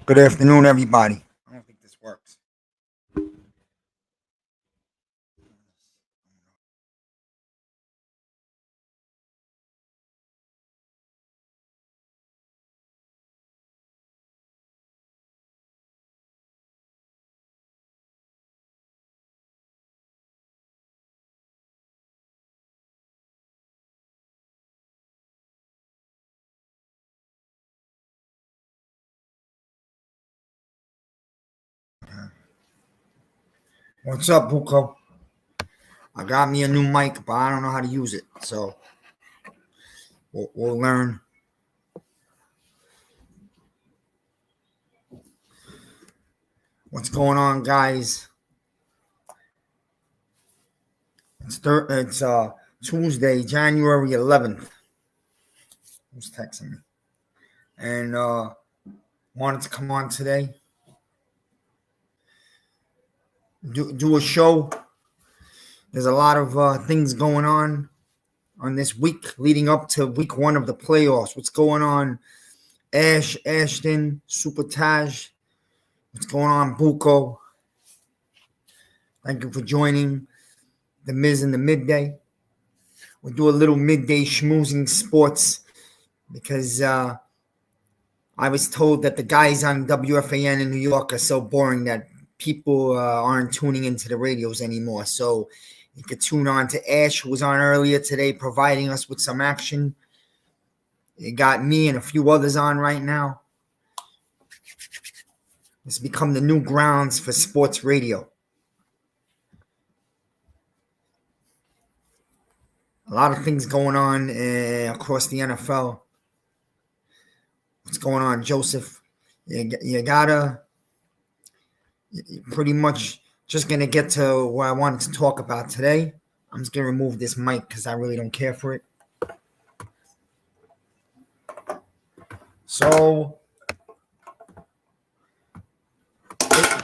Good afternoon, everybody. I don't think this works. What's up, Buko? I got me a new mic, but I don't know how to use it. So we'll learn. What's going on, guys? It's Tuesday, January 11th. Who's texting me? And wanted to come on today. Do a show. There's a lot of things going on this week leading up to week 1 of the playoffs. What's going on? Ashton, Super Taj. What's going on, Buko? Thank you for joining the Miz in the midday. We'll do a little midday schmoozing sports because I was told that the guys on WFAN in New York are so boring that people aren't tuning into the radios anymore. So you could tune on to Ash, who was on earlier today, providing us with some action. You got me and a few others on right now. It's become the new grounds for sports radio. A lot of things going on across the NFL. What's going on, Joseph? You gotta pretty much just going to get to what I wanted to talk about today. I'm just going to remove this mic because I really don't care for it. So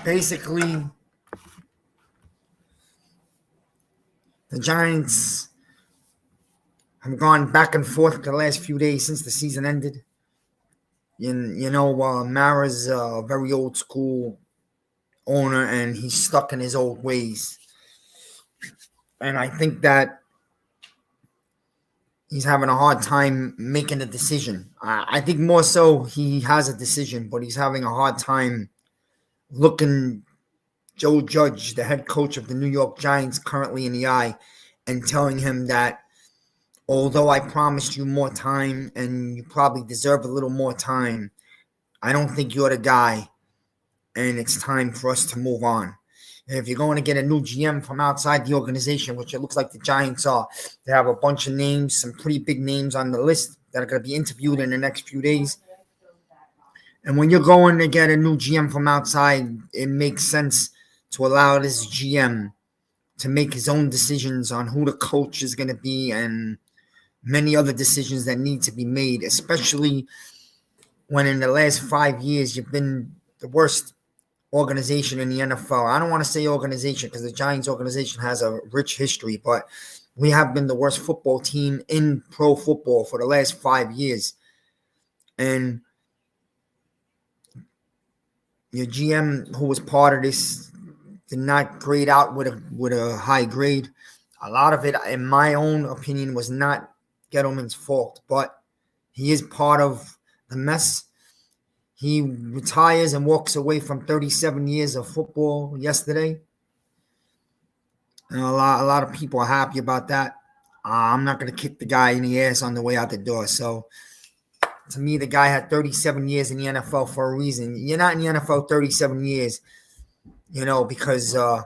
basically, the Giants have gone back and forth the last few days since the season ended. Mara's a very old school owner, and he's stuck in his old ways. And I think that he's having a hard time making a decision. I think more so he has a decision, but he's having a hard time looking Joe Judge, the head coach of the New York Giants, currently in the eye and telling him that although I promised you more time and you probably deserve a little more time, I don't think you're the guy, and it's time for us to move on. And if you're going to get a new GM from outside the organization, which it looks like the Giants are, they have a bunch of names, some pretty big names on the list that are going to be interviewed in the next few days. And when you're going to get a new GM from outside, it makes sense to allow this GM to make his own decisions on who the coach is going to be and many other decisions that need to be made, especially when in the last 5 years you've been the worst organization in the NFL. I don't want to say organization because the Giants organization has a rich history, but we have been the worst football team in pro football for the last 5 years. And your GM, who was part of this, did not grade out with a high grade. A lot of it, in my own opinion, was not Gettleman's fault, but he is part of the mess. He retires and walks away from 37 years of football yesterday. And a lot of people are happy about that. I'm not going to kick the guy in the ass on the way out the door. So, to me, the guy had 37 years in the NFL for a reason. You're not in the NFL 37 years, because of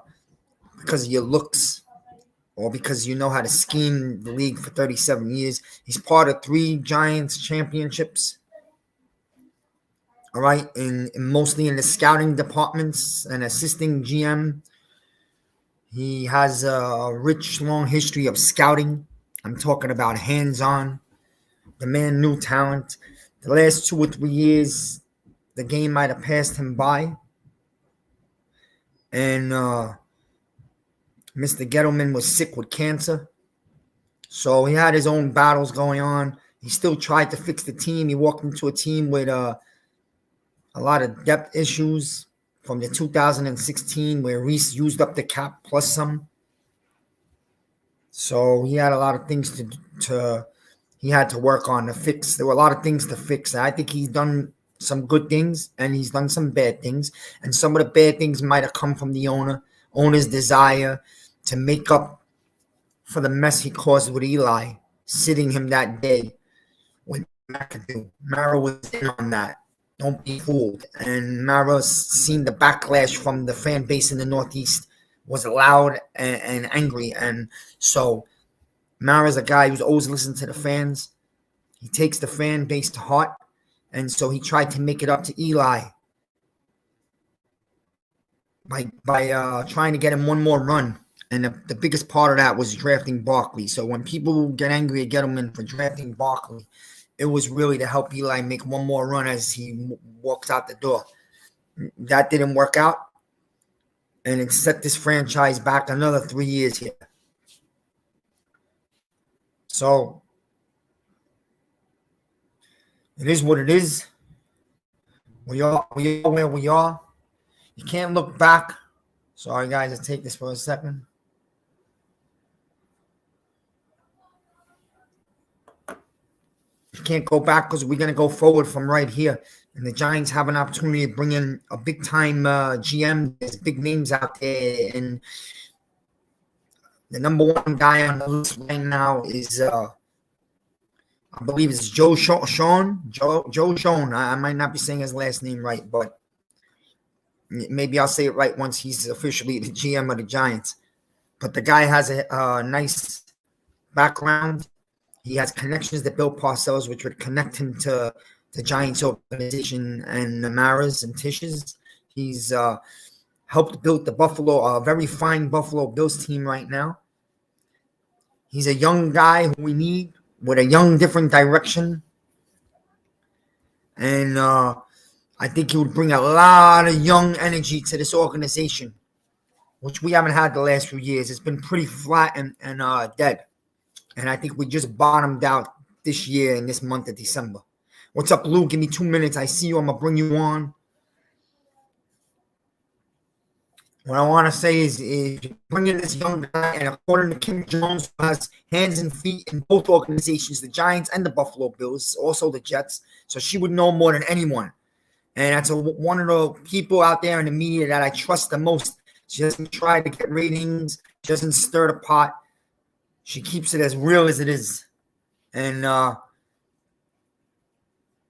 your looks or because you know how to scheme the league for 37 years. He's part of 3 Giants championships. All right, and mostly in the scouting departments and assisting GM. He has a rich, long history of scouting. I'm talking about hands-on. The man knew talent. The last 2 or 3 years, the game might have passed him by. And Mr. Gettleman was sick with cancer. So he had his own battles going on. He still tried to fix the team. He walked into a team with a a lot of depth issues from the 2016 where Reese used up the cap plus some. So he had a lot of things to he had to work on to fix. There were a lot of things to fix. I think he's done some good things and he's done some bad things. And some of the bad things might have come from the owner's desire to make up for the mess he caused with Eli, sitting him that day with McAdoo. Mara was in on that. Don't be fooled. And Mara's seen the backlash from the fan base in the Northeast was loud and angry. And so Mara's a guy who's always listened to the fans. He takes the fan base to heart. And so he tried to make it up to Eli by trying to get him one more run. And the biggest part of that was drafting Barkley. So when people get angry at Gettleman for drafting Barkley, it was really to help Eli make one more run as he walks out the door. That didn't work out. And it set this franchise back another 3 years here. So it is what it is. We are where we are. You can't look back. Sorry, guys, I'll take this for a second. You can't go back because we're going to go forward from right here. And the Giants have an opportunity to bring in a big-time GM. There's big names out there. And the number one guy on the list right now is, I believe it's Joe Schoen. Joe Schoen. I might not be saying his last name right, but maybe I'll say it right once he's officially the GM of the Giants. But the guy has a nice background. He has connections to Bill Parcells, which would connect him to the Giants organization and the Maras and Tishes. He's helped build the a very fine Buffalo Bills team right now. He's a young guy who we need with a young, different direction. And I think he would bring a lot of young energy to this organization, which we haven't had the last few years. It's been pretty flat and dead. And I think we just bottomed out this year in this month of December. What's up, Lou? Give me 2 minutes. I see you. I'm going to bring you on. What I want to say is bringing this young guy, and according to Kim Jones, who has hands and feet in both organizations, the Giants and the Buffalo Bills, also the Jets. So she would know more than anyone. And that's one of the people out there in the media that I trust the most. She doesn't try to get ratings. She doesn't stir the pot. She keeps it as real as it is. And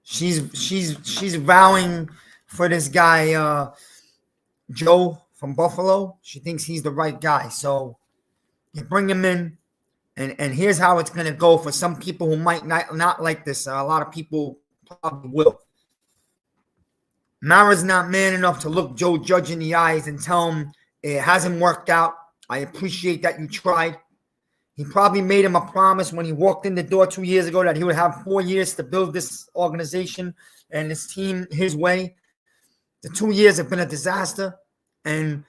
she's vowing for this guy, Joe from Buffalo. She thinks he's the right guy. So you bring him in, and here's how it's going to go for some people who might not like this. A lot of people probably will. Mara's not man enough to look Joe Judge in the eyes and tell him it hasn't worked out. I appreciate that you tried. He probably made him a promise when he walked in the door 2 years ago that he would have 4 years to build this organization and this team his way. The 2 years have been a disaster, and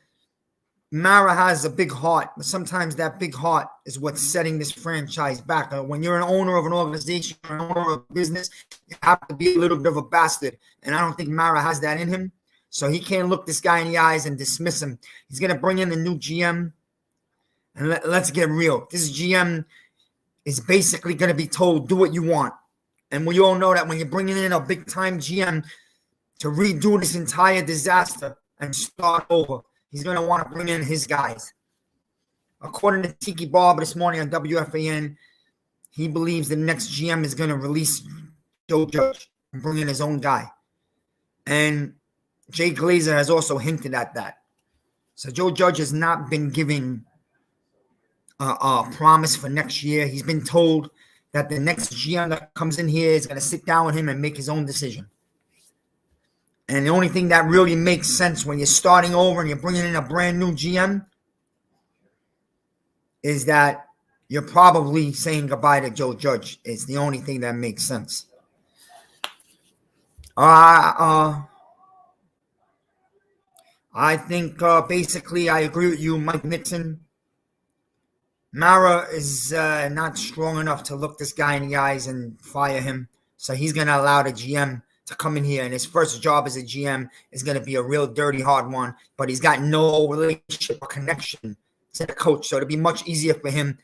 Mara has a big heart, but sometimes that big heart is what's setting this franchise back. When you're an owner of an organization or an owner of a business, you have to be a little bit of a bastard, and I don't think Mara has that in him. So he can't look this guy in the eyes and dismiss him. He's going to bring in a new GM. And let's get real. This GM is basically going to be told, do what you want. And we all know that when you're bringing in a big-time GM to redo this entire disaster and start over, he's going to want to bring in his guys. According to Tiki Barber this morning on WFAN, he believes the next GM is going to release Joe Judge and bring in his own guy. And Jay Glazer has also hinted at that. So Joe Judge has not been giving a promise for next year. He's been told that the next GM that comes in here is going to sit down with him and make his own decision. And the only thing that really makes sense when you're starting over and you're bringing in a brand new GM is that you're probably saying goodbye to Joe Judge. It's the only thing that makes sense. I think basically I agree with you, Mike Nixon. Mara is not strong enough to look this guy in the eyes and fire him. So he's going to allow the GM to come in here, and his first job as a GM is going to be a real dirty, hard one. But he's got no relationship or connection to the coach, so it'll be much easier for him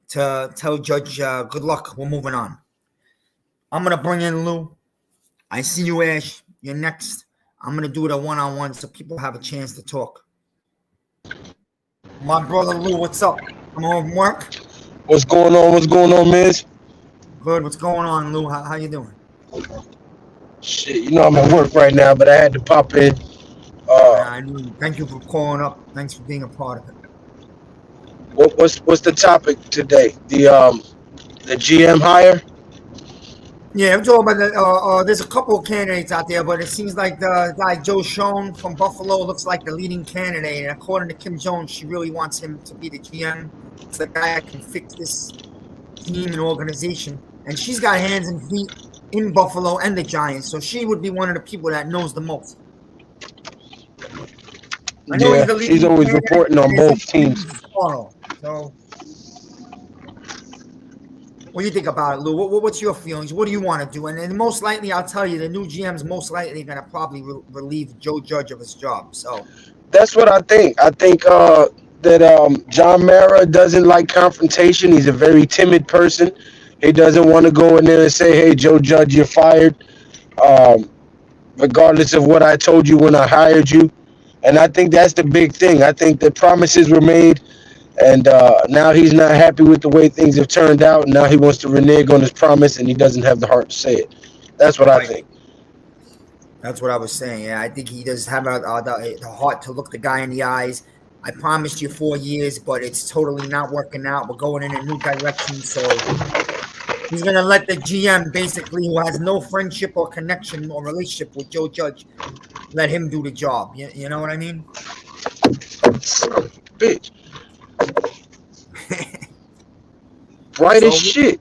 to tell Judge, good luck, we're moving on. I'm going to bring in Lou. I see you, Ash. You're next. I'm going to do it a one-on-one so people have a chance to talk. My brother Lou, what's up? I'm home from work. What's going on? What's going on, Miz? Good. What's going on, Lou? How you doing? Shit, you know I'm at work right now, but I had to pop in. I knew. Thank you for calling up. Thanks for being a part of it. What's the topic today? The GM hire? Yeah, I'm talking about there's a couple of candidates out there, but it seems like the guy Joe Schoen from Buffalo looks like the leading candidate. And according to Kim Jones, she really wants him to be the GM. It's the guy that can fix this team and organization. And she's got hands and feet in Buffalo and the Giants, so she would be one of the people that knows the most. Yeah, she's always reporting on both teams. So, what do you think about it, Lou? What's your feelings? What do you want to do? And most likely, I'll tell you, the new GM's most likely going to probably relieve Joe Judge of his job. So that's what I think. I think that John Mara doesn't like confrontation. He's a very timid person. He doesn't want to go in there and say, "Hey, Joe Judge, you're fired," regardless of what I told you when I hired you. And I think that's the big thing. I think that promises were made, and now he's not happy with the way things have turned out. And now he wants to renege on his promise, and he doesn't have the heart to say it. That's what I think. That's what I was saying. Yeah, I think he does have the heart to look the guy in the eyes. I promised you 4 years, but it's totally not working out. We're going in a new direction, so he's going to let the GM, basically, who has no friendship or connection or relationship with Joe Judge, let him do the job. You know what I mean? Son of a bitch. Bright as shit.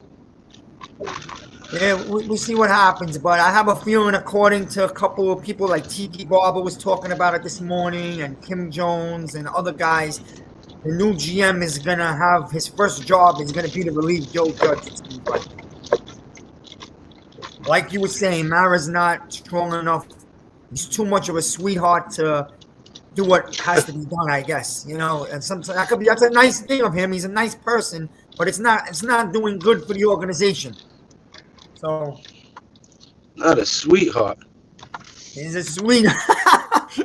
Yeah, we see what happens, but I have a feeling, according to a couple of people like T.P. Barber was talking about it this morning, and Kim Jones and other guys, the new GM is going to have his first job is going to be to relieve Joe Judge. It seems like you were saying, Mara's not strong enough. He's too much of a sweetheart to do what has to be done, I guess. You know, and sometimes that's a nice thing of him. He's a nice person, but it's not doing good for the organization. So, not a sweetheart. He's a sweetheart.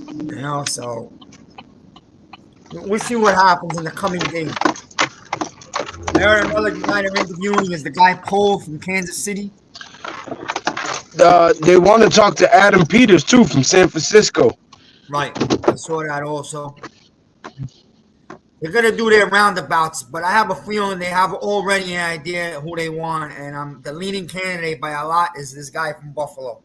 You know, so we'll see what happens in the coming days. I heard another guy they're interviewing is the guy Cole from Kansas City. They want to talk to Adam Peters too from San Francisco. Right, I saw that also. They're gonna do their roundabouts, but I have a feeling they have already an idea who they want, and the leading candidate by a lot is this guy from Buffalo.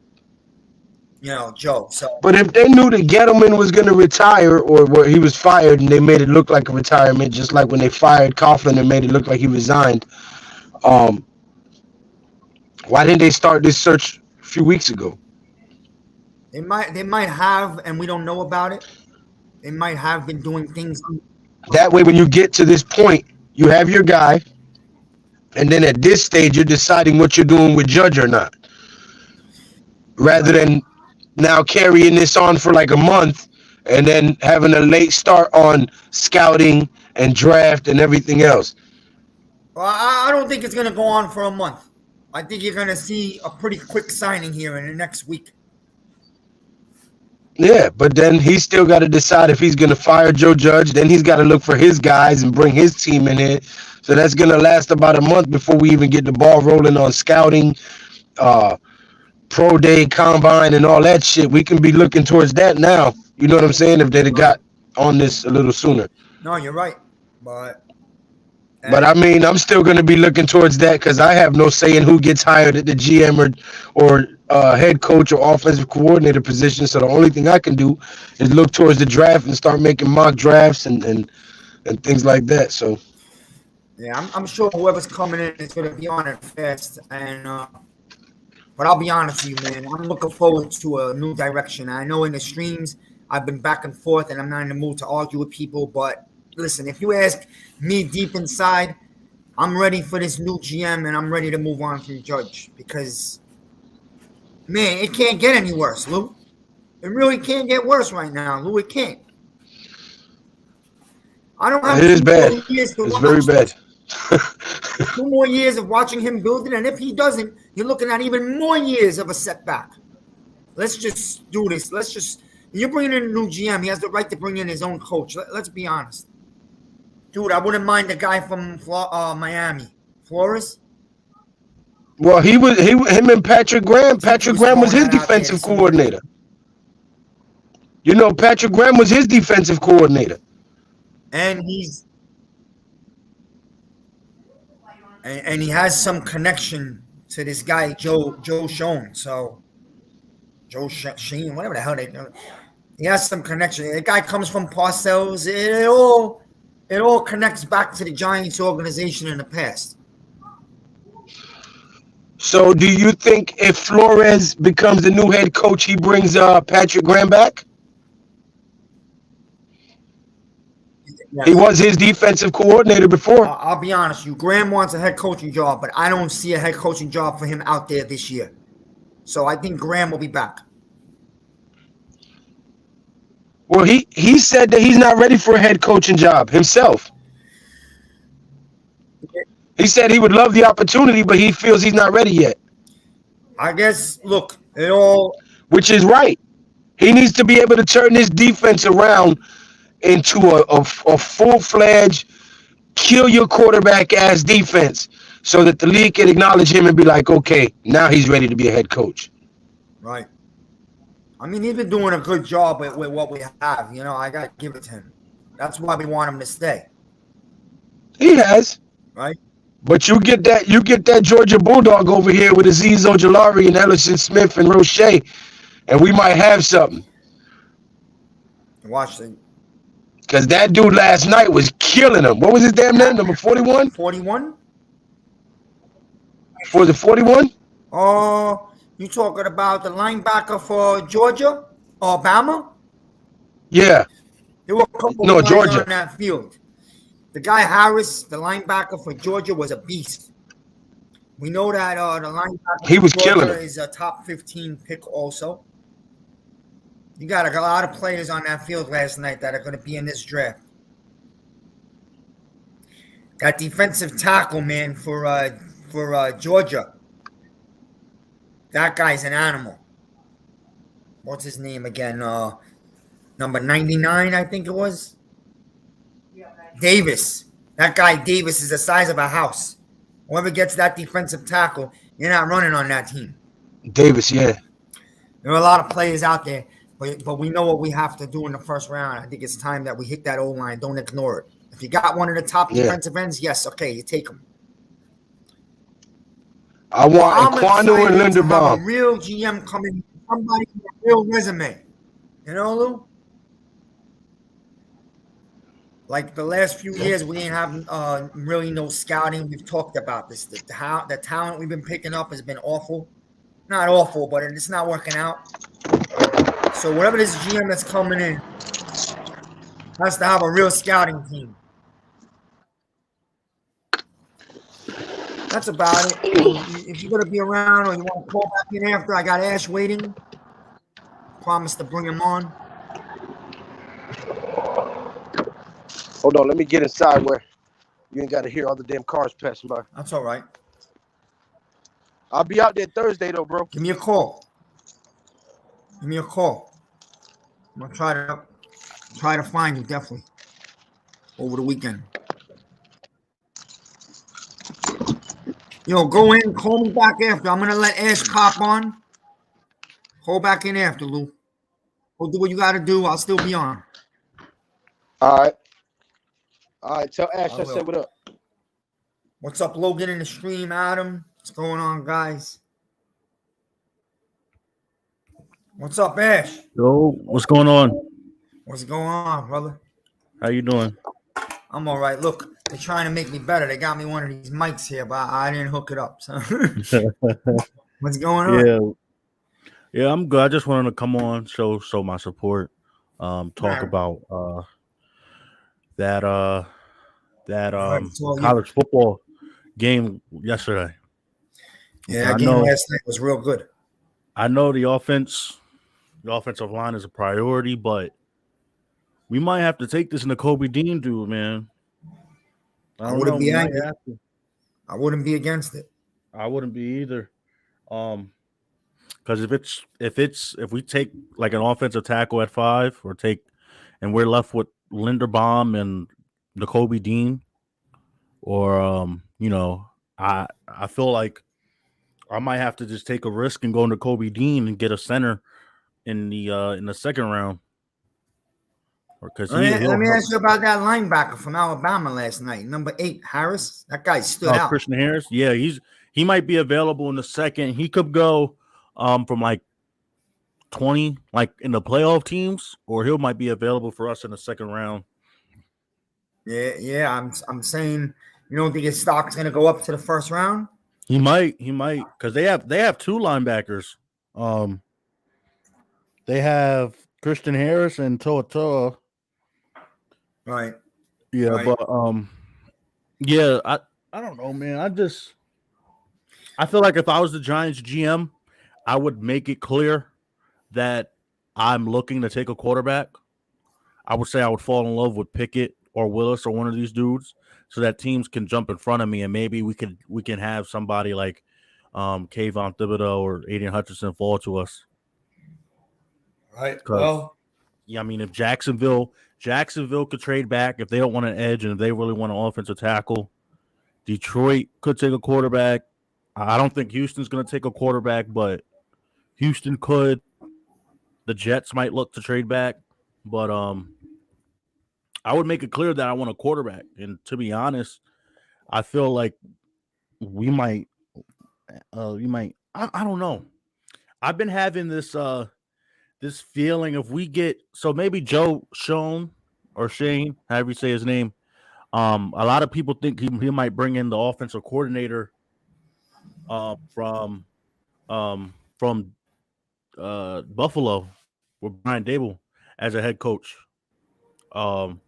You know, Joe. So, but if they knew that Gettleman was going to retire or he was fired, and they made it look like a retirement, just like when they fired Coughlin and made it look like he resigned, why didn't they start this search a few weeks ago? They might have, and we don't know about it. They might have been doing things. That way, when you get to this point, you have your guy, and then at this stage, you're deciding what you're doing with Judge or not, rather than now carrying this on for like a month and then having a late start on scouting and draft and everything else. Well, I don't think it's going to go on for a month. I think you're going to see a pretty quick signing here in the next week. Yeah, but then he's still got to decide if he's going to fire Joe Judge. Then he's got to look for his guys and bring his team in here. So that's going to last about a month before we even get the ball rolling on scouting, pro day, combine, and all that shit. We can be looking towards that now. You know what I'm saying? If they'd have got on this a little sooner. No, you're right. But I mean, I'm still going to be looking towards that because I have no say in who gets hired at the GM or head coach or offensive coordinator position. So the only thing I can do is look towards the draft and start making mock drafts and things like that. So, yeah, I'm sure whoever's coming in is going to be on it fast. And but I'll be honest with you, man. I'm looking forward to a new direction. I know in the streams I've been back and forth, and I'm not in the mood to argue with people. But listen, if you ask me deep inside, I'm ready for this new GM, and I'm ready to move on from Judge because, man, it can't get any worse, Lou. It really can't get worse right now, Lou. It can't. I don't have It is 2 more bad. years to It's very watch bad. this. 2 more years of watching him build it, and if he doesn't, you're looking at even more years of a setback. Let's just do this. You're bringing in a new GM. He has the right to bring in his own coach. Let's be honest. Dude, I wouldn't mind the guy from Miami. Flores? Well, him and Patrick Graham. I think he Patrick was Graham was throwing his that out there to defensive see what. coordinator. You know, Patrick Graham was his defensive coordinator. And he has some connection to this guy Joe Schoen. So Joe Sheen, whatever the hell they do. He has some connection. The guy comes from Parcells. It all connects back to the Giants organization in the past. So, do you think if Flores becomes the new head coach, he brings Patrick Graham back? Yes. He was his defensive coordinator before. I'll be honest with you. Graham wants a head coaching job, but I don't see a head coaching job for him out there this year. So I think Graham will be back. Well, he said that he's not ready for a head coaching job himself. He said he would love the opportunity, but he feels he's not ready yet. I guess, look, it all. Which is right. He needs to be able to turn this defense around into a full-fledged, kill your quarterback ass defense so that the league can acknowledge him and be like, okay, now he's ready to be a head coach. Right. I mean, he's been doing a good job with what we have. You know, I got to give it to him. That's why we want him to stay. He has. Right. But you get that Georgia Bulldog over here with Azeez Ojulari and Ellison Smith and Roche, and we might have something. Watch it. Because that dude last night was killing him. What was his damn name? Number 41? 41? For the 41? Oh, you talking about the linebacker for Georgia? Alabama? Yeah. There were a couple No, of guys Georgia. on that field. The guy Harris, the linebacker for Georgia, was a beast. We know that the linebacker He was for Georgia killing him. is a top 15 pick also. You got a lot of players on that field last night that are going to be in this draft. That defensive tackle, man, for Georgia. That guy's an animal. What's his name again? Number 99, I think it was. Davis. That guy Davis is the size of a house. Whoever gets that defensive tackle, you're not running on that team. Davis, yeah. There are a lot of players out there, but we know what we have to do in the first round. I think it's time that we hit that O-line. Don't ignore it. If you got one of the top defensive ends, yes, okay, you take them. I want Ekwonu and To have a Linderbaum. real GM coming, somebody with a real resume. You know, Lou? Like the last few years, we ain't have really no scouting. We've talked about this. The talent we've been picking up has been awful. Not awful, but it's not working out. So whatever this GM that's coming in has to have a real scouting team. That's about it. If you're going to be around or you want to call back in after, I got Ash waiting. Promise to bring him on. Hold on, let me get inside where you ain't got to hear all the damn cars passing by. That's all right. I'll be out there Thursday, though, bro. Give me a call. I'm going to try to find you, definitely, over the weekend. Yo, go in, call me back after. I'm going to let Ash cop on. Call back in after, Lou. Go do what you got to do. I'll still be on. All right. All right, tell Ash I said what up. What's up, Logan in the stream, Adam? What's going on, guys? What's up, Ash? Yo, what's going on? What's going on, brother? How you doing? I'm all right. Look, they're trying to make me better. They got me one of these mics here, but I didn't hook it up. So what's going on? Yeah, I'm good. I just wanted to come on, show my support, talk about that college football. game yesterday. Yeah, Okay, that game last night was real good. I know the offensive line is a priority, but we might have to take this Kobe Dean dude, man. I I don't know. wouldn't We be might angry. have to. I wouldn't be against it. I wouldn't be either. Because if we take like an offensive tackle at 5, and we're left with Linderbaum and Kobe Dean, or I feel like I might have to just take a risk and go into Kobe Dean and get a center in the second round, because Let he'll me help. ask you about that linebacker from Alabama last night, number 8, Harris. That guy stood out. Christian Harris, yeah, he might be available in the second. He could go from like 20, like in the playoff teams, or he might be available for us in the second round. Yeah. I'm saying, you don't think his stock's gonna go up to the first round? He might, because they have 2 linebackers. They have Christian Harris and Toa. Right. Yeah, Right. but yeah, I don't know, man. I feel like if I was the Giants GM, I would make it clear that I'm looking to take a quarterback. I would say I would fall in love with Pickett or Willis or one of these dudes, so that teams can jump in front of me, and maybe we can have somebody like Kayvon Thibodeau or Aiden Hutchinson fall to us. Right. Because I mean, if Jacksonville could trade back if they don't want an edge and if they really want an offensive tackle, Detroit could take a quarterback. I don't think Houston's going to take a quarterback, but Houston could. The Jets might look to trade back, but I would make it clear that I want a quarterback. And to be honest, I feel like we might. I don't know. I've been having this feeling if we get maybe Joe Schoen or Shane, however you say his name. A lot of people think he might bring in the offensive coordinator from Buffalo with Brian Dable as a head coach. And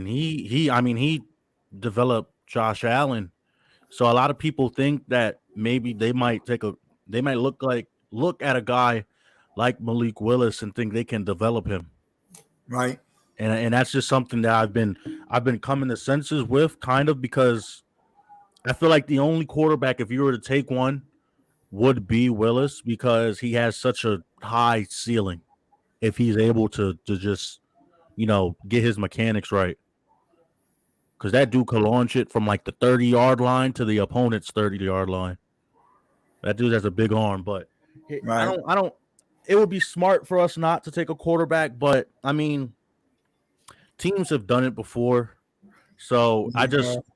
he developed Josh Allen. So a lot of people think that maybe they might look at a guy like Malik Willis and think they can develop him. Right. And that's just something that I've been coming to senses with, kind of, because I feel like the only quarterback, if you were to take one, would be Willis, because he has such a high ceiling if he's able to just get his mechanics right. Because that dude can launch it from like the 30-yard line to the opponent's 30-yard line. That dude has a big arm, but Right. I don't. It would be smart for us not to take a quarterback, but I mean, teams have done it before, so I don't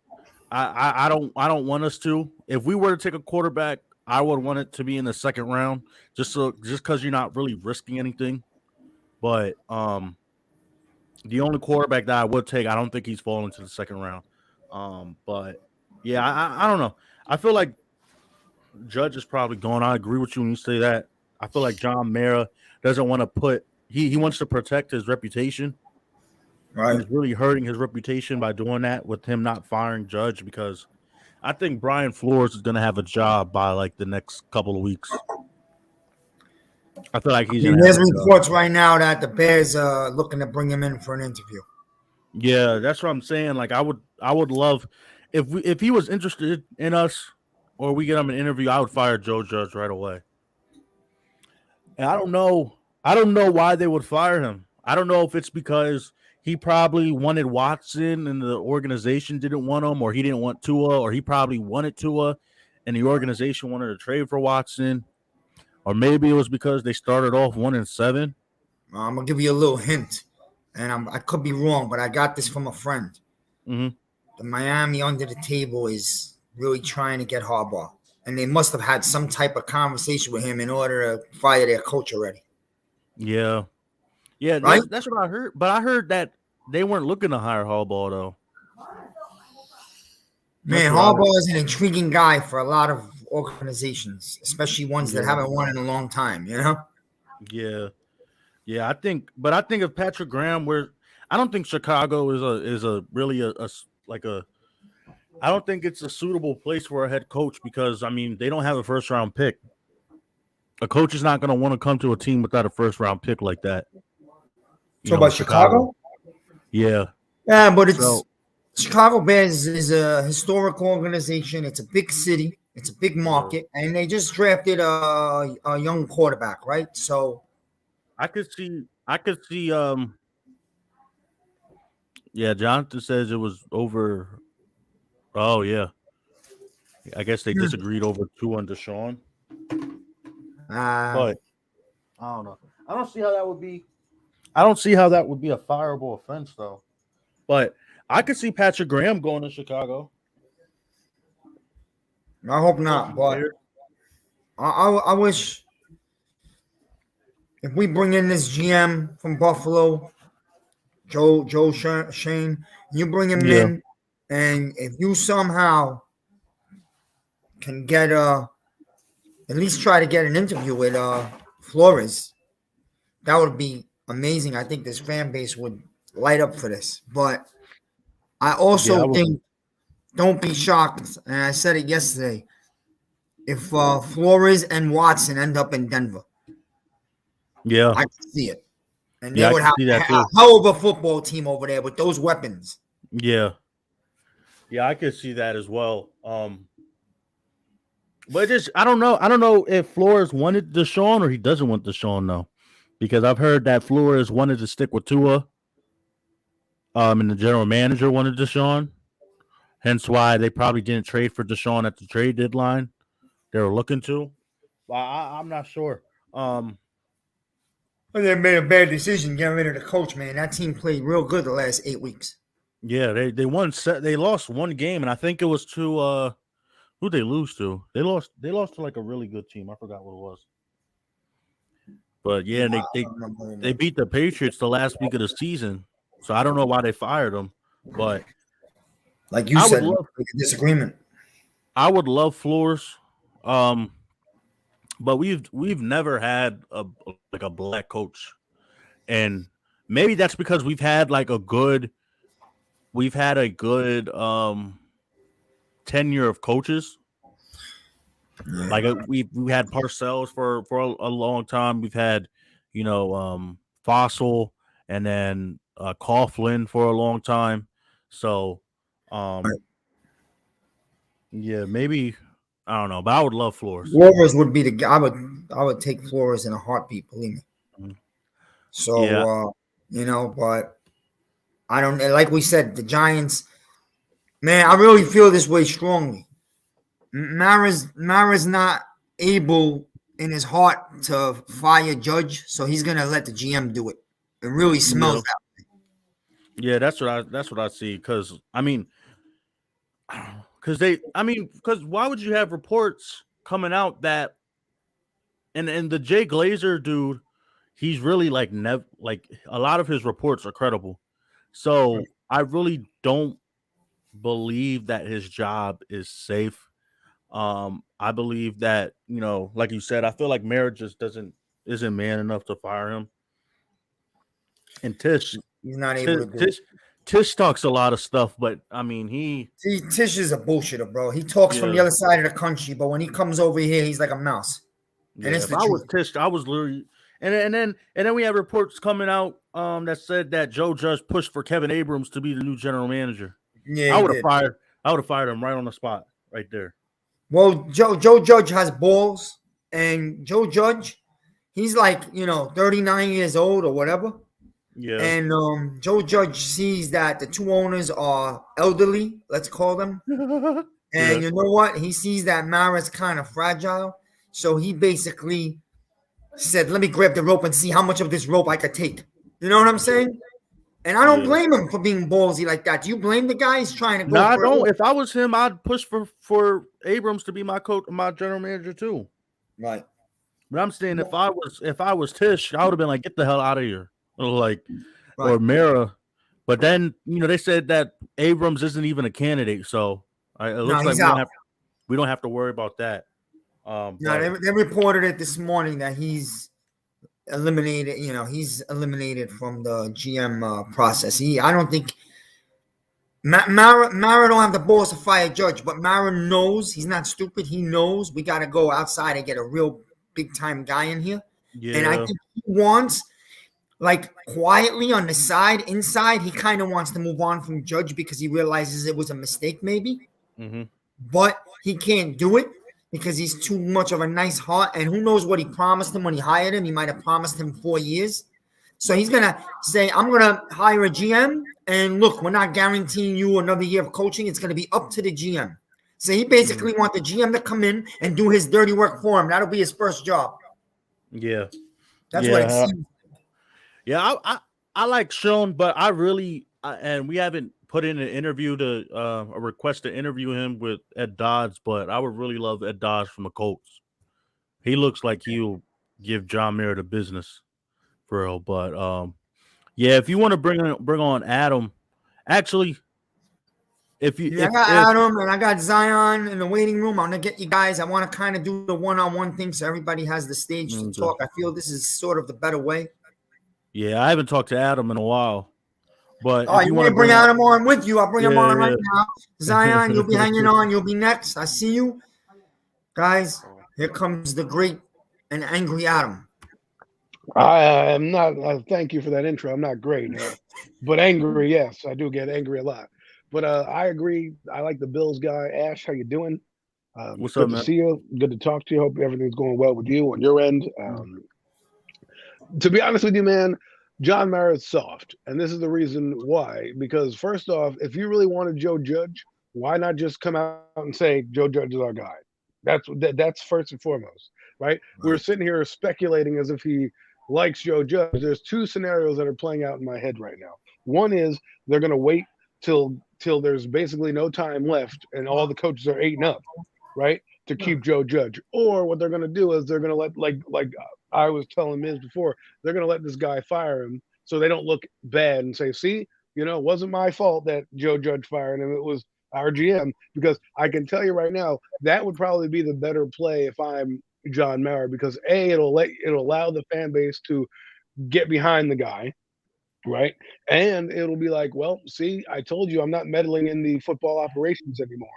want us to. If we were to take a quarterback, I would want it to be in the second round, just because you're not really risking anything. But the only quarterback that I would take, I don't think he's falling to the second round. But yeah, I don't know. I feel like Judge is probably gone. I agree with you when you say that. I feel like John Mara doesn't want to he wants to protect his reputation. And Right. he's really hurting his reputation by doing that with him not firing Judge, because I think Brian Flores is going to have a job by like the next couple of weeks. I feel like he's going to have There's a job. reports right now that the Bears are looking to bring him in for an interview. Yeah, that's what I'm saying. Like I would love if he was interested in us, or we get him an interview, I would fire Joe Judge right away. And I don't know why they would fire him. I don't know if it's because he probably wanted Watson and the organization didn't want him, or he didn't want Tua, or he probably wanted Tua and the organization wanted to trade for Watson, or maybe it was because they started off 1-7. I'm gonna give you a little hint, and I could be wrong, but I got this from a friend. Mm-hmm. The Miami under the table is really trying to get Harbaugh, and they must have had some type of conversation with him in order to fire their coach already. Yeah, Right? that's what I heard. But I heard that they weren't looking to hire Harbaugh though. Man, Harbaugh is an intriguing guy for a lot of organizations, especially ones that haven't won in a long time. Yeah. I think if Patrick Graham I don't think Chicago is a really a I don't think it's a suitable place for a head coach because I mean they don't have a first round pick. A coach is not going to want to come to a team without a first round pick like that. So In about Chicago. Chicago? Yeah. Yeah, but it's So Chicago Bears is a historical organization. It's a big city. It's a big yeah. market, and they just drafted a young quarterback, right? So I could see yeah, Jonathan says it was over. Oh yeah. I guess they disagreed over two on Deshaun. uh, But I don't know. I don't see how that would be. I don't see how that would be a fireable offense though. But I could see Patrick Graham going to Chicago. I hope not, Coaching but there. I wish if we bring in this GM from Buffalo, Shane, you bring him Yeah. in, and if you somehow can get at least try to get an interview with Flores, that would be amazing. I think this fan base would light up for this. But I Yeah, I also would. think don't be shocked, and I said it yesterday. If Flores and Watson end up in Denver, Yeah. I can see it, and they Yeah, I would could have see a that too. hell of a football team over there with those weapons. Yeah. Yeah, I could see that as well. But just I don't know. I don't know if Flores wanted Deshaun or he doesn't want Deshaun though. Because I've heard that Flores wanted to stick with Tua, and the general manager wanted Deshaun. Hence why they probably didn't trade for Deshaun at the trade deadline. They were looking to. Well, I'm not sure. Um, Well, they made a bad decision getting rid of the coach, man. That team played real good the last 8 weeks. yeah, they won. They lost one game, and I think it was to who they lose to. They lost to like a really good team. I forgot what it was. But Yeah, yeah, I they don't remember they anymore. beat the Patriots the last week of the season. So I don't know why they fired him, but Like you I would said, love like a disagreement. I would love Flores. Um, but we've never had a like a black coach, and maybe that's because we've had a good tenure of coaches. Yeah. Like we had Parcells for a long time. We've had Fossil and then Coughlin for a long time. So um yeah, maybe I don't know, but I would love Flores. Flores would be the guy. I would take Flores in a heartbeat, believe me. Mhm. So Yeah, but I don't like we said the Giants. Man, I really feel this way strongly. Mara's not able in his heart to fire Judge, so he's gonna let the GM do it. It really yeah, smells that. yeah. That's what I see. Because I mean, because why would you have reports coming out that and the Jay Glazer dude, he's really like a lot of his reports are credible. So I really don't believe that his job is safe. I believe that like you said, I feel like marriage just isn't man enough to fire him. And He's not able Tish, to do it. Tish, Tish talks a lot of stuff, but I mean See, Tish is a bullshitter, bro. He talks from yeah, the other side of the country, but when he comes over here, he's like a mouse, and yeah. it's If the I was truth. Tish, I was literally, and then we have reports coming out that said that Joe Judge pushed for Kevin Abrams to be the new general manager. Yeah, I he would have did. fired. I would have fired him right on the spot, right there. Well, Joe Judge has balls, and Joe Judge, he's like 39 years old or whatever. Yeah, And Joe Judge sees that the two owners are elderly, let's call them. yeah, And you know what? He sees that Mara's kind of fragile. So he basically said, let me grab the rope and see how much of this rope I could take. You know what I'm saying? And I don't yeah. blame him for being ballsy like that. Do you blame the guy? He's trying to No, go I for it don't. all. If I was him, I'd push for Abrams to be my coach, my general manager too. Right. But I'm saying if I was Tish, I would have been like, get the hell out of here, like or Right. Mara. But then they said that Abrams isn't even a candidate, so it No, looks like he's out. we don't have to worry about that. No, But they reported it this morning that he's eliminated. He's eliminated from the GM process. I don't think Mara don't have the balls to fire Judge, but Mara knows he's not stupid. He knows we got to go outside and get a real big time guy in here, and I Yeah. think he wants like quietly on the side, inside. He kind of wants to move on from Judge because he realizes it was a mistake, maybe, Mm-hmm. but he can't do it because he's too much of a nice heart. And who knows what he promised him when he hired him? He might have promised him 4 years. So he's gonna say, "I'm gonna hire a GM, and look, we're not guaranteeing you another year of coaching. It's gonna be up to the GM." So he Mm-hmm. basically wants the GM to come in and do his dirty work for him. That'll be his first job. Yeah. That's what it Yeah. seems. Yeah. I like Sean, but I really and we haven't put in an interview to a request to interview him with Ed Dodds, but I would really love Ed Dodds from the Colts. He looks like he'll give John Mayer the business for real. But yeah, if you want to bring on Adam, actually, if you Yeah, I got if Adam and I got Zion in the waiting room. I'm gonna get you guys. I want to kind of do the one-on-one thing so everybody has the stage to okay. talk. I feel this is sort of the better way. Yeah, I haven't talked to Adam in a while, but Oh, if you you want want to to bring bring on, Adam on with you? I'll bring him on right yeah, now. Zion, you'll be yeah. hanging on. You'll be next. I see you. Guys, here comes the great and angry Adam. I am not. Thank you for that intro. I'm not great, but angry. Yes, I do get angry a lot. But I agree. I like the Bills guy. Ash, how you doing? What's up, Good to man? see you. Good to talk to you. Hope everything's going well with you on your end. To be honest with you, man, John Mara is soft, and this is the reason why. Because first off, if you really wanted Joe Judge, why not just come out and say Joe Judge is our guy? That's first and foremost, right? We're Right. sitting here speculating as if he likes Joe Judge. There's two scenarios that are playing out in my head right now. One is they're going to wait till there's basically no time left, and all the coaches are 8-up, right? To keep Joe Judge. Or what they're going to do is they're going to let like I was telling Miz before, they're going to let this guy fire him so they don't look bad and say, see, it wasn't my fault that Joe Judge fired him. It was our GM. Because I can tell you right now, that would probably be the better play if I'm John Mara, because it'll allow the fan base to get behind the guy, right? And it'll be like, well, see, I told you I'm not meddling in the football operations anymore.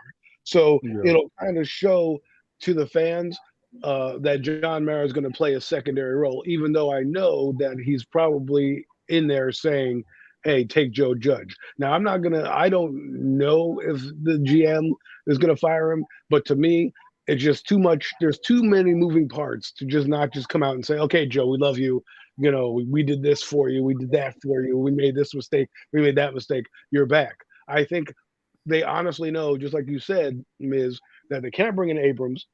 So Yeah, it'll kind of show to the fans that John Mara is going to play a secondary role, even though I know that he's probably in there saying, hey, take Joe Judge. Now, I don't know if the GM is going to fire him, but to me, it's just too much. There's too many moving parts to just not just come out and say, okay, Joe, we love you. We did this for you. We did that for you. We made this mistake. We made that mistake. You're back. I think they honestly know, just like you said, Miz, that they can't bring in Abrams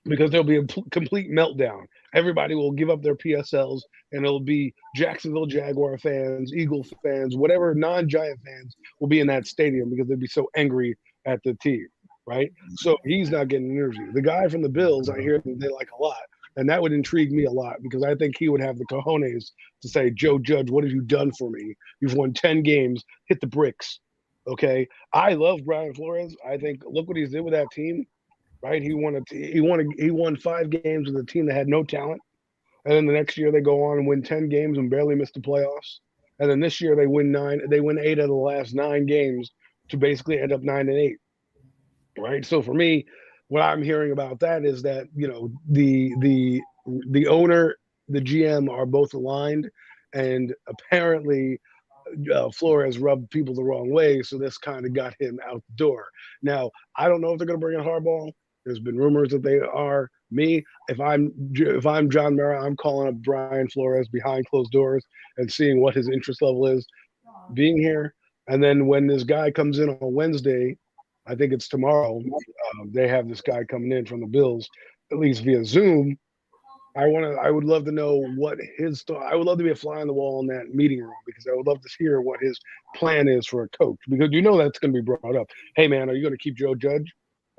because there'll be a complete meltdown. Everybody will give up their PSLs, and it'll be Jacksonville Jaguar fans, Eagle fans, whatever non-Giant fans will be in that stadium because they'd be so angry at the team, right? So he's not getting an interview. The guy from the Bills, I hear that they like a lot, and that would intrigue me a lot because I think he would have the cojones to say, Joe Judge, what have you done for me? You've won 10 games, hit the bricks. Okay, I love Brian Flores. I think look what he's did with that team, right? He won 5 games with a team that had no talent, and then the next year they go on and win 10 games and barely miss the playoffs. And then this year they win 9. They win 8 of the last 9 games to basically end up 9-8, right? So for me, what I'm hearing about that is that the owner, the GM are both aligned, and apparently Flores rubbed people the wrong way, so this kind of got him out the door. Now, I don't know if they're going to bring in Harbaugh. There's been rumors that they are. Me, if I'm John Mara, I'm calling up Brian Flores behind closed doors and seeing what his interest level is being here. And then when this guy comes in on Wednesday, I think it's tomorrow. They have this guy coming in from the Bills, at least via Zoom. I would love to know what his thought. I would love to be a fly on the wall in that meeting room because I would love to hear what his plan is for a coach because that's going to be brought up. Hey man, are you going to keep Joe Judge?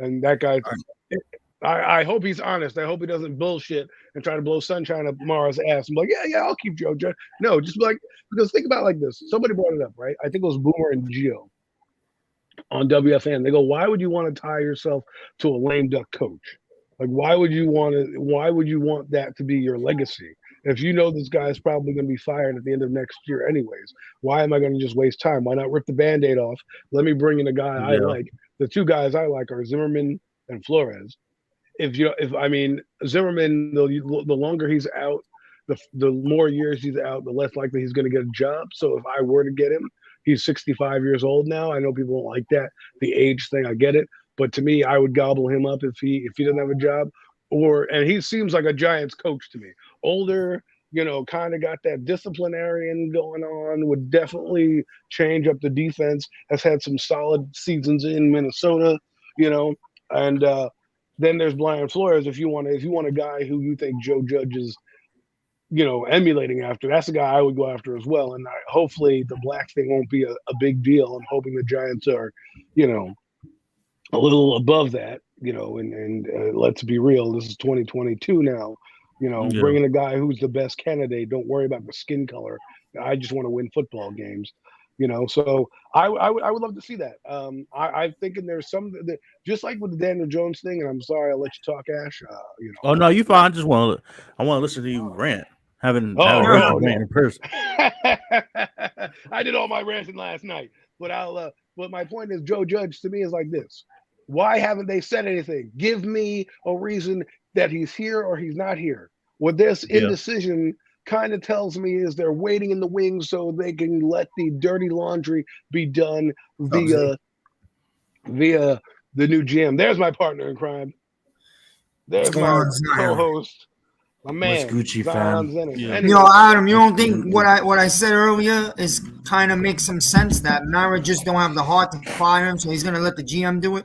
And that guy, I hope he's honest. I hope he doesn't bullshit and try to blow sunshine up Mara's ass. I'm like, yeah, I'll keep Joe Judge. No, just like because think about it like this. Somebody brought it up, right? I think it was Boomer and Gio on WFN. They go, why would you want to tie yourself to a lame duck coach? Like, why would you want that to be your legacy? If you know this guy is probably going to be fired at the end of next year, anyways, why am I going to just waste time? Why not rip the Band-Aid off? Let me bring in a guy I Yeah. like. The two guys I like are Zimmerman and Flores. If I mean Zimmerman, the longer he's out, the more years he's out, the less likely he's going to get a job. So if I were to get him, he's 65 years old now. I know people don't like that, the age thing. I get it, but to me, I would gobble him up if he doesn't have a job. And he seems like a Giants coach to me. Older, kind of got that disciplinarian going on. Would definitely change up the defense. Has had some solid seasons in Minnesota, and then there's Brian Flores. If you want a guy who you think Joe Judge is, emulating after, that's the guy I would go after as well. And hopefully the black thing won't be a big deal. I'm hoping the Giants are, you know, a little above that, and let's be real. This is 2022 now. Yeah. Bringing a guy who's the best candidate. Don't worry about the skin color. I just want to win football games. So I would love to see that. I'm thinking there's some just like with the Daniel Jones thing. And I'm sorry, I'll let you talk, Ash. Oh no, you fine. I want to listen to you rant. Haven't Oh heard no, you rant no. in person. I did all my ranting last night, but But my point is, Joe Judge to me is like this. Why haven't they said anything? Give me a reason that he's here or he's not here. What this Yeah. indecision kind of tells me is they're waiting in the wings so they can let the dirty laundry be done via the new GM. There's my partner in crime. What's There's going my on, Zion? co-host, my What's man, Gucci, Zion fam? Zennis. Yeah. Anyway, Adam, you don't think what I said earlier is kind of makes some sense that Mara just don't have the heart to fire him, so he's gonna let the GM do it?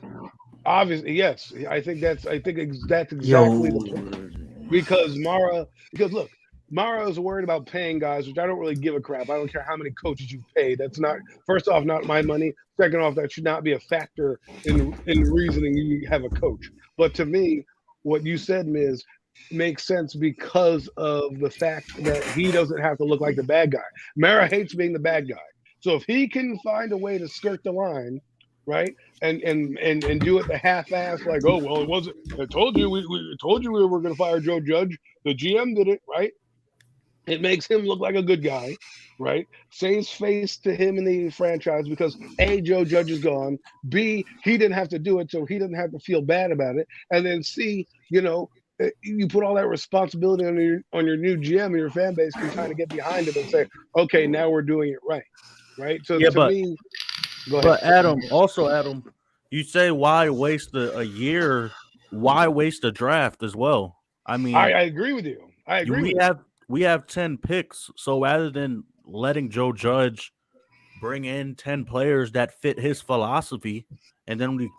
obviously, yes. That's exactly the point. Yo, Because look, Mara is worried about paying guys, which I don't really give a crap. I don't care how many coaches you pay. That's not, first off, not my money. Second off, that should not be a factor in reasoning you have a coach. But to me, what you said, Miz, makes sense because of the fact that he doesn't have to look like the bad guy. Mara hates being the bad guy. So if he can find a way to skirt the line, right, and do it the half-ass, like, oh well, it wasn't. I told you we told you we were going to fire Joe Judge. The GM did it, right? It makes him look like a good guy, right? Saves face to him in the franchise because A, Joe Judge is gone. B, he didn't have to do it, so he doesn't have to feel bad about it. And then C, you put all that responsibility on your new GM, and your fan base can kind of get behind it and say, okay, now we're doing it right, right? So Yeah, to but me, go ahead. But Adam, you say why waste a year? Why waste a draft as well? I mean, I agree with you. I agree with you. we have 10 picks, so rather than letting Joe Judge bring in 10 players that fit his philosophy, and then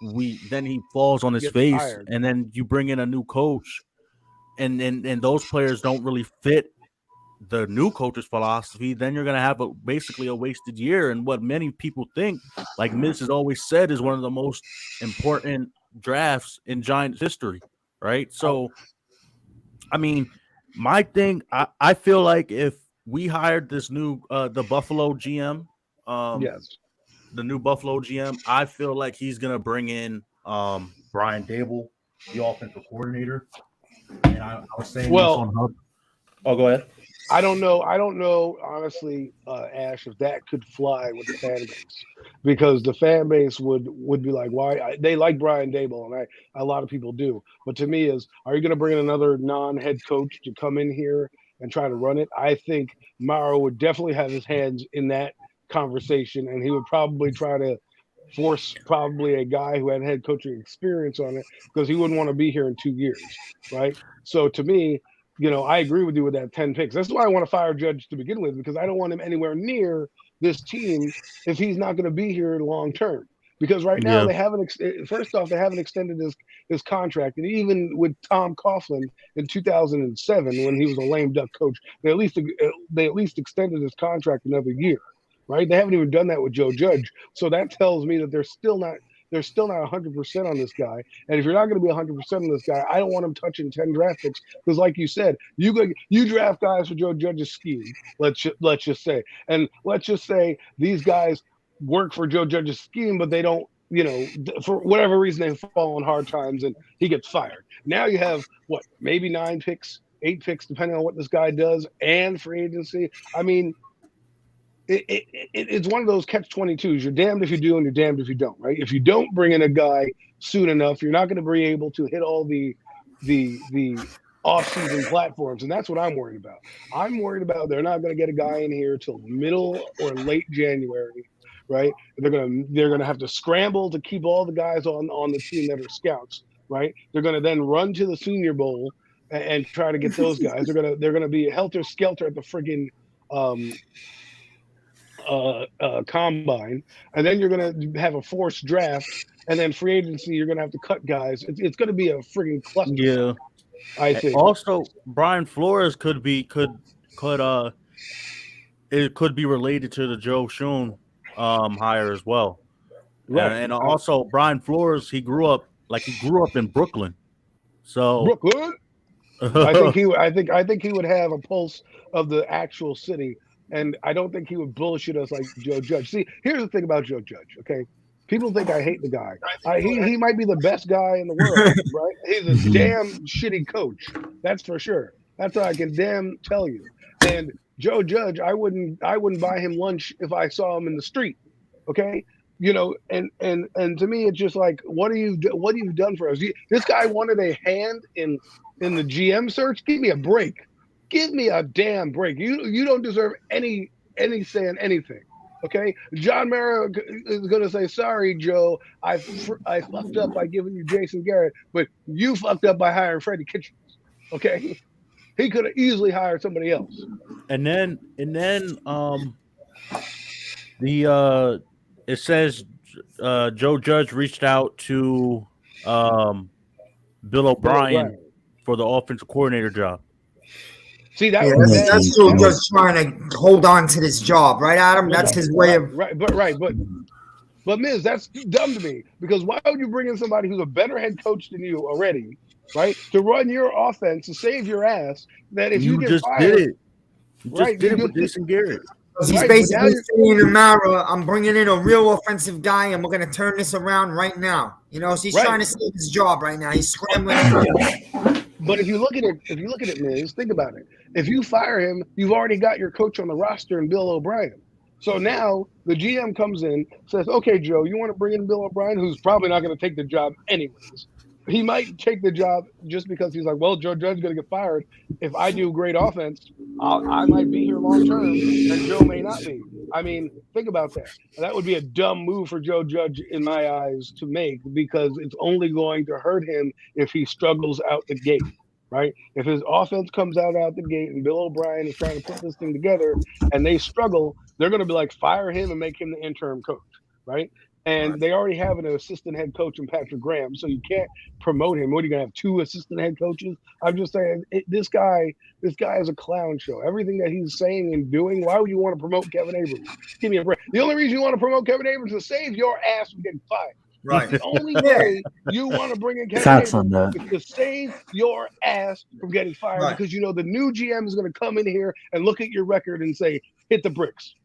then he falls on his Gets face, tired. and then you bring in a new coach, and those players don't really fit the new coach's philosophy, then you're gonna have basically a wasted year. And what many people think, like Miz has always said, is one of the most important drafts in Giants history, right? So, I mean, my thing, I feel like if we hired this new the Buffalo GM, Yes. the new Buffalo GM, I feel like he's gonna bring in Brian Dable, the offensive coordinator. And I was saying this Well, on Hub. Oh, go ahead. I don't know, honestly, Ash, if that could fly with the fan base, because the fan base would be like, why? They like Brian Dable, and a lot of people do. But to me, are you going to bring in another non-head coach to come in here and try to run it? I think Mara would definitely have his hands in that conversation, and he would probably try to force probably a guy who had head coaching experience on it because he wouldn't want to be here in 2 years, right? So to me, I agree with you with that 10 picks. That's why I want to fire Judge to begin with, because I don't want him anywhere near this team if he's not going to be here long term. Because right now Yeah. they haven't. First off, they haven't extended his contract, and even with Tom Coughlin in 2007, when he was a lame duck coach, they at least extended his contract another year, right? They haven't even done that with Joe Judge, so that tells me that they're still not 100% on this guy. And if you're not going to be 100% on this guy, I don't want him touching 10 draft picks because, like you said, you draft guys for Joe Judge's scheme. Let's just say, and let's just say these guys work for Joe Judge's scheme, but they don't. For whatever reason, they fall on hard times, and he gets fired. Now you have maybe 9 picks 8 picks, depending on what this guy does, and free agency. I mean, it's one of those catch-22s. You're damned if you do and you're damned if you don't, right? If you don't bring in a guy soon enough, you're not going to be able to hit all the off-season platforms, and that's what I'm worried about. I'm worried about they're not going to get a guy in here till middle or late January, right? They're gonna have to scramble to keep all the guys on the team that are scouts, right? They're going to then run to the Senior Bowl and try to get those guys. They're gonna be helter skelter at the friggin' combine, and then you're going to have a forced draft, and then free agency you're going to have to cut guys. It's going to be a friggin' cluster. Yeah, I think. Also, Brian Flores could be related to the Joe Schoen hire as well. Right. And also Brian Flores, he grew up in Brooklyn. So Brooklyn. I think he would have a pulse of the actual city. And I don't think he would bullshit us like Joe Judge. See, here's the thing about Joe Judge, okay? People think I hate the guy. He might be the best guy in the world, right? He's a damn shitty coach. That's for sure. That's what I can damn tell you. And Joe Judge, I wouldn't buy him lunch if I saw him in the street, okay? You know, and to me, it's just like, what have you done for us? This guy wanted a hand in the GM search. Give me a break. Give me a damn break. You don't deserve any say in anything. Okay, John Mara is going to say, "Sorry, Joe, I fucked up by giving you Jason Garrett, but you fucked up by hiring Freddie Kitchens." Okay, he could have easily hired somebody else. And then it says Joe Judge reached out to Bill O'Brien for the offensive coordinator job. See, that's Joe just trying to hold on to this job, right, Adam? That's his way of but Miz, that's dumb to me, because why would you bring in somebody who's a better head coach than you already, right, to run your offense to save your ass? That if you get just fired, did it, you just did it with Jason Garrett. He's basically saying to Mara, I'm bringing in a real offensive guy, and we're going to turn this around right now. You know, so he's trying to save his job right now. He's scrambling. But if you look at it, Miz, think about it. If you fire him, you've already got your coach on the roster in Bill O'Brien. So now the GM comes in, says, "Okay, Joe, you want to bring in Bill O'Brien, who's probably not going to take the job anyways. He might take the job just because he's like, well, Joe Judge's going to get fired. If I do great offense, I might be here long term, and Joe may not be." I mean, think about that. That would be a dumb move for Joe Judge, in my eyes, to make, because it's only going to hurt him if he struggles out the gate, right? If his offense comes out the gate and Bill O'Brien is trying to put this thing together and they struggle, they're going to be like, fire him and make him the interim coach, right? And they already have an assistant head coach in Patrick Graham, so you can't promote him. What are you going to have, 2 assistant head coaches? I'm just saying, this guy is a clown show. Everything that he's saying and doing, why would you want to promote Kevin Abrams? Give me a break. The only reason you want to promote Kevin Abrams is to save your ass from getting fired. Right. The only way you want to bring in Kevin Abrams is to save your ass from getting fired, because you know the new GM is going to come in here and look at your record and say, hit the bricks.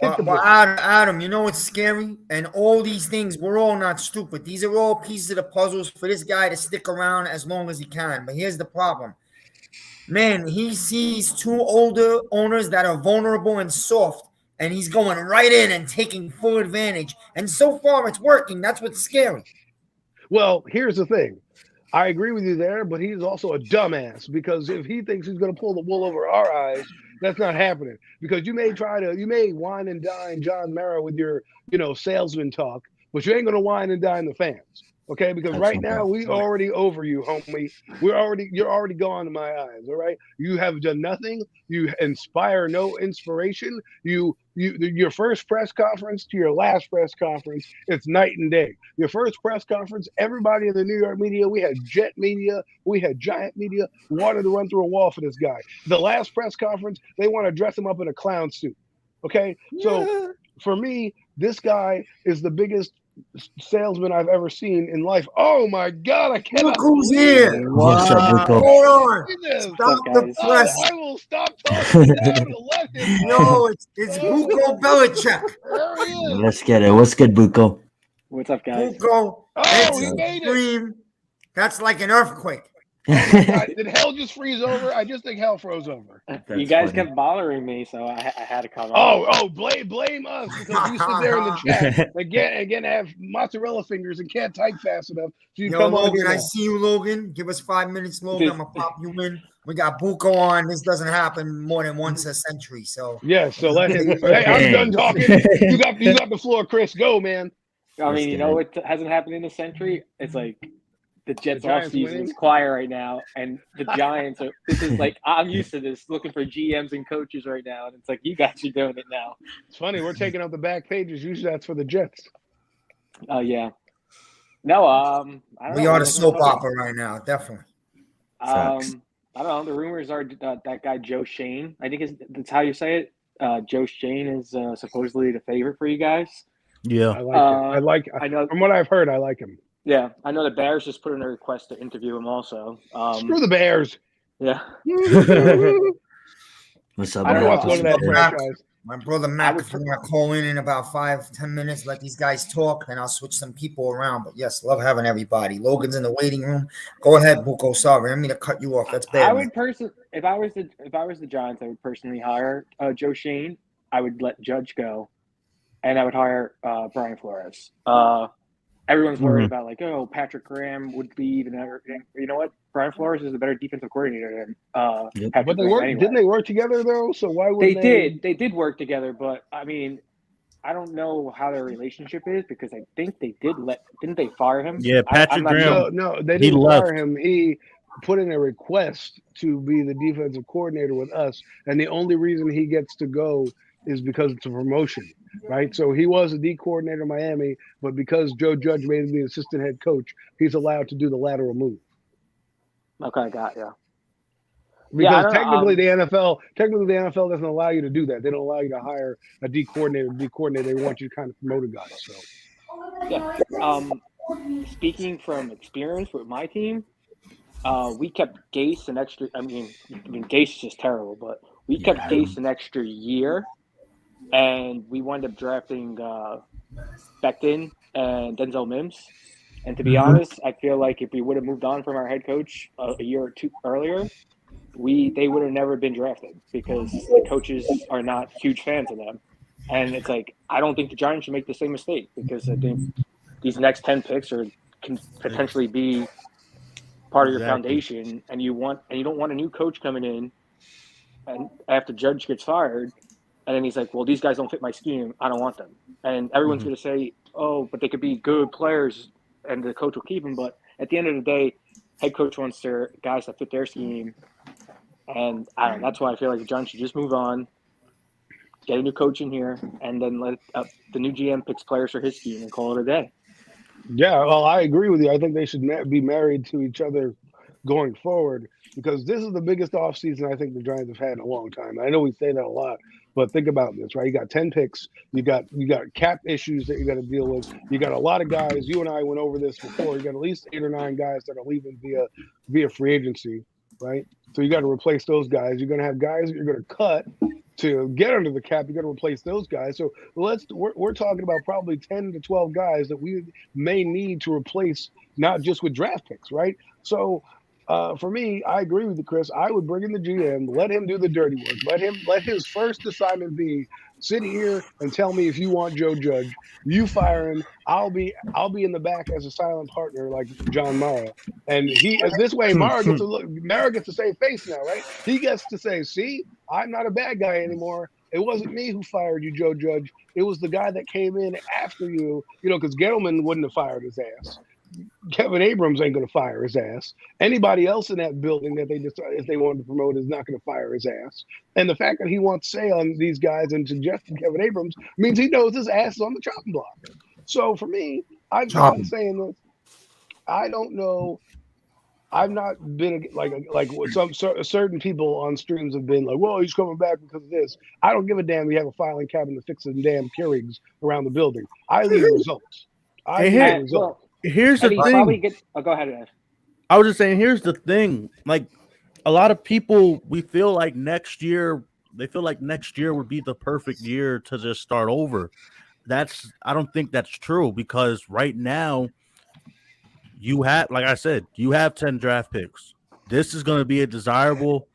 Well, Adam, you know what's scary? And all these things, we're all not stupid. These are all pieces of the puzzles for this guy to stick around as long as he can. But here's the problem. Man, he sees 2 older owners that are vulnerable and soft, and he's going right in and taking full advantage. And so far, it's working. That's what's scary. Well, here's the thing. I agree with you there, but he's also a dumbass, because if he thinks he's going to pull the wool over our eyes, that's not happening. Because you may wine and dine John Mara with your, salesman talk, but you ain't going to wine and dine the fans. Okay, because right now we already over you, homie. You're already gone in my eyes. All right, you have done nothing. You inspire no inspiration. Your first press conference to your last press conference, it's night and day. Your first press conference, everybody in the New York media, we had Jet Media, we had Giant Media, wanted to run through a wall for this guy. The last press conference, they want to dress him up in a clown suit. Okay, so for me, this guy is the biggest salesman I've ever seen in life. Oh my God, I cannot. Look who's here. Wow. What's up, Rico? Hold on. Stop the press. I will stop talking. No, it's Buko Belichick. There he is. Let's get it. What's good, Buko? What's up, guys? Buko. Oh, we made it. That's like an earthquake. Did hell just freeze over? I just think hell froze over. You guys kept bothering me, so I had to come Oh, blame us because you sit there in the chat again have mozzarella fingers and can't type fast enough. So you Yo, come on Logan, here I now. see you, Logan. Give us 5 minutes, Logan. I'm gonna pop you in. We got Buko on. This doesn't happen more than once a century. So Yeah, so let him. Hey, I'm done talking. You got the floor, Chris. Go, man. I mean, you know what hasn't happened in a century? It's like the Jets off Giants season winning? is quiet right now, and the Giants are. This is like I'm used to this, looking for GMs and coaches right now, and it's like you guys are doing it now. It's funny. We're taking up the back pages. Usually that's for the Jets. Oh yeah. No, I don't we know. are the soap opera right now, definitely. I don't know. The rumors are that guy Joe Shane. I think that's how you say it. Joe Shane is supposedly the favorite for you guys. Yeah, I like it. I know. From what I've heard, I like him. Yeah, I know the Bears just put in a request to interview him also. Screw the Bears. Yeah. What's up, I don't Never know. watched one of that Mac, franchise. my brother Mac, would if you want to call in about 5-10 minutes, let these guys talk, then I'll switch some people around. But yes, love having everybody. Logan's in the waiting room. Go ahead, Buko. Sorry, I'm going to cut you off. That's bad. I would if I was the Giants, I would personally hire Joe Shane. I would let Judge go, and I would hire Brian Flores. Everyone's worried about like, oh, Patrick Graham would leave, and you know what? Brian Flores is a better defensive coordinator than Patrick But they Graham work. anyway. Didn't they work together though? So why would They did work together, but I mean, I don't know how their relationship is because I think they didn't they fire him? Yeah, Patrick I'm not Graham. sure. No, they He didn't left. fire him. He put in a request to be the defensive coordinator with us, and the only reason he gets to go is because it's a promotion, right? So he was a D coordinator in Miami, but because Joe Judge made him the assistant head coach, he's allowed to do the lateral move. Okay, got you. Because I don't know, technically the NFL doesn't allow you to do that. They don't allow you to hire a D coordinator. They want you to kind of promote a guy. So yeah. Speaking from experience with my team, we kept Gase an extra. I mean, Gase is just terrible, but we kept Gase an extra year, and we wound up drafting Becton and Denzel Mims. And to be honest, I feel like if we would have moved on from our head coach a year or two earlier, they would have never been drafted because the coaches are not huge fans of them. And it's like I don't think the Giants should make the same mistake because I think these next 10 picks can potentially be part of your foundation, and you don't want a new coach coming in, and after Judge gets fired, and then he's like, "Well, these guys don't fit my scheme. I don't want them." And everyone's going to say, "Oh, but they could be good players, and the coach will keep them." But at the end of the day, head coach wants their guys that fit their scheme, and I don't know, that's why I feel like the Giants should just move on, get a new coach in here, and then let the new GM picks players for his scheme and call it a day. yeah, well, I agree with you. I think they should be married to each other going forward because this is the biggest offseason I think the Giants have had in a long time. I know we say that a lot, but think about this, right? You got 10 picks, you got cap issues that you got to deal with. You got a lot of guys. You and I went over this before. You got at least 8 or 9 guys that are leaving via free agency, right? So you got to replace those guys. You're going to have guys that you're going to cut to get under the cap. You got to replace those guys. So we're talking about probably 10 to 12 guys that we may need to replace, not just with draft picks, right? So for me, I agree with you, Chris. I would bring in the GM, let him do the dirty work. Let his first assignment be sit here and tell me if you want Joe Judge. You fire him. I'll be in the back as a silent partner like John Mara. And this way Mara gets to save face now, right? He gets to say, see, I'm not a bad guy anymore. It wasn't me who fired you, Joe Judge. It was the guy that came in after you, because Gettleman wouldn't have fired his ass. Kevin Abrams ain't going to fire his ass. Anybody else in that building that if they wanted to promote is not going to fire his ass. And the fact that he wants to say on these guys and suggesting Kevin Abrams means he knows his ass is on the chopping block. So for me, I've been saying this. I don't know. I've not been like some certain people on streams have been like, well, he's coming back because of this. I don't give a damn. We have a filing cabinet to fix the damn Keurigs around the building. I leave results. Here's the thing. Go ahead, Ed. I was just saying, here's the thing. Like, a lot of people, they feel like next year would be the perfect year to just start over. I don't think that's true because right now you have, like I said, you have 10 draft picks. this is going to be a desirable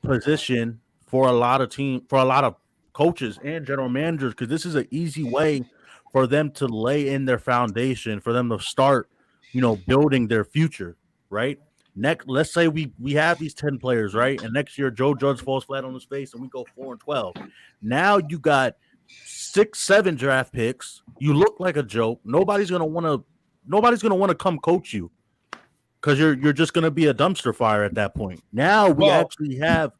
position for a lot of coaches and general managers, because this is an easy way for them to lay in their foundation, for them to start, building their future, right? Next, let's say we have these 10 players, right? And next year Joe Judge falls flat on his face and we go 4-12. Now you got 6-7 draft picks. You look like a joke. Nobody's gonna want to come coach you, because you're just gonna be a dumpster fire at that point. Now we actually have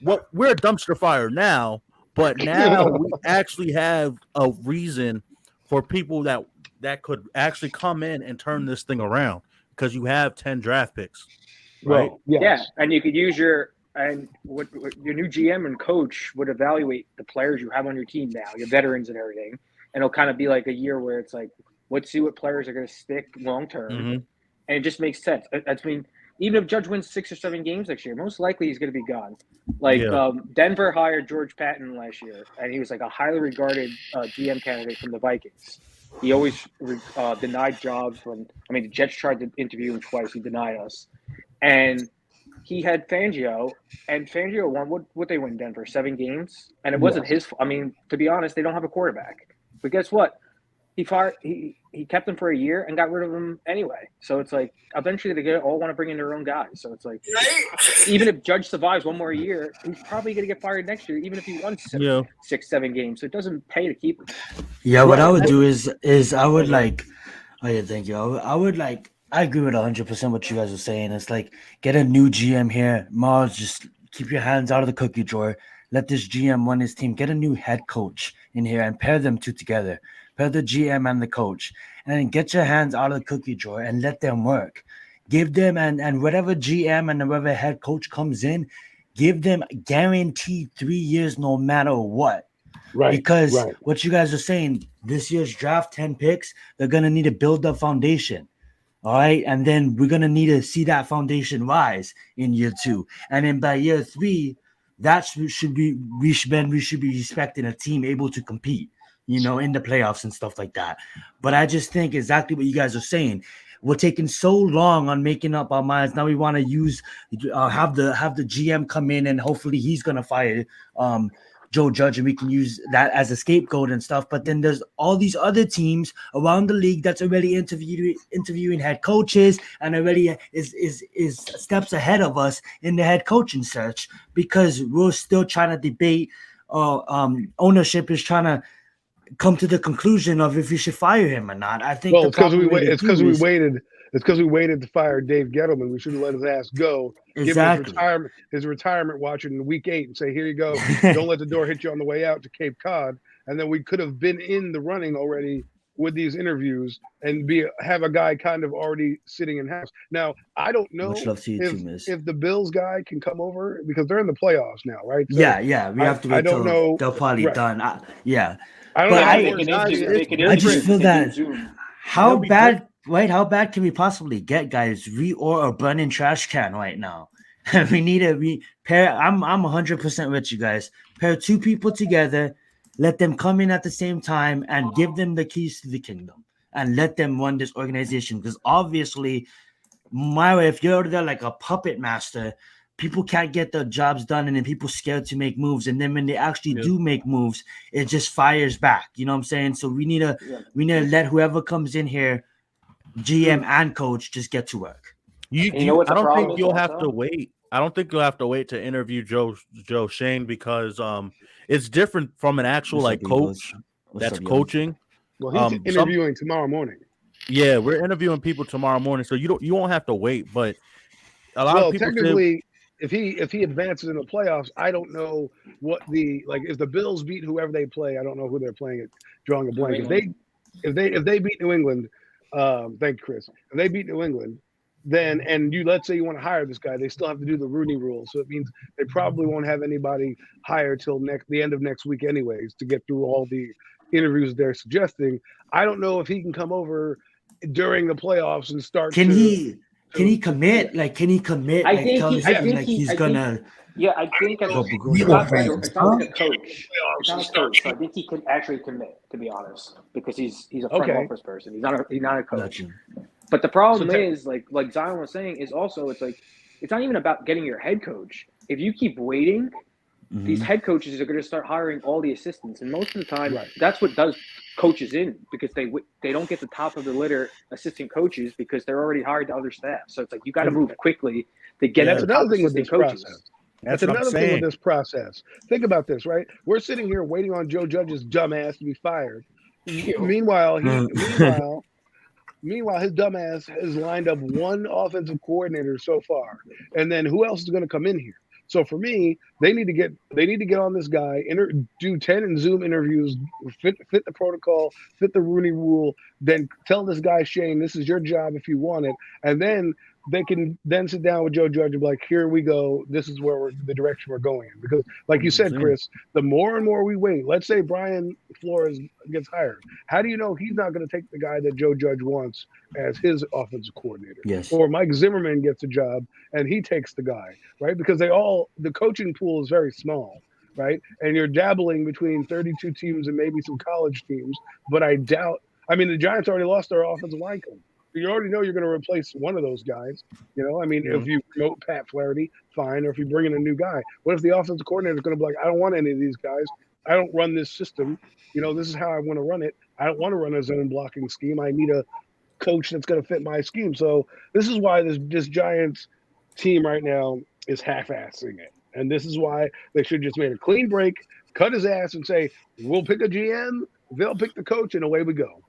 we're a dumpster fire now, but now we actually have a reason for people that could actually come in and turn this thing around, because you have 10 draft picks, right? Well, yes. Yeah, and you could use your new GM and coach would evaluate the players you have on your team now, your veterans and everything, and it'll kind of be like a year where it's like, let's see what players are going to stick long term, and it just makes sense. I mean, even if Judge wins 6 or 7 games next year, most likely he's going to be gone. Like Denver hired George Patton last year, and he was like a highly regarded GM candidate from the Vikings. He always denied jobs the Jets tried to interview him twice. He denied us. And he had Fangio, and Fangio won. What they win Denver? 7 games? And it wasn't his fault. I mean, to be honest, they don't have a quarterback. But guess what? He kept him for a year and got rid of him anyway. So it's like eventually they all want to bring in their own guys. So it's like even if Judge survives one more year, he's probably going to get fired next year, even if he won 6-7 games. So it doesn't pay to keep him. Yeah, what I would do is I would like. Oh yeah, thank you. I would like. I agree with 100% what you guys are saying. It's like, get a new GM here. Miles, just keep your hands out of the cookie drawer. Let this GM run his team. Get a new head coach in here and pair them two together. Pair the GM and the coach. And then get your hands out of the cookie drawer and let them work. Give them, and whatever GM and whatever head coach comes in, give them guaranteed 3 years no matter what. Right. Because what you guys are saying, this year's draft, 10 picks, they're going to need to build the foundation. All right. And then we're going to need to see that foundation rise in year 2. And then by year 3, we should be expecting a team able to compete, in the playoffs and stuff like that. But I just think exactly what you guys are saying. We're taking so long on making up our minds. Now we want to have the GM come in, and hopefully he's going to fire Joe Judge, and we can use that as a scapegoat and stuff. But then there's all these other teams around the league that's already interviewing head coaches and already is steps ahead of us in the head coaching search, because we're still trying to debate. Ownership is trying to come to the conclusion of if you should fire him or not. I think it's because we waited. It's because we waited to fire Dave Gettleman. We should have let his ass go. Exactly. Give him his retirement watch in week 8 and say, here you go. Don't let the door hit you on the way out to Cape Cod. And then we could have been in the running already with these interviews and have a guy kind of already sitting in house. Now, I don't know if the Bills guy can come over, because they're in the playoffs now, right? So yeah. We have to wait till they're probably done. I don't know. I just feel that how bad can we possibly get, guys? Or a burning trash can right now. We need to pair. I'm 100% with you guys. Pair 2 people together, let them come in at the same time, and give them the keys to the kingdom, and let them run this organization. Because obviously, Myra, if you're there like a puppet master, people can't get their jobs done, and then people scared to make moves. And then when they actually do make moves, it just fires back. You know what I'm saying? So we need to let whoever comes in here, GM and coach, just get to work. I don't think you'll have to wait. I don't think you'll have to wait to interview Joe Shane, because it's different from an actual coach that's coaching. Well, he's interviewing tomorrow morning. Yeah, we're interviewing people tomorrow morning, so you won't have to wait. But a lot of people technically, if he advances in the playoffs, I don't know what if the Bills beat whoever they play. I don't know who they're playing at. Drawing a blank. If they beat New England. Thank you, Chris. If they beat New England, then let's say you want to hire this guy, they still have to do the Rooney Rule. So it means they probably won't have anybody hired till the end of next week, anyways, to get through all the interviews they're suggesting. I don't know if he can come over during the playoffs and start. Can he commit? Can he commit? I think he's gonna. Yeah, I think it's not like a coach. It's not a coach. So I think he can actually commit, to be honest, because he's a front office person. He's not a coach. But the problem is, like Zion was saying, is also it's like it's not even about getting your head coach. If you keep waiting, these head coaches are going to start hiring all the assistants, and most of the time, that's what does coaches in, because they don't get the top of the litter assistant coaches because they're already hired to other staff. So it's like you got to move quickly to get That's the top another thing with assistant this coaches. process. That's That's what I'm another thing with saying. this process. Think about this, right? We're sitting here waiting on Joe Judge's dumbass to be fired. Meanwhile, his dumbass has lined up one offensive coordinator so far, and then who else is going to come in here? So for me, they need to get on this guy, do 10 Zoom interviews, fit the protocol, fit the Rooney Rule, then tell this guy Shane, this is your job if you want it, and then they can then sit down with Joe Judge and be like, here we go, this is where the direction we're going in. Because like you said, Chris, the more and more we wait, let's say Brian Flores gets hired, how do you know he's not going to take the guy that Joe Judge wants as his offensive coordinator? Yes. Or Mike Zimmerman gets a job and he takes the guy, right? Because the coaching pool is very small, right? And you're dabbling between 32 teams and maybe some college teams, but I doubt. I mean, the Giants already lost their offensive line coach. You already know you're going to replace one of those guys. I mean, if you promote Pat Flaherty, fine. Or if you bring in a new guy, what if the offensive coordinator is going to be like, I don't want any of these guys. I don't run this system. This is how I want to run it. I don't want to run a zone blocking scheme. I need a coach that's going to fit my scheme. So this is why this Giants team right now is half-assing it. And this is why they should just make a clean break, cut his ass and say, we'll pick a GM, they'll pick the coach, and away we go.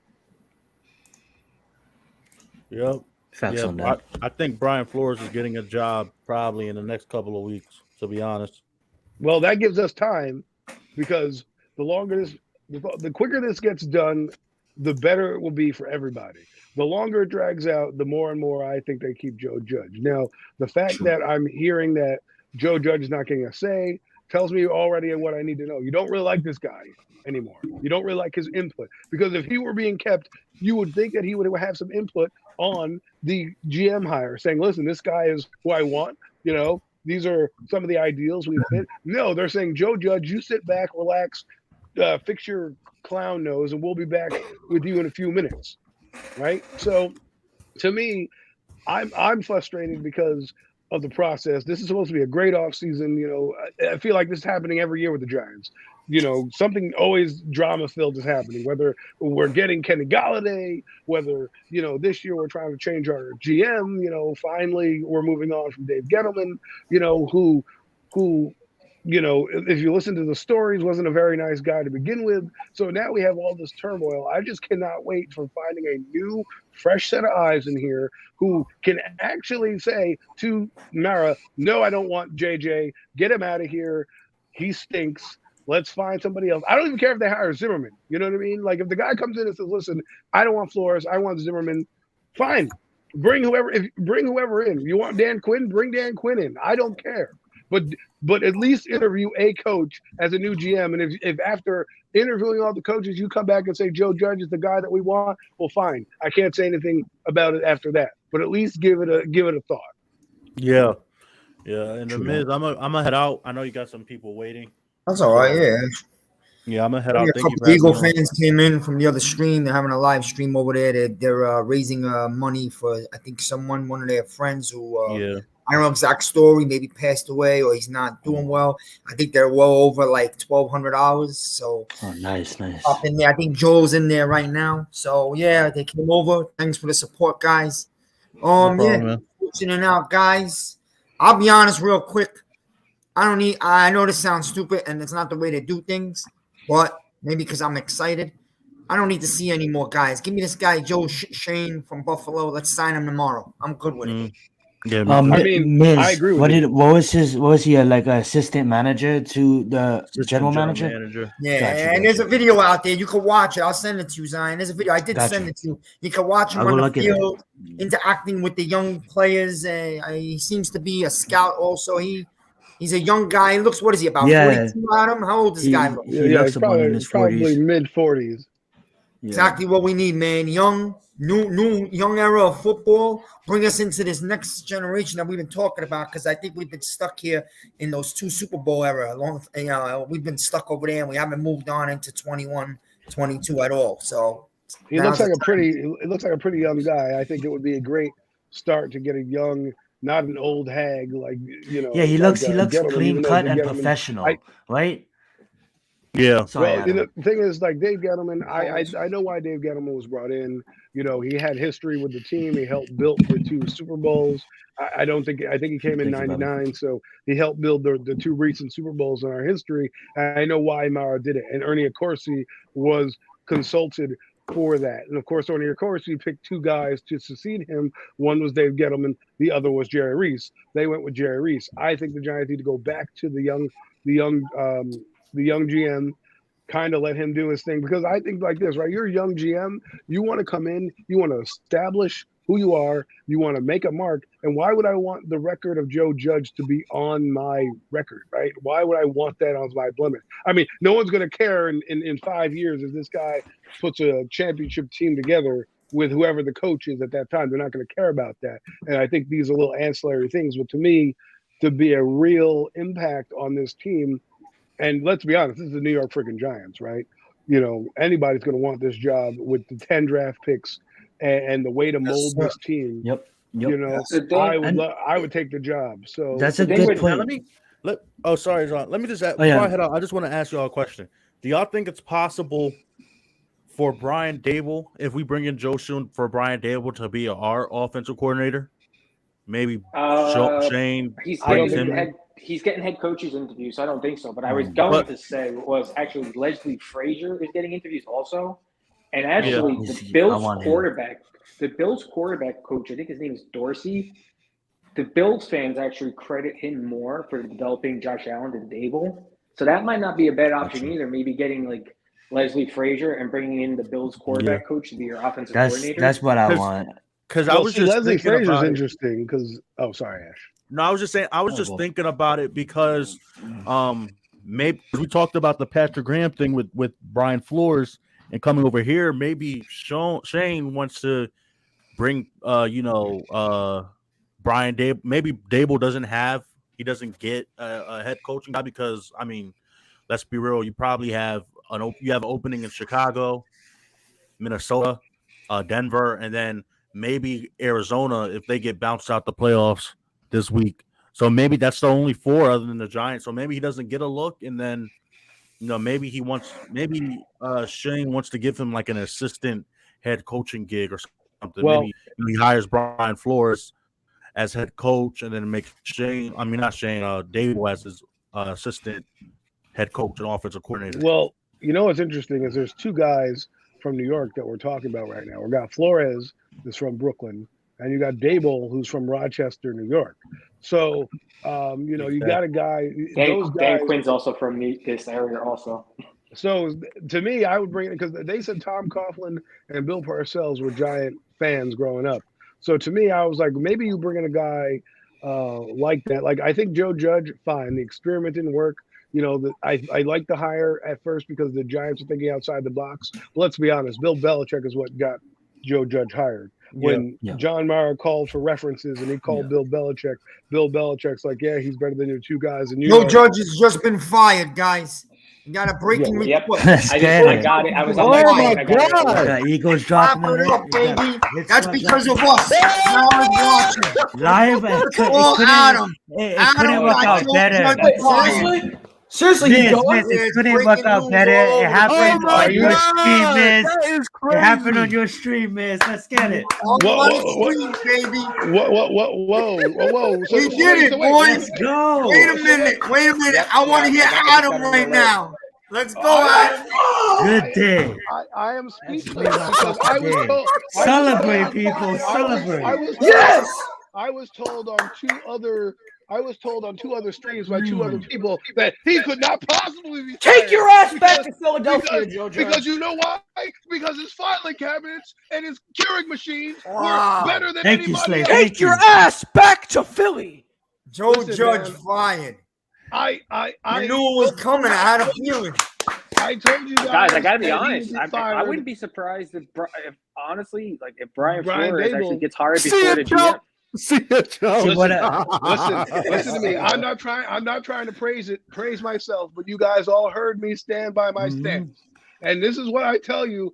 Yep. Facts on that. I think Brian Flores is getting a job probably in the next couple of weeks, to be honest. Well, that gives us time, because the quicker this gets done, the better it will be for everybody. The longer it drags out, the more and more I think they keep Joe Judge. Now, the fact that I'm hearing that Joe Judge is not getting a say tells me already what I need to know. You don't really like this guy anymore. You don't really like his input, because if he were being kept, you would think that he would have some input on the GM hire, saying, listen, this guy is who I want. These are some of the ideals we fit. No, they're saying, Joe Judge, you sit back, relax, fix your clown nose, and we'll be back with you in a few minutes. Right? So to me, I'm frustrated because of the process. This is supposed to be a great offseason. I feel like this is happening every year with the Giants. Something always drama-filled is happening, whether we're getting Kenny Galladay, whether, this year we're trying to change our GM, finally we're moving on from Dave Gettleman, who if you listen to the stories, wasn't a very nice guy to begin with. So now we have all this turmoil. I just cannot wait for finding a new, fresh set of eyes in here who can actually say to Mara, no, I don't want JJ. Get him out of here. He stinks. Let's find somebody else. I don't even care if they hire Zimmerman. You know what I mean? Like, if the guy comes in and says, listen, I don't want Flores, I want Zimmerman, fine. Bring whoever in. You want Dan Quinn? Bring Dan Quinn in. I don't care. But at least interview a coach as a new GM. And if after interviewing all the coaches, you come back and say Joe Judge is the guy that we want, well, fine. I can't say anything about it after that. But at least give it a thought. Yeah. And the Miz, I'm gonna head out. I know you got some people waiting. That's all right. Yeah. Yeah, I'm gonna head out. A Thank you couple for Eagle having me on. fans came in from the other stream. They're having a live stream over there. They're raising money for, I think, one of their friends who I don't know exact story, maybe passed away or he's not doing well. I think they're well over like $1,200. So nice. Up in there. I think Joel's in there right now. So yeah, they came over. Thanks for the support, guys. Fortunate out, guys. I'll be honest real quick. I know this sounds stupid and it's not the way to do things, but maybe because I'm excited. I don't need to see any more guys. Give me this guy, Joe Shane from Buffalo. Let's sign him tomorrow. I'm good with it. Yeah, Miz, I agree with you. What was he like an assistant manager to the general manager? Yeah, Gotcha. There's a video out there. You can watch it. I'll send it to you, Zion. There's a video. I did send it to you. You can watch him on the field, interacting with the young players. He seems to be a scout also. He's a young guy. He looks, what is he, about 42, Adam? How old does this guy look? He looks probably, in his 40s. Probably mid-40s. Yeah. Exactly what we need, man. Young era of football. Bring us into this next generation that we've been talking about, because I think we've been stuck here in those two Super Bowl era. We've been stuck over there, and we haven't moved on into 21, 22 at all. So it looks like a pretty young guy. I think it would be a great start to get a young not an old hag like Yeah, he like looks Gettleman, clean even though cut the and Gettleman, professional, right? Yeah. Sorry, well, Adam. the thing is, like Dave Gettleman, I know why Dave Gettleman was brought in. He had history with the team. He helped build the 2 Super Bowls. I think he came in Thank you, brother. '99, so he helped build the 2 recent Super Bowls in our history. I know why Mara did it, and Ernie Accorsi was consulted for that. And of course, Ernie Accorsi picked 2 guys to succeed him. One was Dave Gettleman, the other was Jerry Reese. They went with Jerry Reese. I think the Giants need to go back to the young GM, kind of let him do his thing, because I think like this, right? You're a young GM. You want to come in, you want to establish who you are, you want to make a mark. And why would I want the record of Joe Judge to be on my record, right? Why would I want that on my blemish? I mean, no one's going to care in 5 years if this guy puts a championship team together with whoever the coach is at that time. They're not going to care about that. And I think these are little ancillary things. But to me, to be a real impact on this team, and let's be honest, this is the New York freaking Giants, right? Anybody's going to want this job with the 10 draft picks and the way to mold this team. Yep. I would take the job. So That's a good point. Sorry, John. Let me just ask, Oh, yeah. before I head out, I just want to ask y'all a question. Do y'all think it's possible for Brian Dable, if we bring in Joe Schoen, for Brian Dable to be our offensive coordinator? Maybe Shane. He's getting head coaches interviews, so I don't think so. But I was going to say was actually Leslie Frazier is getting interviews also, and actually the Bills quarterback coach, I think his name is Dorsey. The Bills fans actually credit him more for developing Josh Allen than Dable, so that might not be a bad option either. Maybe getting like Leslie Frazier and bringing in the Bills quarterback coach to be your offensive coordinator. That's what I want. Because I was just Leslie thinking Frazier's about interesting because sorry, Ash. No, I was just saying. I was just thinking about it because, maybe we talked about the Patrick Graham thing with Brian Flores and coming over here. Maybe Shane wants to bring, Brian Dable. Maybe Dable doesn't get a head coaching job because, I mean, let's be real. You probably have an opening in Chicago, Minnesota, Denver, and then maybe Arizona if they get bounced out the playoffs this week. So maybe that's the only 4 other than the Giants. So maybe he doesn't get a look, and then maybe Shane wants to give him like an assistant head coaching gig or something. Well, maybe he hires Brian Flores as head coach, and then makes Dable as his assistant head coach and offensive coordinator. Well, what's interesting is there's 2 guys from New York that we're talking about right now. We got Flores, who's from Brooklyn, and you got Dable, who's from Rochester, New York. So, you got a guy. Dan Quinn's also from this area, also. So, to me, I would bring it because they said Tom Coughlin and Bill Parcells were Giant fans growing up. So, to me, I was like, maybe you bring in a guy like that. Like, I think Joe Judge, fine. The experiment didn't work. I like the hire at first because the Giants are thinking outside the box. But let's be honest, Bill Belichick is what got Joe Judge hired. When John Mara called for references and he called Bill Belichick, Bill Belichick's like, yeah, he's better than your 2 guys in New York. Joe Judge has just been fired, guys. You got a breaking report. I got it. I was on my God. Eagles dropping up, baby. That's because of us. Now I'm watching. Live. It couldn't work out better. Seriously, it couldn't work out better. It happened on your stream, Miz. It happened on your stream, Miz. Let's get it. Stream, baby. Whoa. We did it, boys. Let's go. Wait a minute. I want to hear Adam right now. Let's go, Adam. Good day. I am speechless because I was told. Celebrate, people. Celebrate. I was told on 2 other streams by 2 other people that he could not possibly be Take your ass back to Philadelphia, Joe Judge. Because you know why? Because his filing cabinets and his curing machines were better than anybody else. Take your ass back to Philly. Joe Judge fired. I knew it was coming. I had a feeling. I told you guys, I gotta be honest. I wouldn't be surprised if honestly, like if Brian Flores actually gets hired before the GM. Listen to me. I'm not trying to praise myself, but you guys all heard me stand by my stance. And this is what I tell you: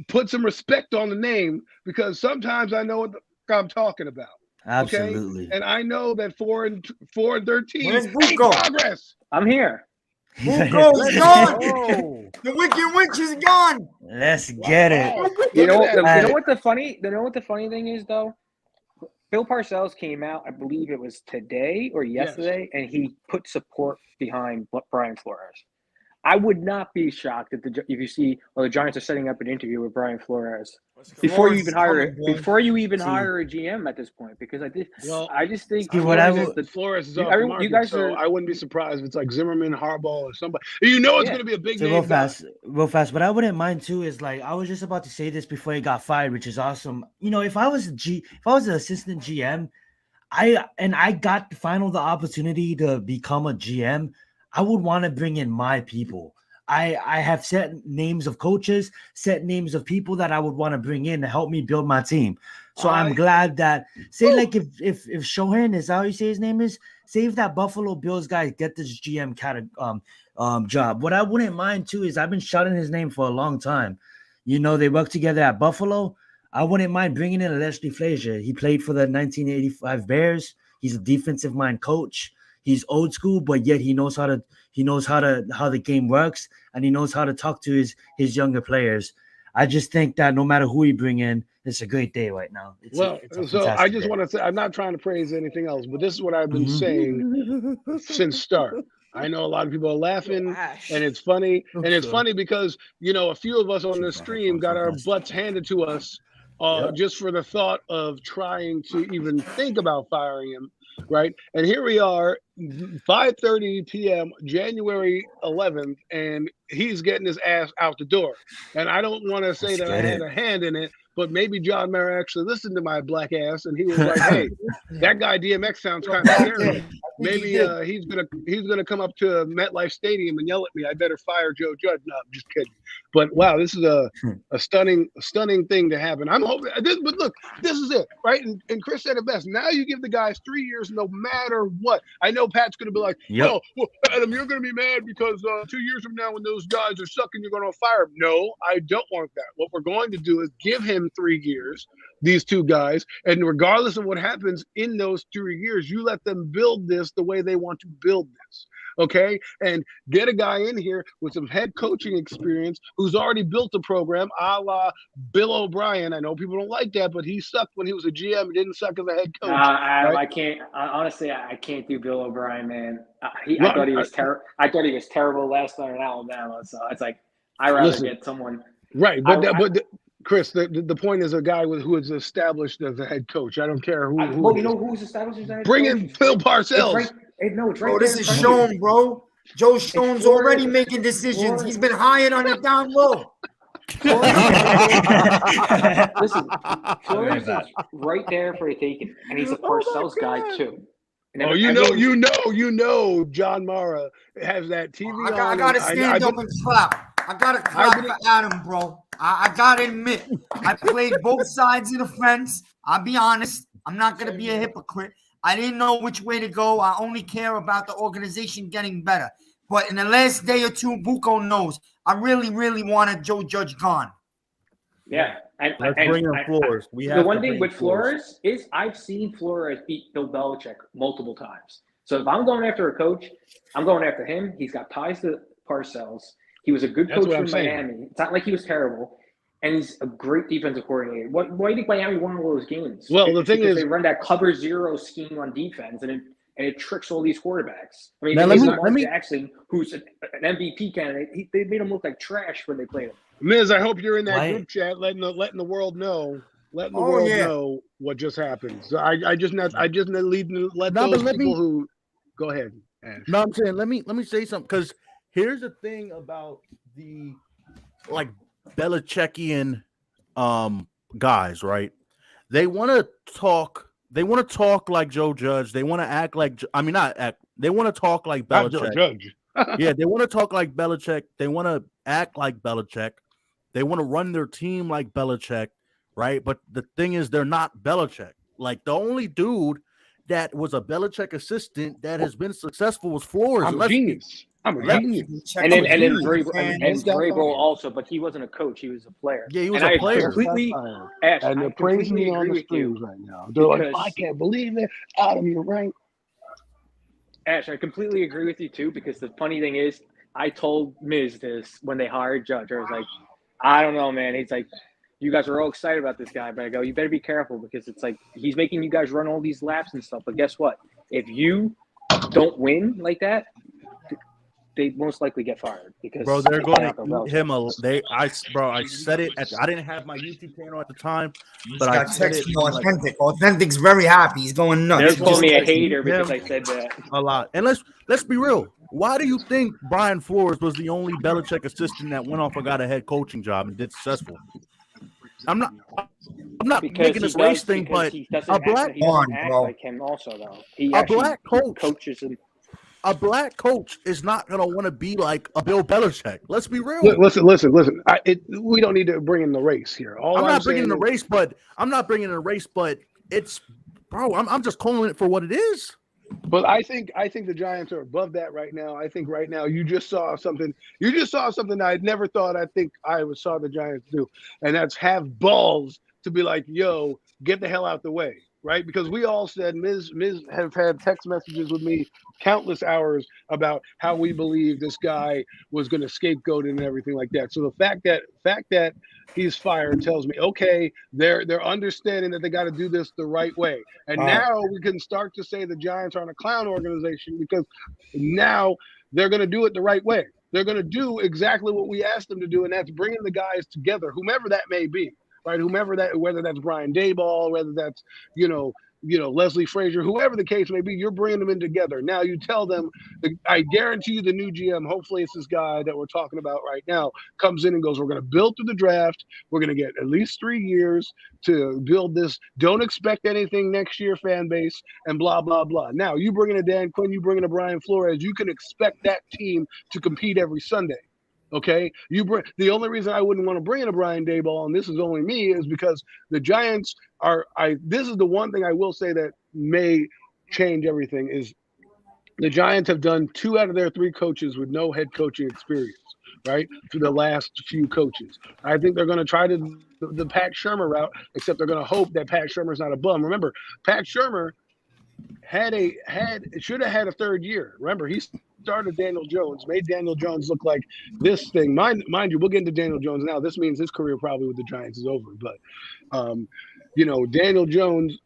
put some respect on the name, because sometimes I know what I'm talking about. Absolutely. Okay, and I know that 4-13 Where's ain't Buko? progress. I'm here. Buko's gone. Oh, The Wicked Witch is gone. Let's get it. Wow. You know, Look at that. you know what the funny thing is though? Bill Parcells came out, I believe it was today or Yes. yesterday, and he put support behind Brian Flores. I would not be shocked if you see, well, the Giants are setting up an interview with Brian Flores before you even hire a GM at this point, because I just think See, what I Flores would- is Flores is you- off the everyone- market, you guys so are- I wouldn't be surprised if it's like Zimmerman, Harbaugh, or somebody. You know, it's Yeah. going to be a big So name real guy. fast. What I wouldn't mind too is like I was just about to say this before he got fired, which is awesome. You know, if I was an assistant GM, I got the opportunity to become a GM, I would want to bring in my people. I have set names of coaches, set names of people that I would want to bring in to help me build my team. So I'm glad that like if Shohan is how you say his name is, say if that Buffalo Bills guy get this GM job. What I wouldn't mind too is I've been shouting his name for a long time. You know, they work together at Buffalo. I wouldn't mind bringing in Leslie Frazier. He played for the 1985 Bears. He's a defensive mind coach. He's old school, but yet he knows how the game works, and he knows how to talk to his younger players. I just think that no matter who we bring in, it's a great day right now. It's a so I fantastic just day. want to say, I'm not trying to praise anything else, but this is what I've been saying since start. I know a lot of people are laughing, and it's funny, funny because a few of us on the stream got our butts handed to us just for the thought of trying to even think about firing him, right? And here we are, 5:30 p.m. January 11th, and he's getting his ass out the door. And I don't want to say that I had a hand in it, but maybe John Mara actually listened to my black ass, and he was like, "Hey, that guy DMX sounds kind of scary. Maybe he's gonna come up to MetLife Stadium and yell at me. I better fire Joe Judge." No, I'm just kidding. But wow, this is a stunning thing to happen. I'm hoping but look, this is it, right? And Chris said it best. Now you give the guys 3 years, no matter what. I know Pat's gonna be like, well, Adam, you're gonna be mad because 2 years from now, when those guys are sucking, you're gonna fire them. No, I don't want that. What we're going to do is give him 3 years, these two guys, and regardless of what happens in those 3 years, you let them build this the way they want to build this. Okay, and get a guy in here with some head coaching experience who's already built a program, a la Bill O'Brien. I know people don't like that, but he sucked when he was a GM. He didn't suck as a head coach. Adam, right? I can't. Honestly, I can't do Bill O'Brien, man. I thought he was terrible. I thought he was terrible last night in Alabama. So it's like I'd rather get someone. Right, but Chris, the point is a guy who is established as a head coach. I don't care who. Well, you know who's established as a head Bring coach? in Phil Parcells. It's right Bro, there this in is front of shown, you. bro. Joe Stone's Flores. already making decisions. He's been hired on the down low. Listen, Flores is right there for the taking, and he's a Parcells guy too. Oh, you know, John Mara has that TV on. I gotta stand up and clap. I gotta clap for Adam, bro. I gotta admit, I played both sides of the fence. I'll be honest. I'm not gonna be a hypocrite. I didn't know which way to go. I only care about the organization getting better. But in the last day or two, Buko knows I really, really wanted Joe Judge gone. Yeah, let's bring in Flores. The one thing with Flores is I've seen Flores beat Bill Belichick multiple times. So if I'm going after a coach, I'm going after him. He's got ties to Parcells. He was a good coach in Miami. It's not like he was terrible. And he's a great defensive coordinator. Why do you think Miami won all those games? Well, the thing is, they run that cover zero scheme on defense, and it tricks all these quarterbers. I mean, now, Lamar Jackson, who's an MVP candidate, they made him look like trash when they played him. Miz, I hope you're in that group chat, letting the world know, know what just happened. So I just let those people who go ahead. Ash. No, I'm saying let me say something, because here's the thing about the Belichickian guys, right? They want to talk like Joe Judge. They want to act like they want to talk like Belichick. Not Joe Judge. Yeah, they want to talk like Belichick. They want to act like Belichick. They want to run their team like Belichick, right? But the thing is, they're not Belichick. Like, the only dude that was a Belichick assistant that has been successful was Flores. I'm a genius. I'm Yep, repeating you. you check And then with and then the Vrabel fans. and got Vrabel fired. also, but he wasn't a coach; he was a player. Yeah, he was And a I player. completely, Fired. Ash, And they're I praising completely me on agree the with you. streams right now. They're like, Because I can't believe it. Adam, you're right. Ash, I completely agree with you too. Because the funny thing is, I told Miz this when they hired Judge. I was like, I don't know, man. He's like, you guys are all excited about this guy, but I go, you better be careful because it's like he's making you guys run all these laps and stuff. But guess what? If you don't win like that, they most likely get fired because Bro, they're they going cannot to go eat him. I said it. I didn't have my YouTube channel at the time, but I Got said text it. from Like, Authentic. Authentic's very happy. He's going nuts. They they're He called just me a going to texted eat hater because him I said that. a lot. And let's be real. Why do you think Brian Flores was the only Belichick assistant that went off and got a head coaching job and did successful? I'm not. I'm not Because making he this race does. thing, Because but he a doesn't. black He doesn't on, act bro. like him. Also, though, he a actually black coach coaches him. a black coach is not gonna want to be like a Bill Belichick. Let's be real. Listen. We don't need to bring in the race here. All I'm I'm not bringing saying in is, the race, but it's, bro. I'm just calling it for what it is. but I think the Giants are above that right now. I think right now you just saw something. You just saw something I never thought saw the Giants do, and that's have balls to be like, "Yo, get the hell out the way," right? Because we all said Ms. have had text messages with me countless hours about how we believe this guy was going to scapegoat it and everything like that. So the fact that he's fired tells me, okay, they're understanding that they got to do this the right way. And now we can start to say the Giants aren't a clown organization because now they're going to do it the right way. They're going to do exactly what we asked them to do, and that's bringing the guys together, whomever that may be, right? Whether that's Brian Daboll, whether that's Leslie Frazier, whoever the case may be, you're bringing them in together. Now you tell them, I guarantee you, the new GM, hopefully it's this guy that we're talking about right now, comes in and goes, we're going to build through the draft. We're going to get at least 3 years to build this. Don't expect anything next year, fan base, and blah, blah, blah. Now, you bring in a Dan Quinn, you bring in a Brian Flores, you can expect that team to compete every Sunday. Okay, the only reason I wouldn't want to bring in a Brian Daboll, and this is only me, is because the Giants are. This is the one thing I will say that may change everything is the Giants have done 2 out of their 3 coaches with no head coaching experience, right? For the last few coaches, I think they're going to try the Pat Shurmur route, except they're going to hope that Pat Shurmur's not a bum. Remember, Pat Shurmur should have had a 3rd year. Remember, he started Daniel Jones, made Daniel Jones look like this thing. Mind you, we'll get into Daniel Jones now. This means his career probably with the Giants is over. But Daniel Jones.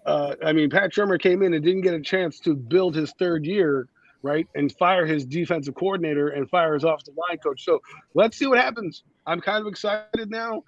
Pat Shurmur came in and didn't get a chance to build his 3rd year, right, and fire his defensive coordinator and fire his offensive line coach. So let's see what happens. I'm kind of excited now.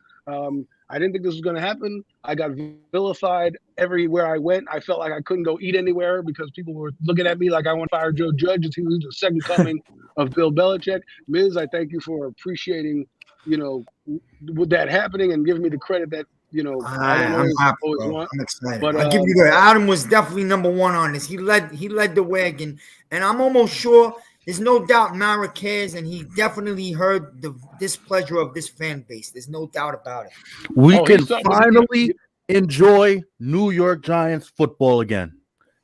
I didn't think this was going to happen. I got vilified everywhere I went. I felt like I couldn't go eat anywhere because people were looking at me like I want to fire Joe Judge as he was the second coming of Bill Belichick. Miz, I thank you for appreciating, with that happening and giving me the credit that, I'm happy, always bro. want. I'm excited. But, I'll give you that. Adam was definitely number 1 on this. He led the wagon, and I'm almost sure there's no doubt Mara cares, and he definitely heard the displeasure of this fan base. There's no doubt about it. We can finally enjoy New York Giants football again.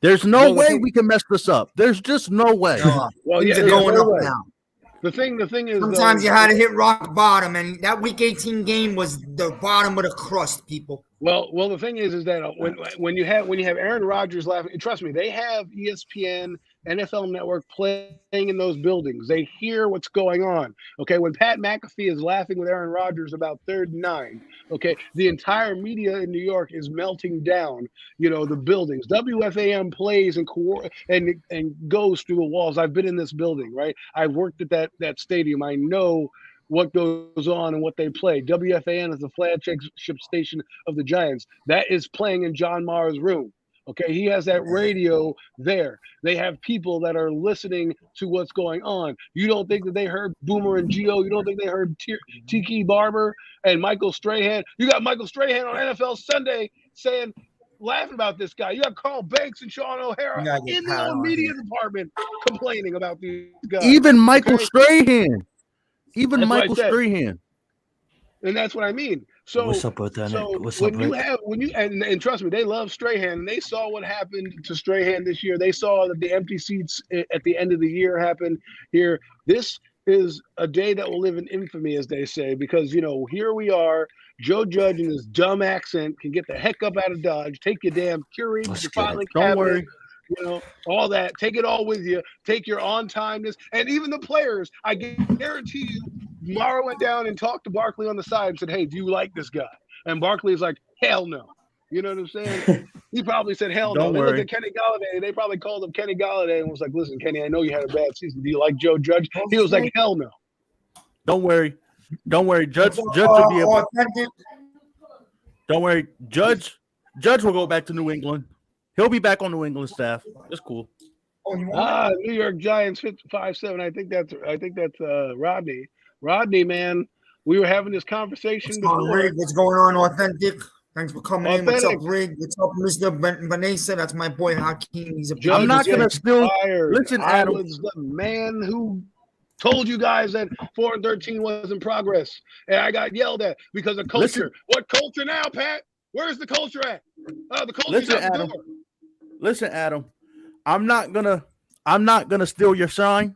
There's no way we can mess this up. There's just no way. Things are going up now. The thing is, sometimes you had to hit rock bottom, and that Week 18 game was the bottom of the crust, people. Well, the thing is that when you have Aaron Rodgers laughing, trust me, they have ESPN, NFL Network playing in those buildings. They hear what's going on. Okay, when Pat McAfee is laughing with Aaron Rodgers about 3rd and 9, okay, the entire media in New York is melting down. The buildings. WFAN plays and goes through the walls. I've been in this building, right? I've worked at that stadium. I know what goes on and what they play. WFAN is the flagship station of the Giants. That is playing in John Mara's room. Okay, he has that radio there. They have people that are listening to what's going on. You don't think that they heard Boomer and Gio? You don't think they heard Tiki Barber and Michael Strahan? You got Michael Strahan on NFL Sunday laughing about this guy. You got Carl Banks and Sean O'Hara in the own media department complaining about these guys. Even Michael Strahan. Strahan. And that's what I mean. So What's up with that? So What's up, when you Rick? have and trust me, they love Strahan, and they saw what happened to Strahan this year. They saw that the empty seats at the end of the year happened here. This is a day that will live in infamy, as they say, because here we are. Joe Judge in his dumb accent can get the heck up out of Dodge. Take your damn curate, Let's your get it. filing Don't cabinet, worry. all that. Take it all with you. Take your on-timeness, and even the players. I guarantee you, Mara went down and talked to Barkley on the side and said, "Hey, do you like this guy?" And Barkley's like, "Hell no." You know what I'm saying? He probably said, "Hell no." Don't They looked worry. at Kenny Galladay. They probably called him Kenny Galladay and was like, "Listen, Kenny, I know you had a bad season. Do you like Joe Judge?" He was like, "Hell no." Don't worry. Don't worry. Judge will be able. Authentic. Don't worry. Judge will go back to New England. He'll be back on New England staff. It's cool. New York Giants 5-7. I think that's Rodney. Rodney, man, we were having this conversation What's on, before. Rig? What's going on, Authentic? Thanks for coming in. What's up, Authentic. Rig? What's up, Mr. Vanessa? That's my boy Hakeem. He's a Judge I'm not getting gonna steal. fired. Listen, I Adam. was the man who told you guys that 4-13 wasn't progress, and I got yelled at because of culture. Listen. What culture now, Pat? Where's the culture at? The culture's Listen, out the Adam. door. Listen, Adam. I'm not gonna steal your shine,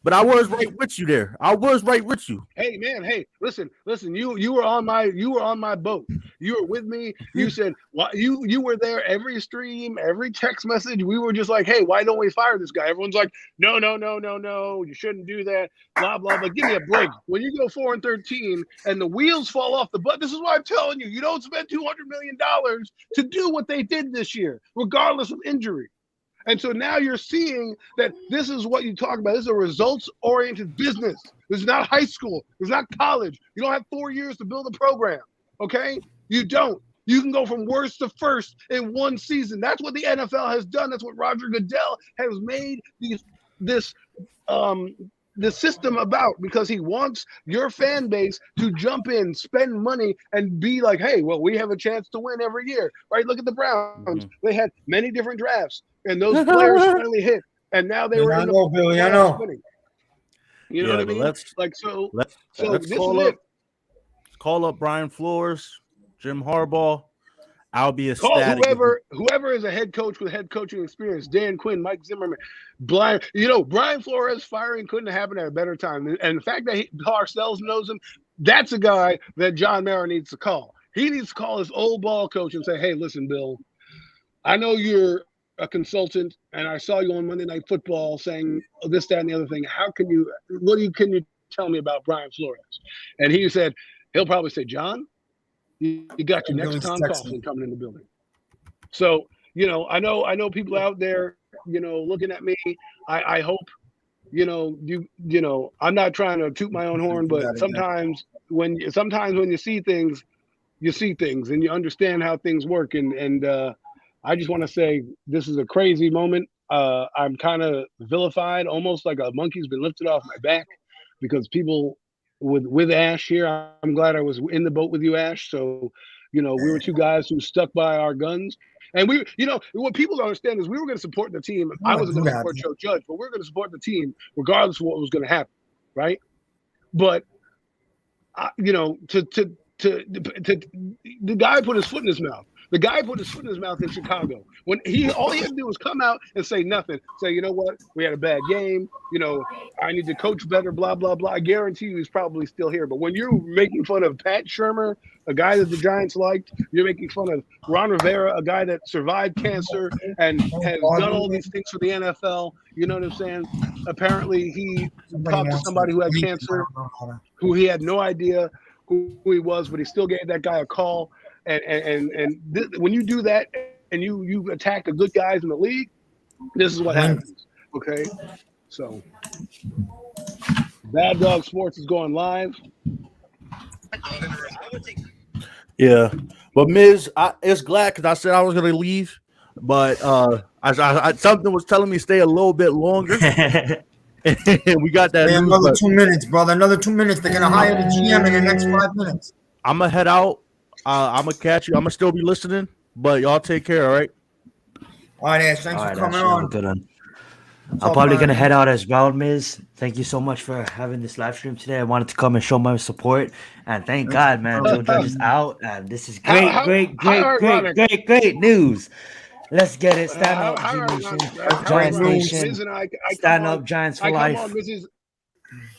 but I was right with you there. I was right with you. Hey, man. Hey, listen. You were on my boat. You were with me. You said you were there every stream, every text message. We were just like, hey, why don't we fire this guy? Everyone's like, no. You shouldn't do that. Blah blah blah. Give me a break. When you go 4-13 and the wheels fall off the bus, this is why I'm telling you. You don't spend $200 million to do what they did this year, regardless of injury. And so now you're seeing that this is what you talk about. This is a results-oriented business. This is not high school. This is not college. You don't have 4 years to build a program, okay? You don't. You can go from worst to first in one season. That's what the NFL has done. That's what Roger Goodell has made this system about, because he wants your fan base to jump in, spend money, and be like, hey, well, we have a chance to win every year, right? Look at the Browns. Mhm. They had many different drafts, and those players finally hit, and now they were I in know, Billy. I know. winning. You know Yeah, what I but mean? let's So let's this call is up it. call up Brian Flores, Jim Harbaugh. I'll be Call ecstatic. whoever is a head coach with head coaching experience, Dan Quinn, Mike Zimmerman, Brian Flores firing couldn't have happened at a better time. And the fact that Parcells knows him, that's a guy that John Mara needs to call. He needs to call his old ball coach and say, hey, listen, Bill, I know you're a consultant, and I saw you on Monday Night Football saying this, that, and the other thing. Can you tell me about Brian Flores? And he said, he'll probably say, John, you got your next Tom Coughlin coming in the building. So, I know people out there, looking at me. I hope, I'm not trying to toot my own horn, but sometimes when you see things, and you understand how things work. And I just want to say this is a crazy moment. I'm kind of vilified, almost like a monkey's been lifted off my back, because people with Ash here, I'm glad I was in the boat with you, Ash. So, we were two guys who stuck by our guns. And we, what people don't understand is we were going to support the team. I wasn't going to support Joe Judge, but we were going to support the team regardless of what was going to happen, right? But, the guy put his foot in his mouth. The guy put his foot in his mouth in Chicago. When all he had to do was come out and say nothing. Say, you know what? We had a bad game. I need to coach better, blah, blah, blah. I guarantee you he's probably still here. But when you're making fun of Pat Shurmur, a guy that the Giants liked, you're making fun of Ron Rivera, a guy that survived cancer and has done all these things for the NFL. You know what I'm saying? Apparently he talked to somebody who had cancer, who he had no idea who he was, but he still gave that guy a call. When you do that and you attack the good guys in the league, this is what happens. Okay, so Bad Dog Sports is going live. Yeah, but Miz, it's glad because I said I was gonna leave, but I something was telling me stay a little bit longer. We got that. Another 2 minutes, brother. Another 2 minutes. They're gonna hire the GM in the next 5 minutes. I'm gonna head out. I'm gonna catch you. I'm gonna still be listening, but y'all take care. All right. All right, Ash. Thanks for coming on. Good one. I'm probably gonna head out as well, Miz. Thank you so much for having this live stream today. I wanted to come and show my support, and thank God, man, Joe Judge is out, and this is great, How great, how great, great, ironic. great, great news. Let's get it. Stand up, How G Nation, ironic, right? That's How great Giants ironic. news. Nation. Miz and I come Stand on. up, Giants for I come on life.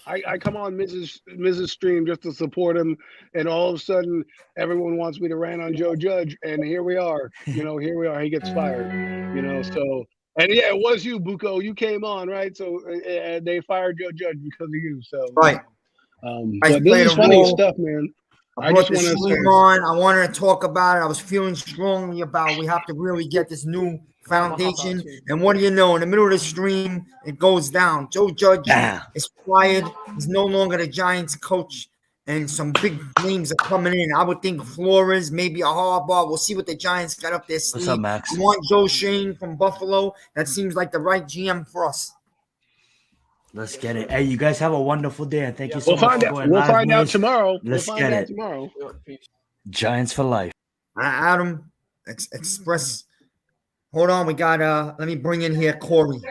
I come on Mrs. Stream just to support him, and all of a sudden everyone wants me to rant on Joe Judge, and here we are. Here we are. He gets fired. So and yeah, it was you, Buko. You came on, right? So they fired Joe Judge because of you. So Right. Guys but this played is a funny role. stuff, man. I I brought just the want to stream say, on. I wanted to talk about it. I was feeling strongly about we have to really get this new foundation. And what do you know? In the middle of the stream, it goes down. Joe Judge Damn. is fired. He's no longer the Giants coach. And some big names are coming in. I would think Flores, maybe a Harbaugh. We'll see what the Giants got up their What's sleeve. up, Max? We want Joe Shane from Buffalo. That seems like the right GM for us. Let's get it. Hey, you guys have a wonderful day, and thank you so we'll much find for out. going We'll live, find out Miz. tomorrow. Let's We'll get find out it. tomorrow. Giants for life. Adam, express. Hold on, we got let me bring in here Corey.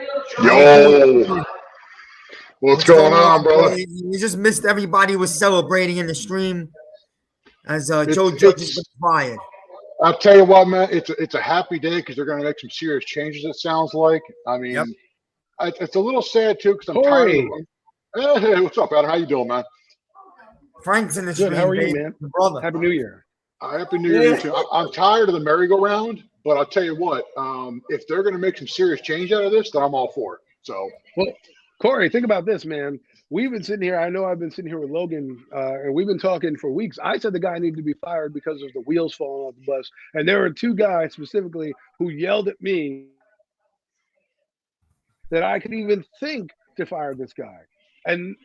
Yo, what's going on, brother? Corey? You just missed everybody was celebrating in the stream as Joe Judge has been fired. I'll tell you what, man, it's a happy day because they're going to make some serious changes. It sounds like. I mean, Yep. It's a little sad too because I'm Corey. tired of. Hey, what's up, Adam? How you doing, man? Frank's in the Good. stream. How are you, baby. man? Brother. Happy New Year. Happy New Year to you too. I'm tired of the merry-go-round, but I'll tell you what, if they're going to make some serious change out of this, then I'm all for it. So, well, Corey, think about this, man. We've been sitting here. I know I've been sitting here with Logan, and we've been talking for weeks. I said the guy needed to be fired because of the wheels falling off the bus, and there were two guys specifically who yelled at me that I could even think to fire this guy. And,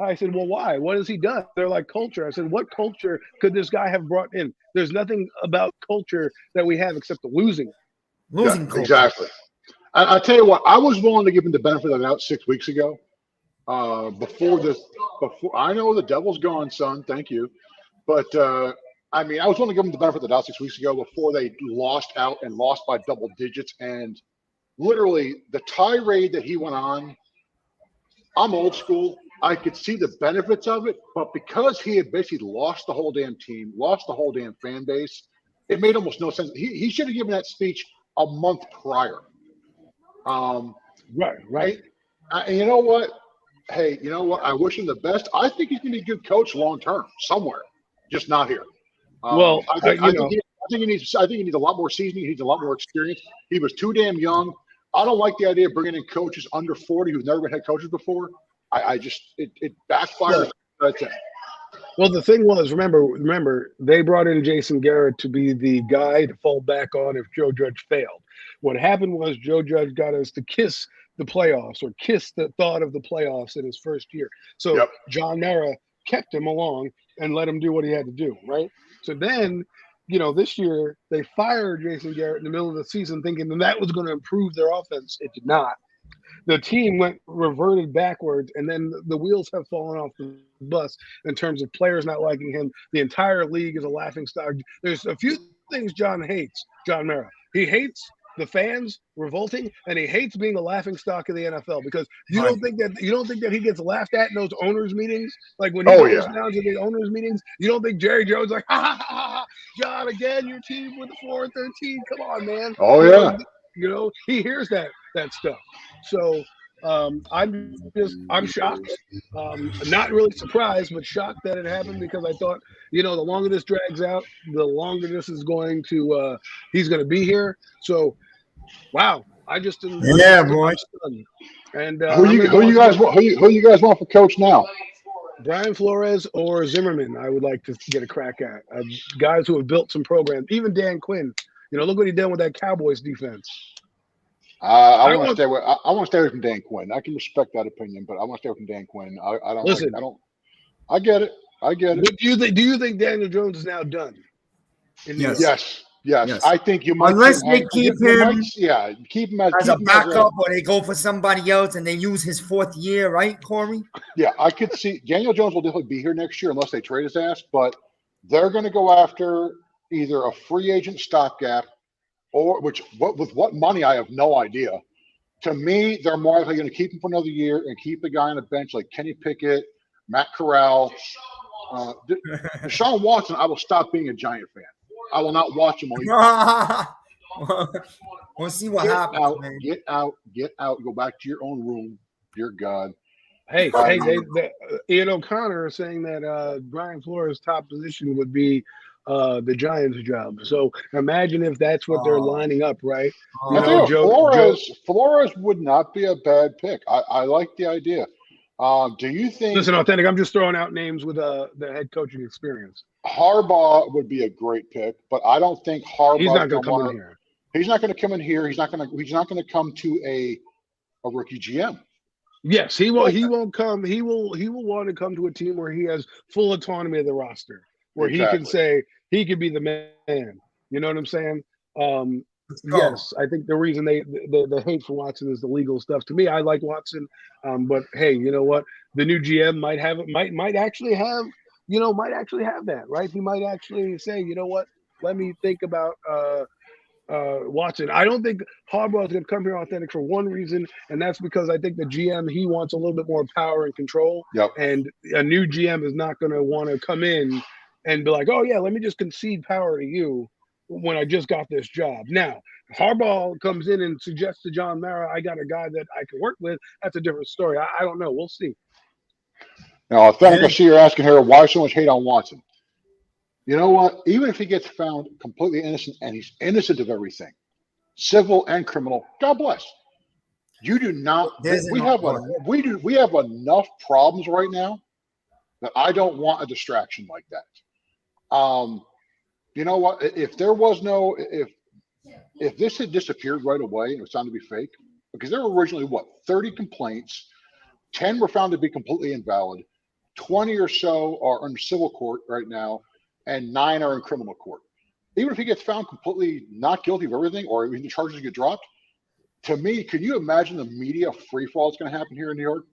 I said, well, why? What has he done? They're like culture. I said, what culture could this guy have brought in? There's nothing about culture that we have except the losing. Losing culture. Exactly. I tell you what, I was willing to give him the benefit of the doubt 6 weeks ago. Before I know the devil's gone, son. Thank you. But, I was willing to give him the benefit of the doubt 6 weeks ago before they lost out and lost by double digits. And literally the tirade that he went on, I'm old school. I could see the benefits of it, but because he had basically lost the whole damn team, lost the whole damn fan base, it made almost no sense. He should have given that speech a month prior. Right. And you know what? Hey, you know what? I wish him the best. I think he's going to be a good coach long term somewhere, just not here. I think he needs a lot more seasoning. He needs a lot more experience. He was too damn young. I don't like the idea of bringing in coaches under 40 who've never been head coaches before. It backfires. Well, the thing was, remember, they brought in Jason Garrett to be the guy to fall back on if Joe Judge failed. What happened was Joe Judge got us to kiss the playoffs or kiss the thought of the playoffs in his first year. So John Mara kept him along and let him do what he had to do, right? So then, this year they fired Jason Garrett in the middle of the season thinking that was going to improve their offense. It did not. The team reverted backwards, and then the wheels have fallen off the bus in terms of players not liking him. The entire league is a laughingstock. There's a few things John Mara. He hates the fans revolting, and he hates being a laughingstock of the NFL because you don't think that he gets laughed at in those owners meetings. Like when he goes down to the owners meetings, you don't think Jerry Jones like, ha ha ha ha, John again, your team with the 4-13. Come on, man. Oh yeah. He hears that stuff. So I'm shocked. Not really surprised, but shocked that it happened because I thought, the longer this drags out, the longer this is going to he's going to be here. So, wow, I just didn't. Boy. And who you guys want for coach now? Brian Flores or Zimmerman? I would like to get a crack at guys who have built some programs. Even Dan Quinn. Look what he did with that Cowboys defense. I want to stay away from Dan Quinn. I can respect that opinion, but I want to stay away from Dan Quinn. I get it. But do you think Daniel Jones is now done? Yes. I think you might. Unless they keep him. Keep him as a backup, or they go for somebody else and they use his 4th year, right, Corey? Yeah, I could see Daniel Jones will definitely be here next year unless they trade his ass. But they're going to go after either a free agent stopgap, or with what money I have no idea, To me, they're more likely going to keep him for another year and keep the guy on the bench like Kenny Pickett, Matt Corral. Deshaun Watson, I will stop being a Giant fan. I will not watch him. We'll see what happens, man. Get out. Go back to your own room. Dear God. Hey, Ian O'Connor is saying that Brian Flores' top position would be the Giants' job. So imagine if that's what they're lining up, right? I think Flores would not be a bad pick. I like the idea. Do you think? Listen, Authentic, I'm just throwing out names with the head coaching experience. Harbaugh would be a great pick, but I don't think Harbaugh. He's not going to come in here. He's not going to come in here. He's not going to come to a rookie GM. Yes, he will. He won't come. He will want to come to a team where he has full autonomy of the roster, where he can say he could be the man. You know what I'm saying? Yes, I think the reason the hate for Watson is the legal stuff. To me, I like Watson, but hey, you know what? The new GM might actually have that, right? He might actually say, you know what? Let me think about Watson. I don't think Harbaugh is going to come here, Authentic, for one reason, and that's because I think the GM, he wants a little bit more power and control. Yep. And a new GM is not going to want to come in and be like, oh yeah, let me just concede power to you when I just got this job. Now, if Harbaugh comes in and suggests to John Mara, I got a guy that I can work with, that's a different story. I don't know. We'll see. Now, Authentic, I see you're asking her, why so much hate on Watson? You know what? Even if he gets found completely innocent, and he's innocent of everything, civil and criminal, God bless. You do not. We have enough problems right now that I don't want a distraction like that. You know what? If this had disappeared right away and it was found to be fake, because there were originally 30 complaints, 10 were found to be completely invalid, 20 or so are in civil court right now, and 9 are in criminal court. Even if he gets found completely not guilty of everything, or even the charges get dropped, to me, can you imagine the media free fall that's going to happen here in New York?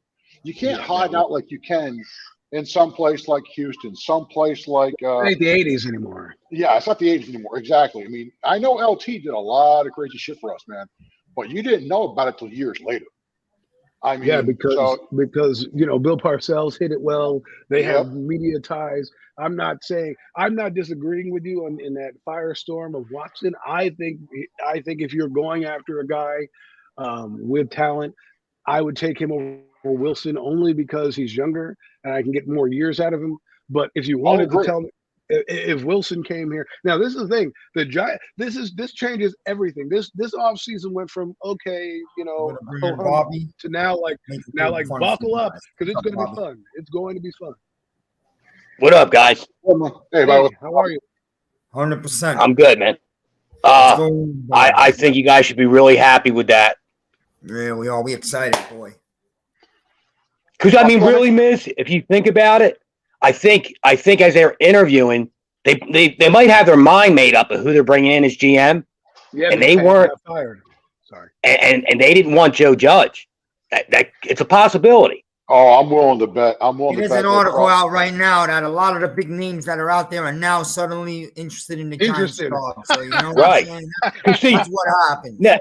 You can't hide out like you can in some place like Houston, some place like it ain't the 80s anymore. Yeah, it's not the 80s anymore. Exactly. I mean, I know LT did a lot of crazy shit for us, man, but you didn't know about it till years later. I mean, yeah, because Bill Parcells hit it well. They have media ties. I'm not disagreeing with you in that firestorm of Watson. I think if you're going after a guy with talent, I would take him over Wilson only because he's younger and I can get more years out of him. But if you wanted to tell me, if Wilson came here, now this is the thing. This changes everything. This offseason went from Bobby to now buckle up because it's going to be fun. It's going to be fun. What up, guys? Hey, Bobby. How are you? 100%. I'm good, man. I think you guys should be really happy with that. Yeah, we are. We excited, boy. Because I mean, really, Miz, if you think about it, I think as they're interviewing, they might have their mind made up of who they're bringing in as GM. Yeah, and they weren't fired. Sorry, and they didn't want Joe Judge. That it's a possibility. Oh, I'm willing to bet. There's an article out right now that a lot of the big names that are out there are now suddenly interested in the Giants job. So you know right? That's what happened. Yeah,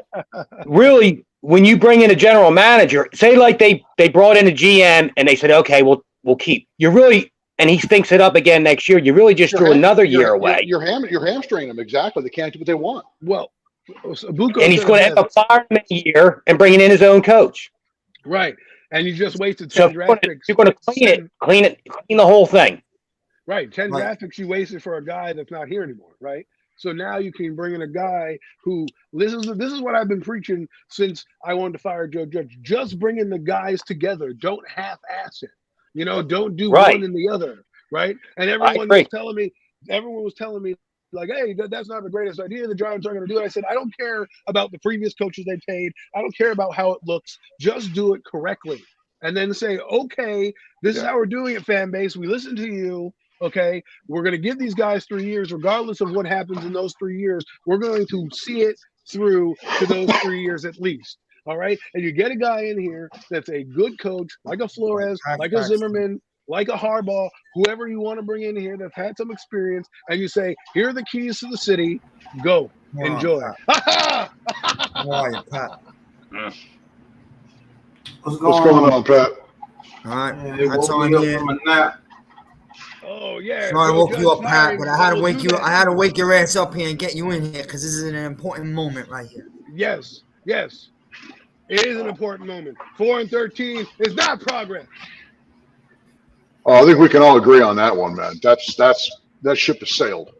really, when you bring in a general manager, say like they brought in a GM and they said, okay, we'll keep. You're really. And he stinks it up again next year. You really just threw another year away. You're hamstringing them. Exactly. They can't do what they want. Well, and he's going to end up firing him in a year and bringing in his own coach. Right. And you just wasted 10 draft picks. You're going to clean the whole thing. Right. 10 draft picks you wasted for a guy that's not here anymore. Right. So now you can bring in a guy who this is what I've been preaching since I wanted to fire Joe Judge. Just bringing the guys together. Don't half-ass it. Don't do one and the other, right? And everyone was telling me, like, hey, that's not the greatest idea. The Giants aren't going to do it. I said, I don't care about the previous coaches they paid. I don't care about how it looks. Just do it correctly. And then say, okay, this is how we're doing it, fan base. We listen to you. Okay, we're going to give these guys 3 years, regardless of what happens in those 3 years. We're going to see it through to those 3 years at least. All right. And you get a guy in here that's a good coach, like a Flores, like a Zimmerman, like a Harbaugh, whoever you want to bring in here that's had some experience, and you say, here are the keys to the city. Go. Enjoy. What's going What's going on? on, Pat? All right, Yeah, they that's woke on me up here. from a nap. Oh yeah, Sorry I Joe woke Judge you up, Pat, firing. but I had to We'll wake do you. that I had to too. wake your ass up here and get you in here because this is an important moment right here. Yes, yes, it is an important moment. 4-13 is not progress. Oh, I think we can all agree on that one, man. That ship has sailed.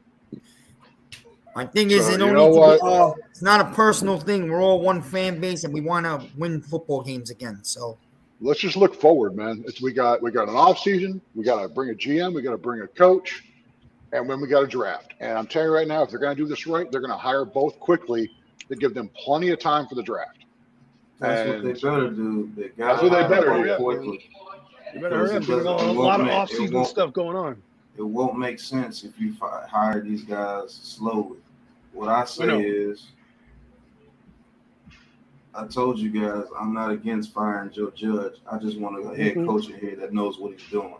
My thing is, So it you don't know need to be. what? It's not a personal thing. We're all one fan base, and we want to win football games again. So Let's just look forward, man. We got an off season. We got to bring a GM. We got to bring a coach, and then we got a draft. And I'm telling you right now, if they're going to do this right, they're going to hire both quickly to give them plenty of time for the draft. That's what they And better do. They that's got what they to better hire do. Hurry up, man. quickly. You better hurry up. There's a lot of off-season stuff going on. It won't make sense if you hire these guys slowly. What I say know. is, I told you guys I'm not against firing Joe Judge. I just want a head coach in here that knows what he's doing.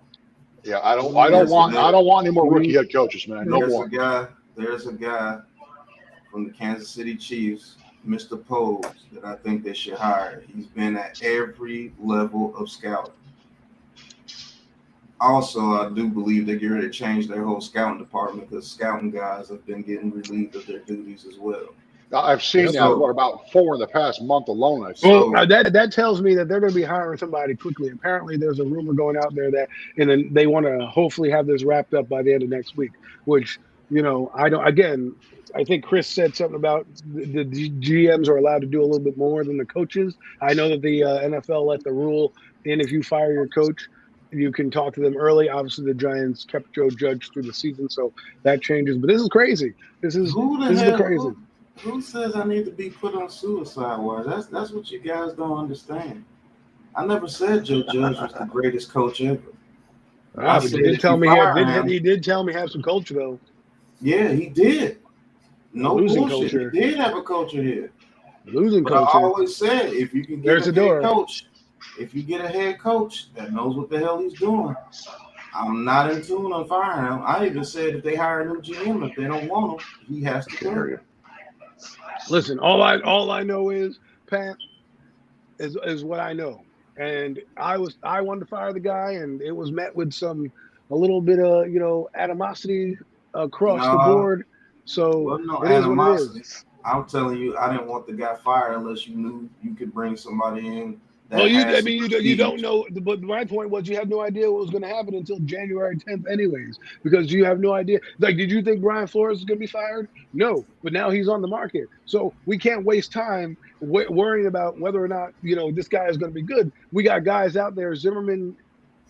Yeah, I don't want any more rookie head coaches, man. No more. There's a guy from the Kansas City Chiefs, Mr. Pose, that I think they should hire. He's been at every level of scouting. Also, I do believe they're getting ready to change their whole scouting department because scouting guys have been getting relieved of their duties as well. I've seen that. What, about 4 in the past month alone? I've seen. Well, that tells me that they're going to be hiring somebody quickly. Apparently, there's a rumor going out there that, and then they want to hopefully have this wrapped up by the end of next week. Which, you know, I don't. Again, I think Chris said something about the GMs are allowed to do a little bit more than the coaches. I know that the NFL let the rule in if you fire your coach, you can talk to them early. Obviously, the Giants kept Joe Judge through the season, so that changes. But this is crazy. This is the crazy. Who says I need to be put on suicide watch? That's what you guys don't understand. I never said Joe Judge was the greatest coach ever. But he did tell me he did tell me have some culture though. Yeah, he did. No losing bullshit. culture. He did have a culture here. Losing but culture. I always said if you can get if you get a head coach that knows what the hell he's doing, I'm not in tune on firing him. I even said if they hire a new GM, if they don't want him, he has to go. Listen, all I know is, Pat, is what I know. And I wanted to fire the guy, and it was met with a little bit of animosity across the board. So it is what it is. I'm telling you, I didn't want the guy fired unless you knew you could bring somebody in. Well, you don't know, but my point was you have no idea what was going to happen until January 10th anyways, because you have no idea. Like, did you think Brian Flores was going to be fired? No, but now he's on the market. So we can't waste time worrying about whether or not, this guy is going to be good. We got guys out there, Zimmerman,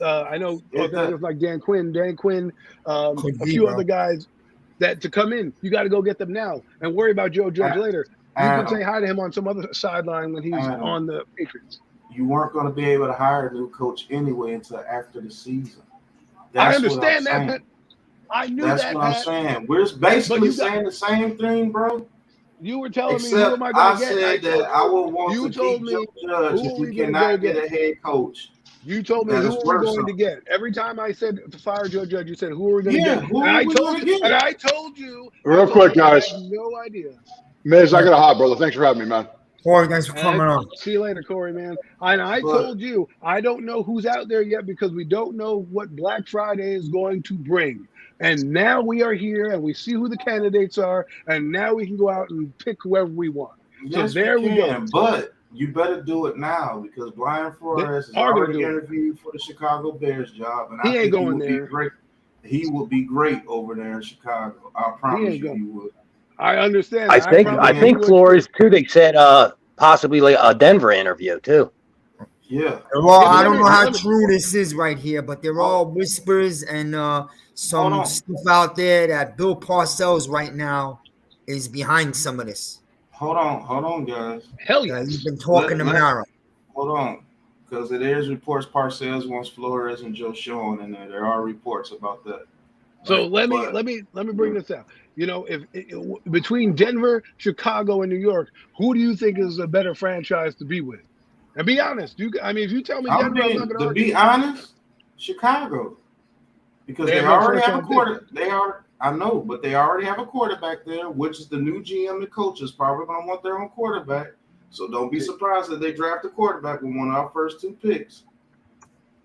I know, like Dan Quinn, a few other guys that to come in. You got to go get them now and worry about Joe Judge later. You can say hi to him on some other sideline when he's on the Patriots. You weren't going to be able to hire a new coach anyway until after the season. I understand that, Pat. I knew that. That's what I'm saying. We're basically saying the same thing, bro. You were telling me who am I going to get? I said that I would want to keep Joe Judge if we cannot get a head coach. You told me who we're going to get. Every time I said to fire Joe Judge, you said who are we going to get? And I told you. Real quick, guys. I had no idea. Miz, I got a hot brother. Thanks for having me, man. Corey, thanks for coming on. See you later, Corey, man. And I told you, I don't know who's out there yet because we don't know what Black Friday is going to bring. And now we are here and we see who the candidates are, and now we can go out and pick whoever we want. Yes, so there we go. But you better do it now because Brian Flores is already interviewed for the Chicago Bears job, and he ain't going there. He will be great over there in Chicago. I promise you, he would. I understand. I think Flores too. They said possibly like a Denver interview too. Yeah. Well, I don't know how true this is right here, but there are whispers and some stuff out there that Bill Parcells right now is behind some of this. Hold on, guys. Hell yeah, he's been talking to Mara. Hold on, because there is reports Parcells wants Flores and Joe Schoen, and there are reports about that. So let me bring this out. If between Denver, Chicago, and New York, who do you think is a better franchise to be with? And be honest. If you tell me Denver, I'm not going to argue. Be honest, Chicago, because they already have a quarterback. I know, but they already have a quarterback there, which is the new GM and coach is probably going to want their own quarterback. So don't be surprised that they draft a quarterback with one of our first 2 picks.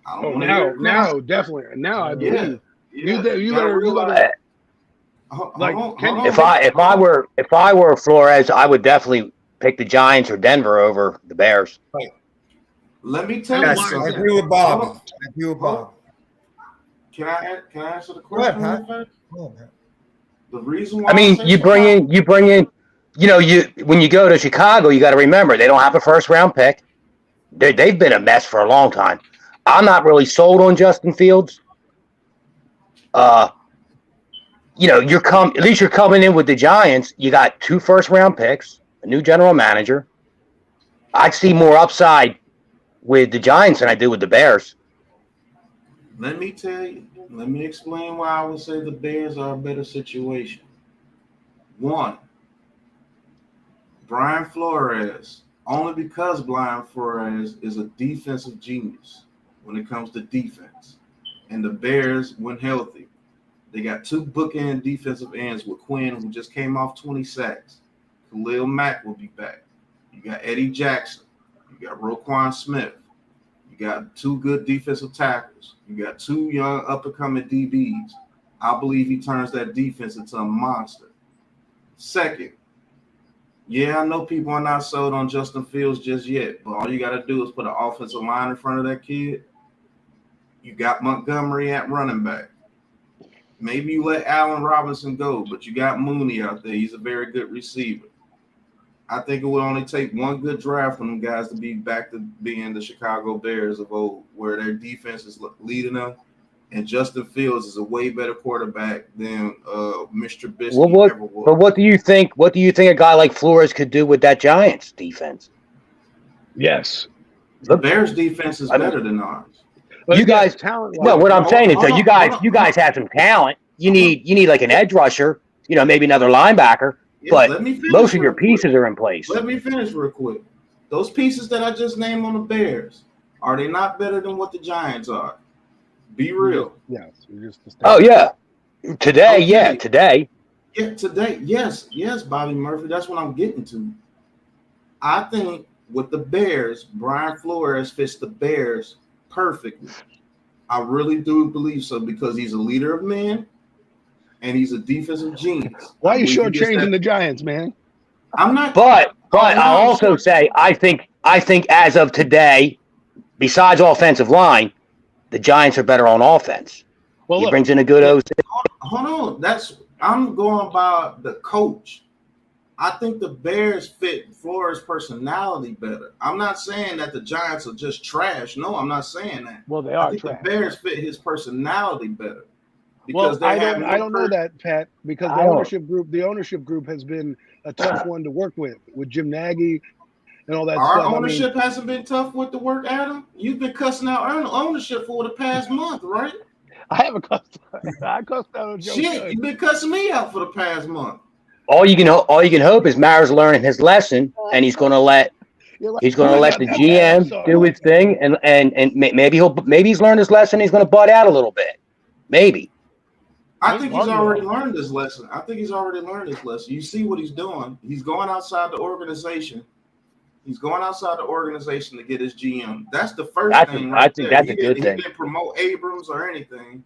I don't want to hear now, definitely. Now I believe you better like hold Kenny. on. If I were Flores, I would definitely pick the Giants or Denver over the Bears. Let me tell you Yes, I something. agree with Bobby. I agree with Bobby. Can I answer the question? Go ahead, Pat. Go ahead, Pat. The reason why I mean, you bring in, when you go to Chicago, you got to remember they don't have a first round pick. They've been a mess for a long time. I'm not really sold on Justin Fields. At least you're coming in with the Giants. You got 2 first round picks, a new general manager. I'd see more upside with the Giants than I do with the Bears. Let me explain why I would say the Bears are a better situation. 1, Brian Flores, only because Brian Flores is a defensive genius when it comes to defense. And the Bears, when healthy, they got 2 bookend defensive ends with Quinn, who just came off 20 sacks. Khalil Mack will be back. You got Eddie Jackson. You got Roquan Smith. You got 2 good defensive tackles. You got 2 young up-and-coming DBs. I believe he turns that defense into a monster. Second, I know people are not sold on Justin Fields just yet, but all you got to do is put an offensive line in front of that kid. You got Montgomery at running back. Maybe you let Allen Robinson go, but you got Mooney out there. He's a very good receiver. I think it would only take 1 good draft for them guys to be back to being the Chicago Bears of old, where their defense is leading them, and Justin Fields is a way better quarterback than Mr. Trubisky ever was. But what do you think? What do you think a guy like Flores could do with that Giants defense? Yes, the Bears defense is better than ours. But you guys, what I'm saying is, you guys have some talent. You need like an edge rusher, maybe another linebacker. Yeah, but most of your pieces are in place. Let me finish real quick. Those pieces that I just named on the Bears, are they not better than what the Giants are? Be real. Yes. Oh yeah. Today, today. Yeah, today, yes, Bobby Murphy. That's what I'm getting to. I think with the Bears, Brian Flores fits the Bears perfectly. I really do believe so because he's a leader of men and he's a defensive genius. Why are you shortchanging the Giants, man? I'm not. But I'll also say I think as of today, besides offensive line, the Giants are better on offense. Well, he brings in a good OC. Hold on. I'm going by the coach. I think the Bears fit Flores' personality better. I'm not saying that the Giants are just trash. No, I'm not saying that. Well, they are I think trash. The Bears fit his personality better. Because I don't know that, Pat, because the ownership group has been a tough one to work with Jim Nagy and all that Our stuff. ownership hasn't been tough with the work, Adam. You've been cussing out ownership for the past month, right? I haven't cussed. I cussed out Joe. Shit, you've been cussing me out for the past month. All you can hope is Mara's learning his lesson, and he's going to let the GM do his thing, and maybe he's learned his lesson. He's going to butt out a little bit, maybe. I think he's already learned his lesson. You see what he's doing. He's going outside the organization. To get his GM. That's the first thing. I think that's a good thing. He didn't promote Abrams or anything.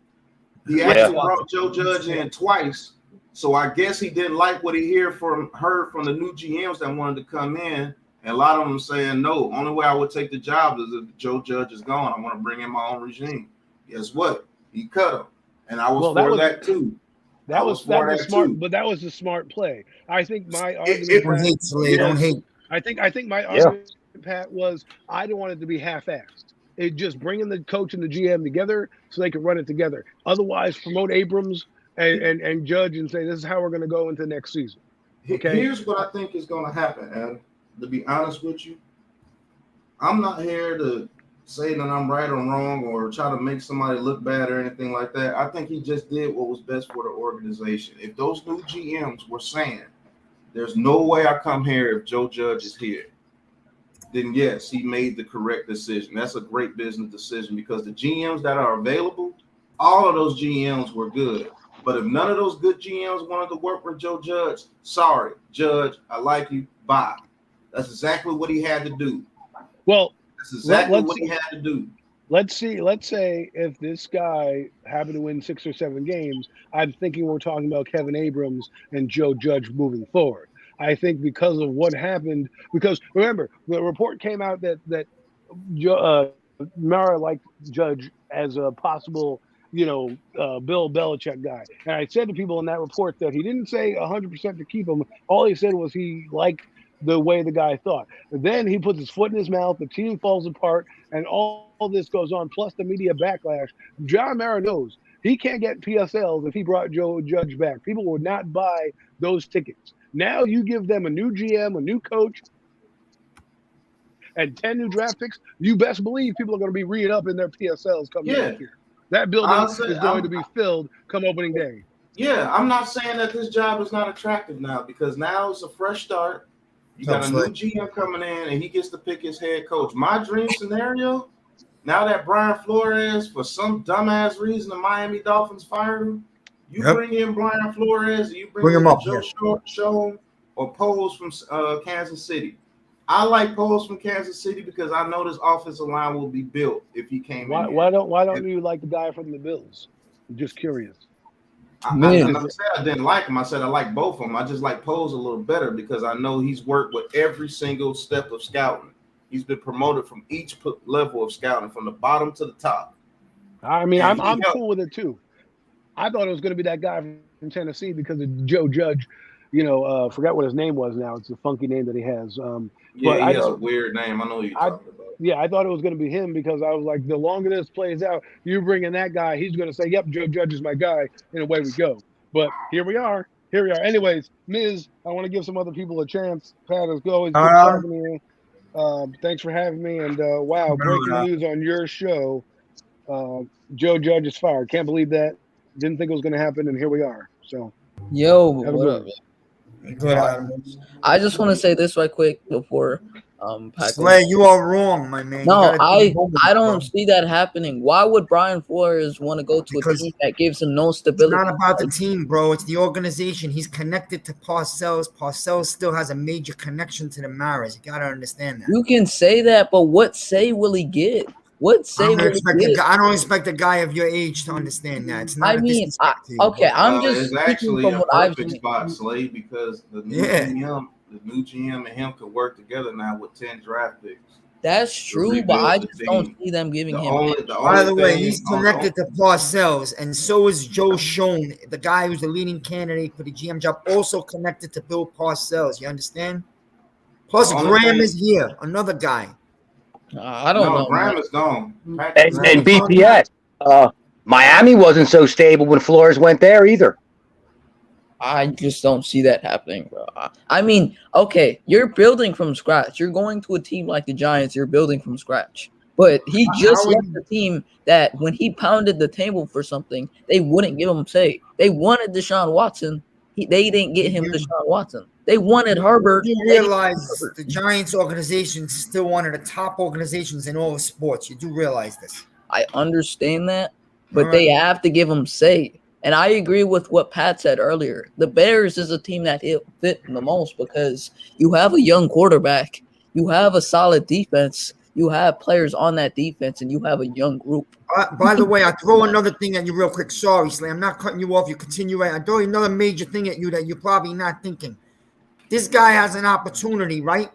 He actually brought Joe Judge in twice. So I guess he didn't like what he heard from the new GMs that wanted to come in. And a lot of them saying, no, only way I would take the job is if Joe Judge is gone. I want to bring in my own regime. Guess what? He cut him. And I was for that too. That was smart, but that was a smart play. I think my argument. Don't hate. I think my argument, Pat, was I didn't want it to be half-assed. It just bringing the coach and the GM together so they can run it together. Otherwise, promote Abrams and Judge and say this is how we're going to go into next season. Okay. Here's what I think is going to happen, Adam. To be honest with you, I'm not here to say that I'm right or wrong or try to make somebody look bad or anything like that. I think he just did what was best for the organization. If those new GMs were saying, there's no way I come here if Joe Judge is here, then yes, he made the correct decision. That's a great business decision because the GMs that are available, all of those GMs were good. But if none of those good GMs wanted to work with Joe Judge, sorry, Judge, I like you, bye. That's exactly what he had to do. Well, That's exactly what let's he had to do. let's see. Let's say if this guy happened to win 6 or 7 games, I'm thinking we're talking about Kevin Abrams and Joe Judge moving forward. I think because of what happened, because remember the report came out that Mara liked Judge as a possible, Bill Belichick guy. And I said to people in that report that he didn't say 100% to keep him. All he said was he liked the way the guy thought. But then he puts his foot in his mouth, the team falls apart, and all this goes on, plus the media backlash. John Mara knows he can't get PSLs if he brought Joe Judge back. People would not buy those tickets. Now you give them a new GM, a new coach, and 10 new draft picks, you best believe people are going to be reading up in their PSLs coming Yeah, next year. That building honestly, is going to be filled come opening day. Yeah, I'm not saying that this job is not attractive now because now it's a fresh start. You got a new GM coming in, and he gets to pick his head coach. My dream scenario, now that Brian Flores, for some dumbass reason, the Miami Dolphins fired him, you bring in Brian Flores, and you bring in him up Joe here. Schoen or Poles from Kansas City. I like Poles from Kansas City because I know this offensive line will be built if he came in. Why don't you like the guy from the Bills? I'm just curious. I never said I didn't like him. I said I like both of them. I just like Poles a little better because I know he's worked with every single step of scouting. He's been promoted from each level of scouting, from the bottom to the top. I mean, I'm cool with it too. I thought it was going to be that guy from Tennessee because of Joe Judge. Forgot what his name was now. It's a funky name that he has. Yeah, he has a weird name. I know what you're talking about. Yeah, I thought it was going to be him because I was like, the longer this plays out, you bring in that guy, he's going to say, yep, Joe Judge is my guy, and away we go. But here we are. Anyways, Miz, I want to give some other people a chance. Pat, it's always good talking to you. Thanks for having me. And wow, breaking news on your show. Joe Judge is fired. Can't believe that. Didn't think it was going to happen, and here we are. So, what up? I just want to say this right quick before Slay, you are wrong, my man. No, I don't see that happening. Why would Brian Flores want to go to a team that gives him no stability? It's not about the team, bro. It's the organization. He's connected to Parcells. Parcells still has a major connection to the Maras. You gotta understand that. You can say that, but what say will he get? What say will he get? I don't expect a guy of your age to understand that. It's not I'm just it's actually from a what I've perfect seen. spot, Slade, because the new GM and him could work together now with 10 draft picks. That's true, but I just don't see them giving him. By the way, he's connected to Parcells, and so is Joe Schoen, the guy who's the leading candidate for the GM job, also connected to Bill Parcells. You understand? Plus, Graham is here, another guy. I don't know. Graham is gone. And BPS, Miami wasn't so stable when Flores went there either. I just don't see that happening, bro. I mean, okay, you're building from scratch. You're going to a team like the Giants. You're building from scratch. But he just left a team that when he pounded the table for something, they wouldn't give him say. They wanted Deshaun Watson. They didn't get him Deshaun Watson. They wanted Herbert. You realize the Giants organization is still one of the top organizations in all of sports. You do realize this. I understand that, but they have to give him say. And I agree with what Pat said earlier. The Bears is a team that fit the most because you have a young quarterback, you have a solid defense, you have players on that defense, and you have a young group. By the way, I throw another thing at you real quick. Sorry, Slay. I'm not cutting you off. You continue. I throw another major thing at you that you're probably not thinking. This guy has an opportunity, right?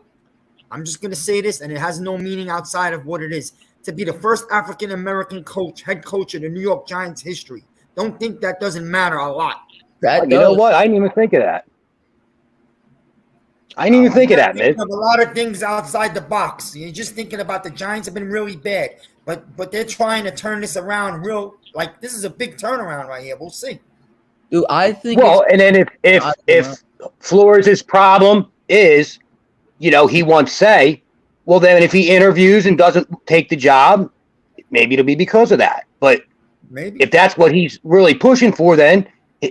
I'm just going to say this, and it has no meaning outside of what it is, to be the first African-American head coach in the New York Giants history. Don't think that doesn't matter a lot. You know what? I didn't even think of that. Miz. Of a lot of things outside the box. You're just thinking about the Giants have been really bad, but they're trying to turn this around real. Like, this is a big turnaround right here. We'll see. Dude, I think. Well, and then if Flores' problem is, he wants say, well, then if he interviews and doesn't take the job, maybe it'll be because of that. But maybe if that's what he's really pushing for, then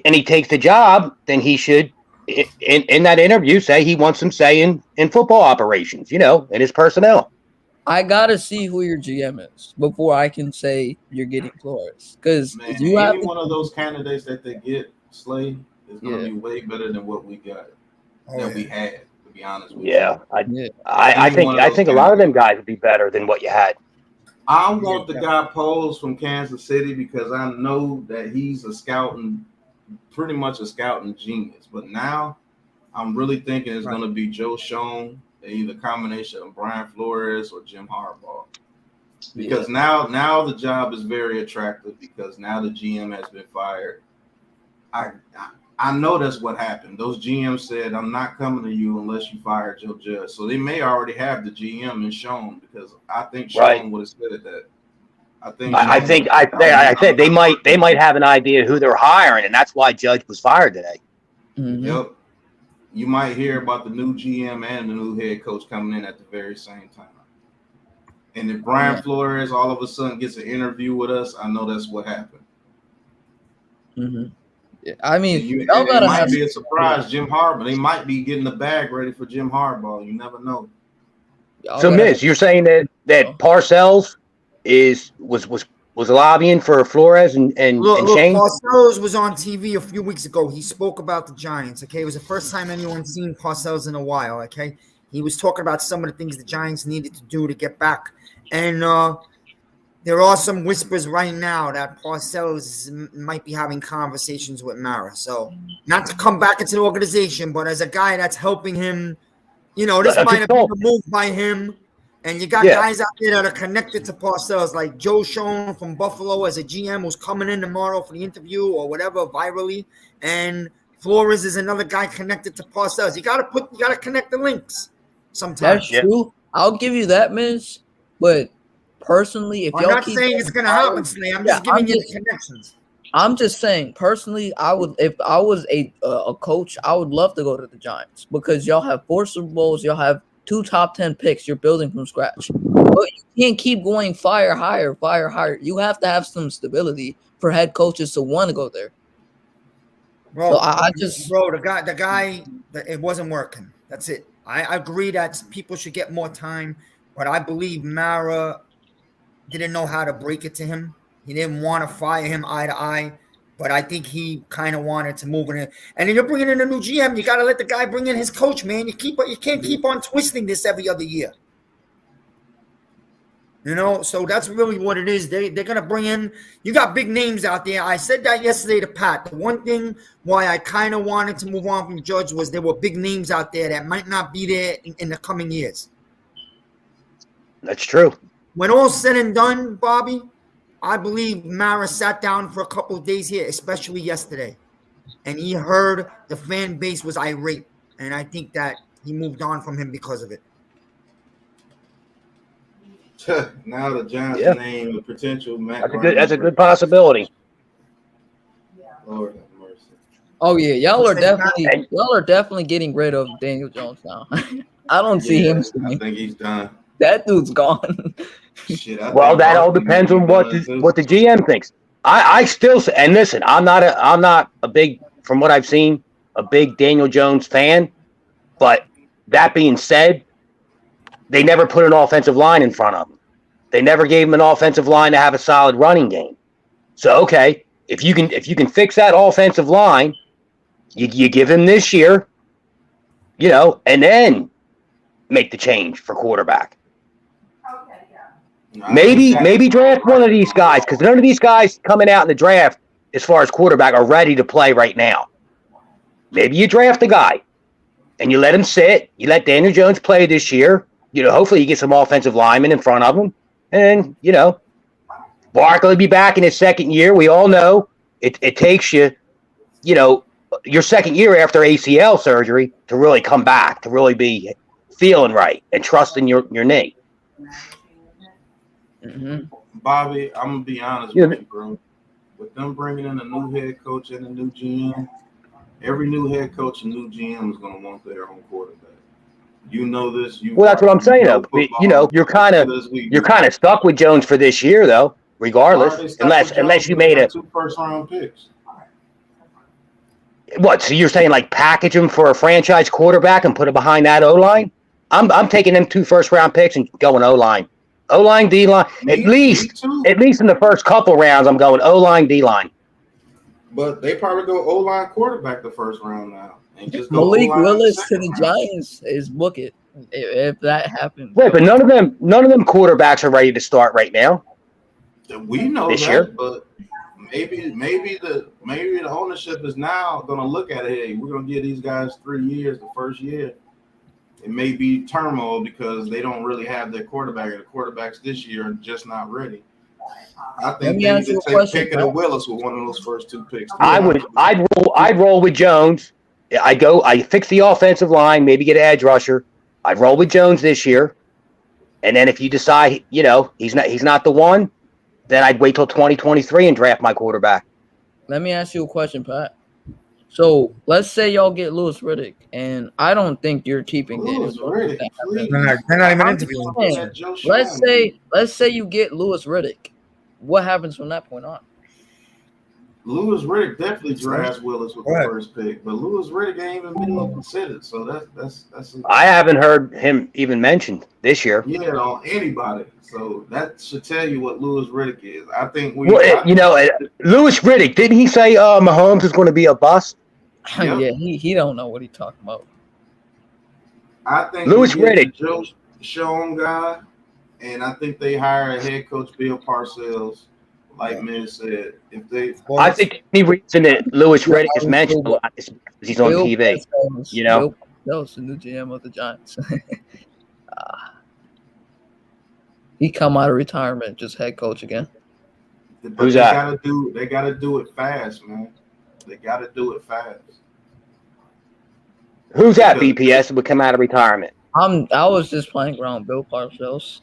and he takes the job, then he should, in that interview, say he wants some say in football operations, and his personnel. I gotta see who your GM is before I can say you're getting Flores, because you have one of those candidates that they get, Slade, is going to be way better than what we got, we had. be honest with Yeah, you. I Any one think of I those think a lot of them candidates. guys would be better than what you had. I want the guy Poles from Kansas City because I know that he's pretty much a scouting genius. But now I'm really thinking it's going to be Joe Schoen, either combination of Brian Flores or Jim Harbaugh. Because now the job is very attractive because now the GM has been fired. I know that's what happened. Those GMs said, "I'm not coming to you unless you fire Joe Judge." So they may already have the GM in Schoen because I think Schoen would have said that. I think they might have an idea who they're hiring, and that's why Judge was fired today. Mm-hmm. Yep. You might hear about the new GM and the new head coach coming in at the very same time. And if Brian Flores all of a sudden gets an interview with us, I know that's what happened. Mm-hmm. Yeah, I mean, it might be a surprise. Jim Harbaugh, they might be getting the bag ready for Jim Harbaugh. You never know. So, Miz, you're saying that Parcells was lobbying for Flores and Shane? Parcells was on TV a few weeks ago. He spoke about the Giants. Okay, it was the first time anyone's seen Parcells in a while. Okay, he was talking about some of the things the Giants needed to do to get back, and there are some whispers right now that Parcells might be having conversations with Mara. So, not to come back into the organization, but as a guy that's helping him, this might have been a move by him. And you got guys out there that are connected to Parcells, like Joe Schoen from Buffalo as a GM who's coming in tomorrow for the interview or whatever virally. And Flores is another guy connected to Parcells. You gotta connect the links sometimes. That's true. I'll give you that, Miz. But personally, if I'm y'all not saying it's gonna happen, Slay. I'm just giving you the connections. I'm just saying, personally, if I was a coach, I would love to go to the Giants because y'all have 4 Super Bowls, y'all have 2 top 10 picks. You're building from scratch, but you can't keep going fire higher. You have to have some stability for head coaches to want to go there. Bro, so the guy, it wasn't working. That's it. I agree that people should get more time, but I believe Mara didn't know how to break it to him. He didn't want to fire him eye to eye, but I think he kind of wanted to move in. And then you're bringing in a new GM. You got to let the guy bring in his coach, man. You can't keep on twisting this every other year. So that's really what it is. They're going to bring in – you got big names out there. I said that yesterday to Pat. The one thing why I kind of wanted to move on from Judge was there were big names out there that might not be there in the coming years. That's true. When all's said and done, Bobby, I believe Mara sat down for a couple of days here, especially yesterday, and he heard the fan base was irate, and I think that he moved on from him because of it. Now the Giants name the potential Matt. That's a good possibility. Lord have mercy. Oh yeah, y'all are definitely getting rid of Daniel Jones now. I don't see him. I think he's done. That dude's gone. Well, that all depends on what the GM thinks. I still say, and listen, I'm not a big, from what I've seen, a big Daniel Jones fan. But that being said, they never put an offensive line in front of him. They never gave him an offensive line to have a solid running game. So okay, if you can fix that offensive line, you give him this year, and then make the change for quarterback. Maybe draft one of these guys because none of these guys coming out in the draft as far as quarterback are ready to play right now. Maybe you draft a guy and you let him sit. You let Daniel Jones play this year. Hopefully you get some offensive linemen in front of him. And, Barkley will be back in his second year. We all know it takes you, your second year after ACL surgery to really come back, to really be feeling right and trusting your knee. Mm-hmm. Bobby, I'm gonna be honest with you, bro. With them bringing in a new head coach and a new GM, every new head coach and new GM is gonna want their own quarterback. You know this. Well, that's what I'm saying. You're kind of stuck with Jones for this year, though. Regardless, unless you made 2 first-round picks. What? So you're saying like package him for a franchise quarterback and put it behind that O-line? I'm taking them 2 first-round picks and going O-line. O-line, D-line. At least in the first couple rounds, I'm going O-line, D-line. But they probably go O-line quarterback the first round now. and just go Malik O-line Willis to second the round. Giants is book it if that happens. Wait, but none of them quarterbacks are ready to start right now We know this that, year. but maybe the ownership is now going to look at it. Hey, we're going to give these guys 3 years. The first year, it may be turmoil because they don't really have their quarterback. And the quarterbacks this year are just not ready. I Let think me they ask need you to a take question, Pickett or Pat. Willis with one of those first 2 picks. I'd roll with Jones. I fix the offensive line, maybe get an edge rusher. I'd roll with Jones this year. And then if you decide, he's not the one, then I'd wait till 2023 and draft my quarterback. Let me ask you a question, Pat. So let's say y'all get Louis Riddick, and I don't think you're keeping Daniel Louis Jones. Riddick, please. They're not even I'm interviewing. saying, Joe Schoen. let's say you get Louis Riddick. What happens from that point on? Louis Riddick definitely drafts Willis with the Right. first pick, but Louis Riddick ain't even been considered. So that's I haven't heard him even mentioned this year. on anybody. So that should tell you what Louis Riddick is. I think Louis Riddick, didn't he say Mahomes is going to be a bust? Yep. Yeah, he don't know what he's talking about. I think Louis he gets Riddick. the Joe Schoen guy, and I think they hire a head coach Bill Parcells. Like Miz said, if they, I think the reason that Louis Riddick is mentioned a lot is because he's on TV. Bill Parcells, the new GM of the Giants. He come out of retirement, just head coach again. Who's that? They gotta do it fast, man. They gotta do it fast. Who's that? BPS would come out of retirement. I was just playing around Bill Parcells.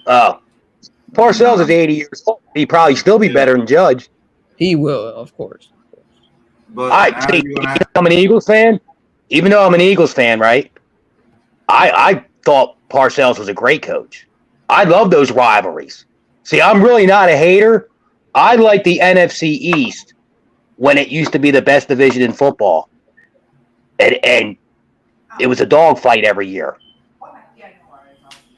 Oh, Parcells is 80 years old. He'd probably still be better than Judge. He will, of course. But I'm an Eagles fan. Even though I'm an Eagles fan, right? I thought Parcells was a great coach. I love those rivalries. See, I'm really not a hater. I like the NFC East when it used to be the best division in football. And it was a dogfight every year.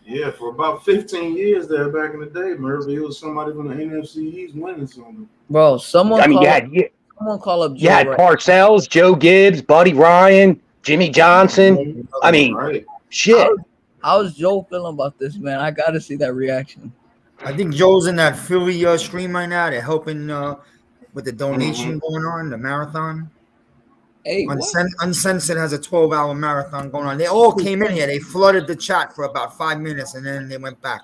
Yeah, for about 15 years there back in the day, Murphy, it was somebody from the NFC East winning something. Bro, someone call up Joe. You had Parcells, Joe Gibbs, Buddy Ryan, Jimmy Johnson. I mean, shit. How's Joe feeling about this, man? I got to see that reaction. I think Joe's in that Philly stream right now. They're helping with the donation going on, the marathon. Hey, Uncensored has a 12-hour marathon going on. They all came in here. They flooded the chat for about 5 minutes, and then they went back.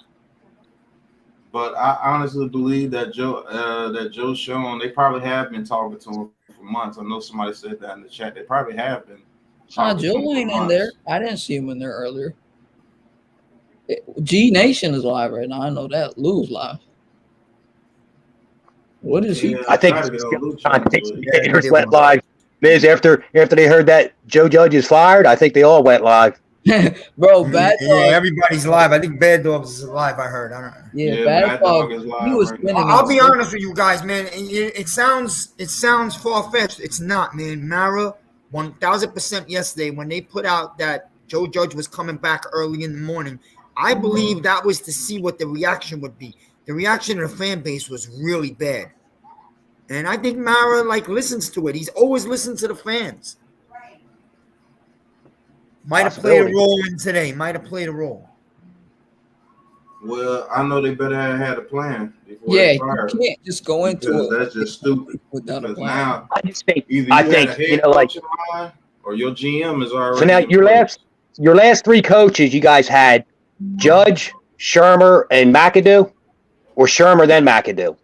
But I honestly believe that Joe Schoen, they probably have been talking to him for months. I know somebody said that in the chat. They probably have been. Joe ain't in there. I didn't see him in there earlier. G Nation is live right now. I know that. Lou's live. What is he? I think Gators went live. Miz, after they heard that Joe Judge is fired, I think they all went live. Bro, Bad Dog. Yeah, everybody's live. I think Bad Dogs is live. I heard. I don't know. Yeah, Bad Dog is live. He was spinning. I'll be honest with you guys, man. It sounds far fetched. It's not, man. Mara 1000% yesterday when they put out that Joe Judge was coming back early in the morning. I believe that was to see what the reaction would be. The reaction of the fan base was really bad. And I think Mara listens to it. He's always listened to the fans. Might have played a role in today. Might have played a role. Well, I know they better have had a plan. Yeah, you can't just go into it. That's just stupid. Without a plan. Now, I just think, either you had a head coach in line or your GM is already. So now your last 3 coaches, you guys had Judge, Shermer, and McAdoo, or Shermer then McAdoo.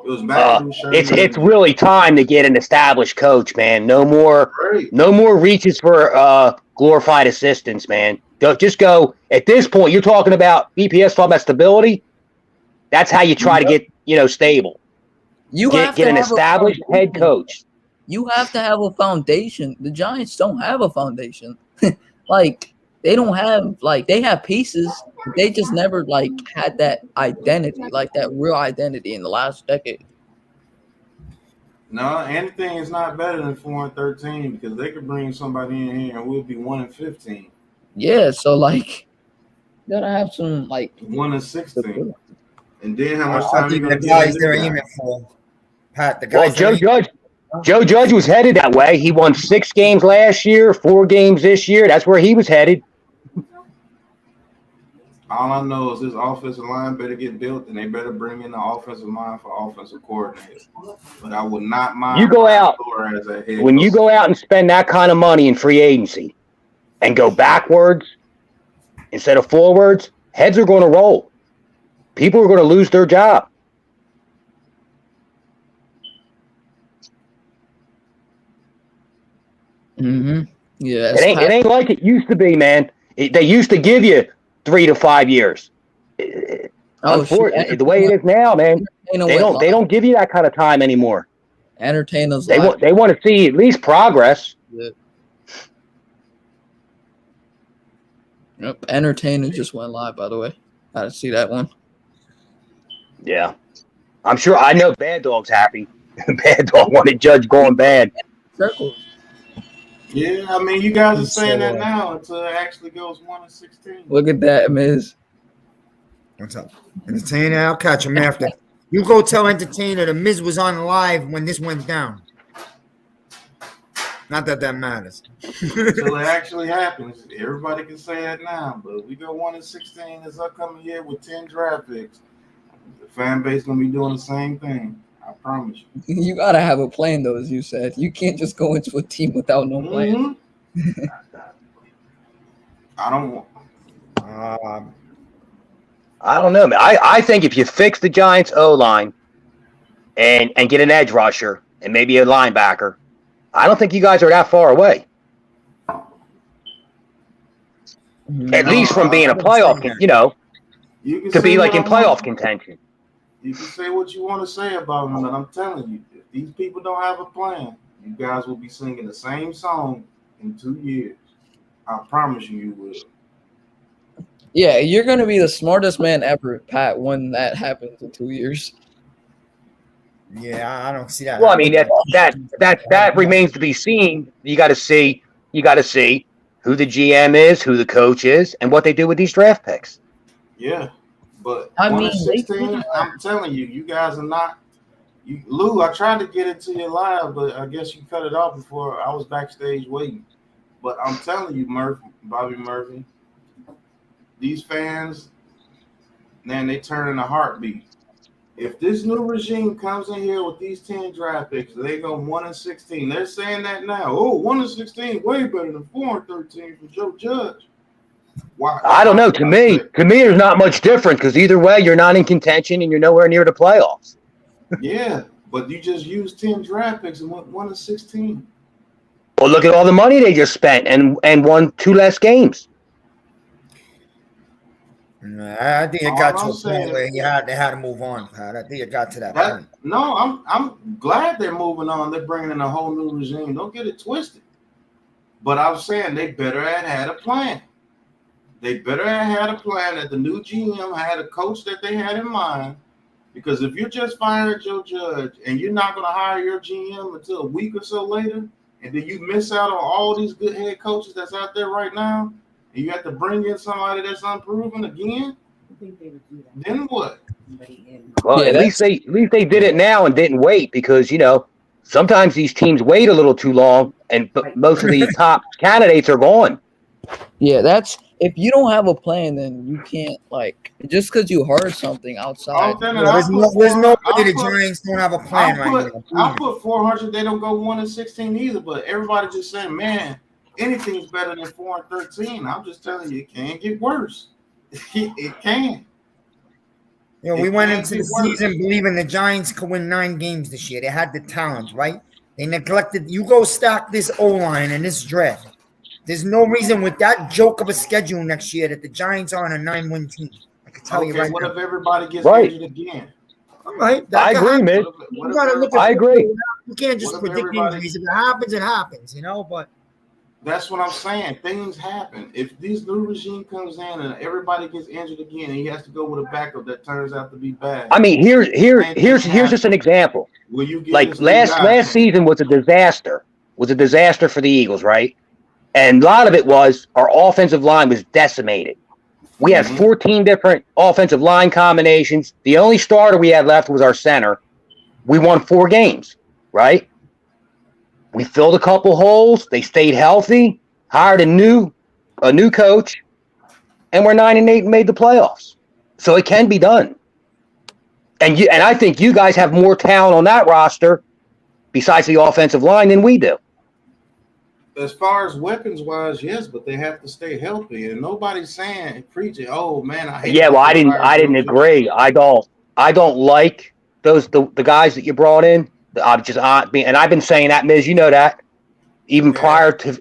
It was McAdoo, It's really time to get an established coach, man. No more reaches for glorified assistants, man. Just go. At this point, you're talking about BPS talking about stability. That's how you try to get stable. You get an established head coach. You have to have a foundation. The Giants don't have a foundation. They don't have they have pieces. But they just never had that identity, that real identity in the last decade. No, anything is not better than 4-13 because they could bring somebody in here and we'll be 1-15. Yeah, so gotta have some 1-16. And then how much time I think the guys they're aiming for, Pat. The guys. Joe Judge was headed that way. He won 6 games last year, 4 games this year. That's where he was headed. All I know is this offensive line better get built, and they better bring in the offensive line for offensive coordinator. But I would not mind. You go out as a head when coach. you go out and spend that kind of money in free agency, and go backwards instead of forwards. Heads are going to roll. People are going to lose their job. Mm-hmm. Yeah, It ain't like it used to be, man. They used to give you 3 to 5 years. Unfortunately, the way it is now, man, they don't give you that kind of time anymore. Entertainers. They want to see at least progress. Yeah. Yep. Entertainer just went live, by the way. I didn't see that one. Yeah. I'm sure. I know Bad Dog's happy. Bad Dog wanted Judge going bad. Circle. Yeah, I mean, you guys are saying that now until it actually goes 1-16. Look at that, Miz. What's up? Entertainer, I'll catch him after. You go tell Entertainer the Miz was on live when this went down. Not that matters. Until it actually happens. Everybody can say that now, but we go 1-16 this upcoming year with 10 draft picks. The fan base going to be doing the same thing. I promise you. You gotta have a plan, though, as you said. You can't just go into a team without no plan. Mm-hmm. I don't want. I don't know, man. I think if you fix the Giants' O-line and get an edge rusher and maybe a linebacker, I don't think you guys are that far away. At least from being a playoff, to be like in playoff contention. You can say what you want to say about them, but I'm telling you, if these people don't have a plan, you guys will be singing the same song in 2 years. I promise you will. Yeah, you're going to be the smartest man ever, Pat, when that happens in 2 years. Yeah, I don't see that. Well, I mean, that remains to be seen. You got to see who the GM is, who the coach is, and what they do with these draft picks. Yeah, but I mean, 16, I'm telling you, you guys are not. Lou, I tried to get into your live, but I guess you cut it off before I was backstage waiting. But I'm telling you, Bobby Murphy, these fans, man, they turn in a heartbeat. If this new regime comes in here with these 10 draft picks, they go 1-16. They're saying that now. Oh, 1-16, way better than 4-13 for Joe Judge. Why? I don't know. To me, there's not much difference because either way, you're not in contention and you're nowhere near the playoffs. Yeah, but you just used 10 draft picks and went 1-16. Well, look at all the money they just spent and won 2 less games. I think it got to a point where they had to move on, Pat. I think it got to that point. No, I'm glad they're moving on. They're bringing in a whole new regime. Don't get it twisted. But I'm saying they better have had a plan. They better have had a plan that the new GM had a coach that they had in mind. Because if you're just firing Joe Judge and you're not going to hire your GM until a week or so later, and then you miss out on all these good head coaches that's out there right now, and you have to bring in somebody that's unproven again, then what? Well, at least they did it now and didn't wait because, sometimes these teams wait a little too long and most of the top candidates are gone. Yeah, if you don't have a plan, then you can't, just because you heard something outside. There's no way the Giants don't have a plan right now. I'll put 400. They don't go 1-16 either, but everybody just saying, man, anything's better than 4-13. I'm just telling you, it can't get worse. It can. We went into the season believing the Giants could win 9 games this year. They had the talent, right? They neglected. You go stack this O-line and this draft. There's no reason with that joke of a schedule next year that the Giants are on a 9-win team. I can tell you right what now. if everybody gets injured again? All right. I agree, man. You gotta look at I agree. You can't just predict injuries. If it happens, it happens, But that's what I'm saying. Things happen. If this new regime comes in and everybody gets injured again, and he has to go with a backup that turns out to be bad. I mean, here's just an example. Like last season was a disaster. Was a disaster for the Eagles, right? And a lot of it was our offensive line was decimated. We had 14 different offensive line combinations. The only starter we had left was our center. We won 4 games, right? We filled a couple holes. They stayed healthy, hired a new coach, and we're 9-8 and made the playoffs. So it can be done. And I think you guys have more talent on that roster besides the offensive line than we do. As far as weapons wise, yes, but they have to stay healthy. And nobody's saying preaching, oh man, I hate. Yeah, well, I didn't agree. I don't like the guys that you brought in. I'm just and I've been saying that, Miz, you know that. Even prior to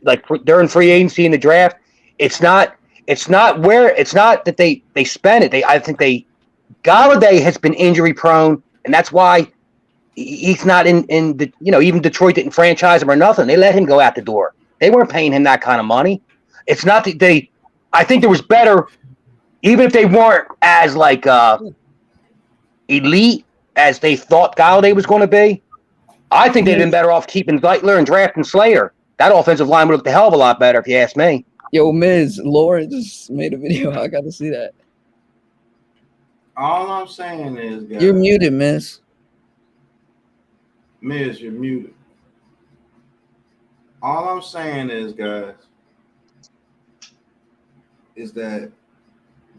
during free agency in the draft, it's not that they spend it. I think Galladay has been injury prone, and that's why he's not in the even Detroit didn't franchise him or nothing. They let him go out the door. They weren't paying him that kind of money. It's not that I think there was better, even if they weren't as elite as they thought Galladay was going to be. I think they'd been better off keeping Zeitler and drafting Slater. That offensive line would look a hell of a lot better if you ask me. Yo, Miz, Lauren just made a video. I got to see that. All I'm saying is, guys, you're muted, Miz. Miz, you're muted. All I'm saying is, guys, is that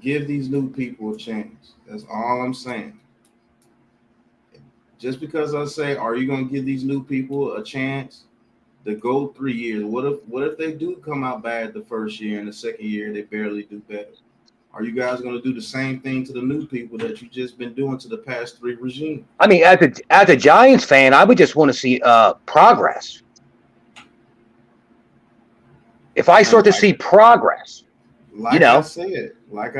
give these new people a chance. That's all I'm saying. Just because I say, are you going to give these new people a chance to go 3 years? What if they do come out bad the first year and the second year they barely do better? Are you guys going to do the same thing to the new people that you've just been doing to the past 3 regimes? I mean, as a Giants fan, I would just want to see progress. If I start to see progress, like I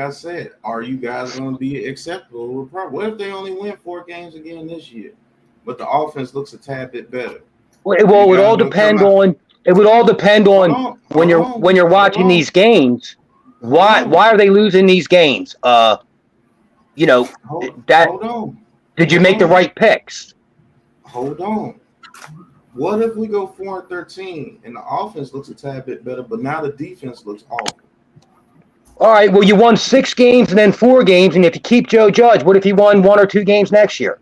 said, are you guys going to be acceptable with progress? What if they only win 4 games again this year, but the offense looks a tad bit better? Well, it would all depend on. It would all depend on when you're watching these games. Why are they losing these games? Did you make the right picks? Hold on. What if we go 4-13 and the offense looks a tad bit better, but now the defense looks awful? All right. Well, you won 6 games and then 4 games, and if you keep Joe Judge, what if he won 1 or 2 games next year?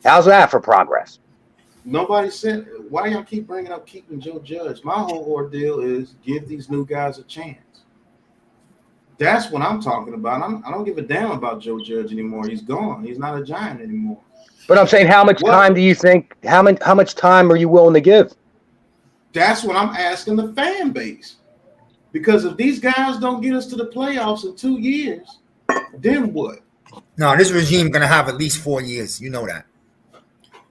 How's that for progress? Nobody said. Why y'all keep bringing up keeping Joe Judge? My whole ordeal is give these new guys a chance. That's what I'm talking about. I don't give a damn about Joe Judge anymore. He's gone. He's not a Giant anymore. But I'm saying, how much time do you think? How much time are you willing to give? That's what I'm asking the fan base. Because if these guys don't get us to the playoffs in 2 years, then what? No, this regime gonna have at least 4 years. You know that.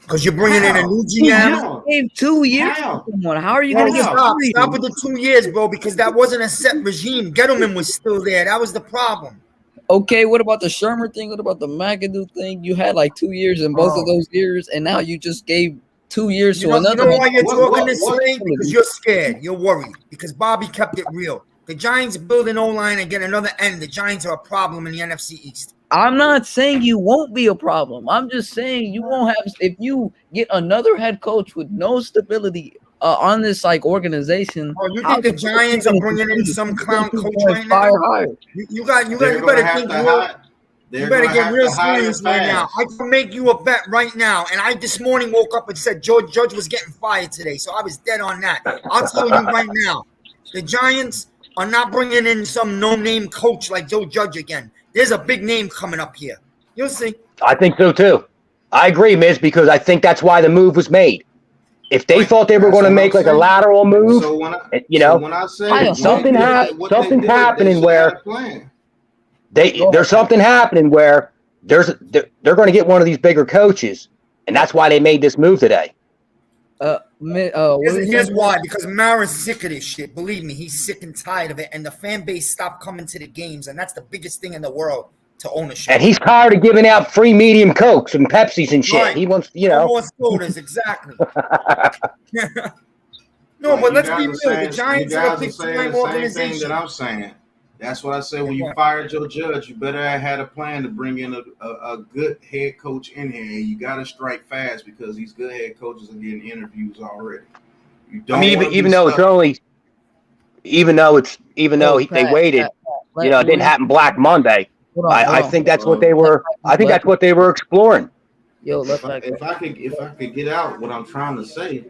Because you're bringing in a new GM. In 2 years? How are you going to get stop with the 2 years, bro? Because that wasn't a set regime. Gettleman was still there. That was the problem. Okay, what about the Shermer thing? What about the McAdoo thing? You had 2 years in both of those years, and now you just gave 2 years to another. You know why you're talking this way? Because you're scared. You're worried. Because Bobby kept it real. The Giants build an O-line and get another end. The Giants are a problem in the NFC East. I'm not saying you won't be a problem. I'm just saying you won't have. If you get another head coach with no stability on this organization. Oh, you think the Giants are bringing in some clown coach right now? You better think real. You better get real serious right now. I can make you a bet right now. And I this morning woke up and said Judge was getting fired today, so I was dead on that. I'll tell you right now, the Giants are not bringing in some no-name coach like Joe Judge again. There's a big name coming up here. You'll see. I think so too. I agree, Miz, because I think that's why the move was made. If they thought they were going to make a lateral move, when I say something happening where there's something happening where they're going to get one of these bigger coaches, and that's why they made this move today. Here's why, because Mara's sick of this shit. Believe me, he's sick and tired of it, and the fan base stopped coming to the games, and that's the biggest thing in the world to ownership. And he's tired of giving out free medium Cokes and Pepsis and shit. Right. He wants, more sodas, exactly. No, but let's be real. The Giants are a big time organization. Same thing that I'm saying. That's what I said. When you fired Joe Judge, you better have had a plan to bring in a good head coach in here. And you got to strike fast because these good head coaches are getting interviews already. You don't even though they waited, it didn't happen Black Monday. I think that's what they were. I think that's what they were exploring. Yo, if I could get out what I'm trying to say,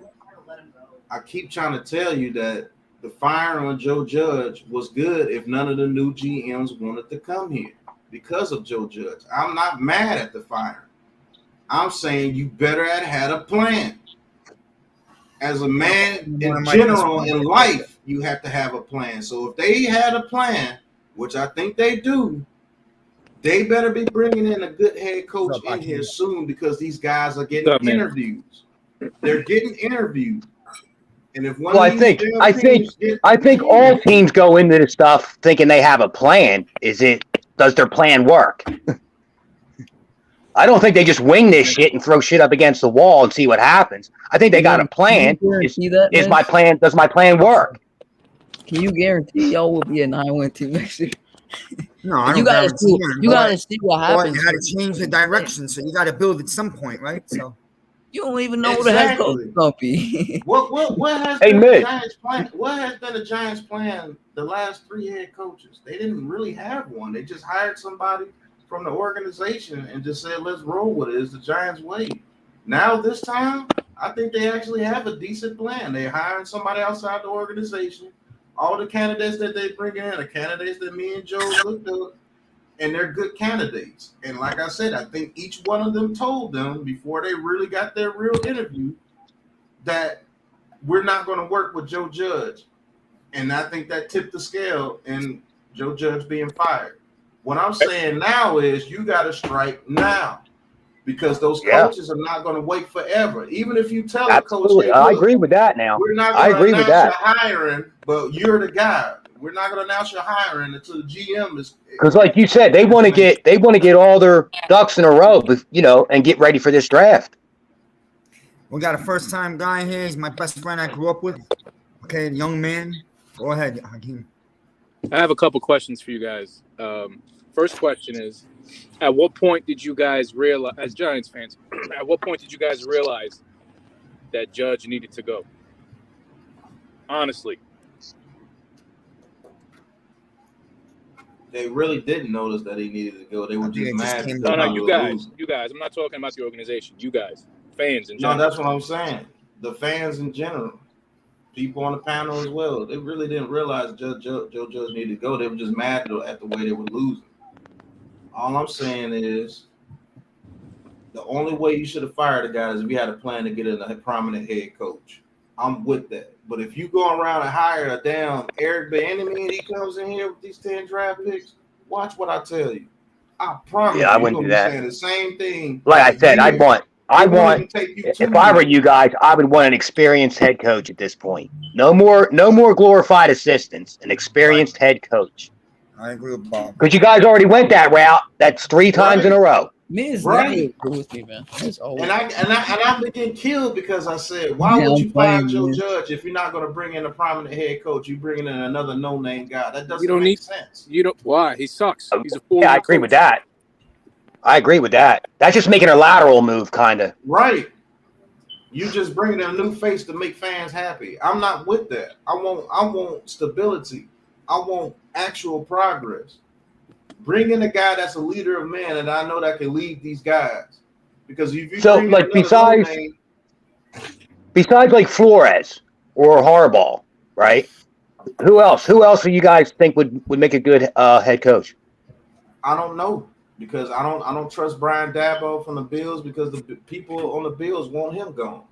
I keep trying to tell you that the firing on Joe Judge was good if none of the new GMs wanted to come here because of Joe Judge. I'm not mad at the firing. I'm saying you better have had a plan. As a man in general in life, you have to have a plan. So if they had a plan, which I think they do, they better be bringing in a good head coach in here soon because these guys are getting interviews. They're getting interviewed. And if one Well, of these I think all teams go into this stuff thinking they have a plan. Does their plan work? I don't think they just wing this shit and throw shit up against the wall and see what happens. I think they got a plan. Does my plan work? Can you guarantee y'all will be a 9-win team next year? No, I You don't gotta guarantee see. it. You gotta see what But happens. you got to change the direction, so you got to build at some point, right? So you don't even know who the head coach is gonna be. What has been the Giants' plan? What has been the Giants' plan the last 3 head coaches? They didn't really have one. They just hired somebody from the organization and just said, let's roll with it. It's the Giants' way. Now this time, I think they actually have a decent plan. They're hiring somebody outside the organization. All the candidates that they bring in are candidates that me and Joe looked up, and they're good candidates. And like I said, I think each one of them told them before they really got their real interview that we're not going to work with Joe Judge. And I think that tipped the scale in Joe Judge being fired. What I'm saying now is you got to strike now because those coaches are not going to wait forever. Even if you tell a coach, hey, I agree with that now. We're not going to announce your hiring, but you're the guy. We're not going to announce your hiring until the GM is. Because, like you said, they want to get all their ducks in a row, and get ready for this draft. We got a first-time guy here. He's my best friend I grew up with. Okay, young man. Go ahead, Hakeem. I have a couple questions for you guys. First question is, at what point did you guys realize, as Giants fans, at what point did you guys realize that Judge needed to go? Honestly. They really didn't notice that he needed to go. They were just mad. No, you guys. I'm not talking about the organization. You guys, fans in general. No, that's what I'm saying. The fans in general, people on the panel as well. They really didn't realize Joe Judge needed to go. They were just mad at the way they were losing. All I'm saying is the only way you should have fired a guy is if you had a plan to get in a prominent head coach. I'm with that. But if you go around and hire a damn Eric Bieniemy and he comes in here with these 10 draft picks, watch what I tell you. I promise you, I wouldn't do that. saying the same thing. Like I said, I want. If I were you guys, I would want an experienced head coach at this point. No more glorified assistants. An experienced head coach. I agree with Bob. Because you guys already went that route. That's 3 times in a row. Miz Right. never with me, man. And I've been getting killed because I said, why would you fire Joe Judge if you're not going to bring in a prominent head coach? You bringing in another no-name guy. That doesn't make sense. You don't. Why? He sucks. He's a fool. Yeah, I agree with that. That's just making a lateral move, kind of. Right. You just bringing in a new face to make fans happy. I'm not with that. I want stability. I want actual progress. Bring in a guy that's a leader of men, and I know that can lead these guys. Because if you besides like Flores or Harbaugh, right? Who else do you guys think would make a good head coach? I don't know because I don't trust Brian Daboll from the Bills because the people on the Bills want him gone.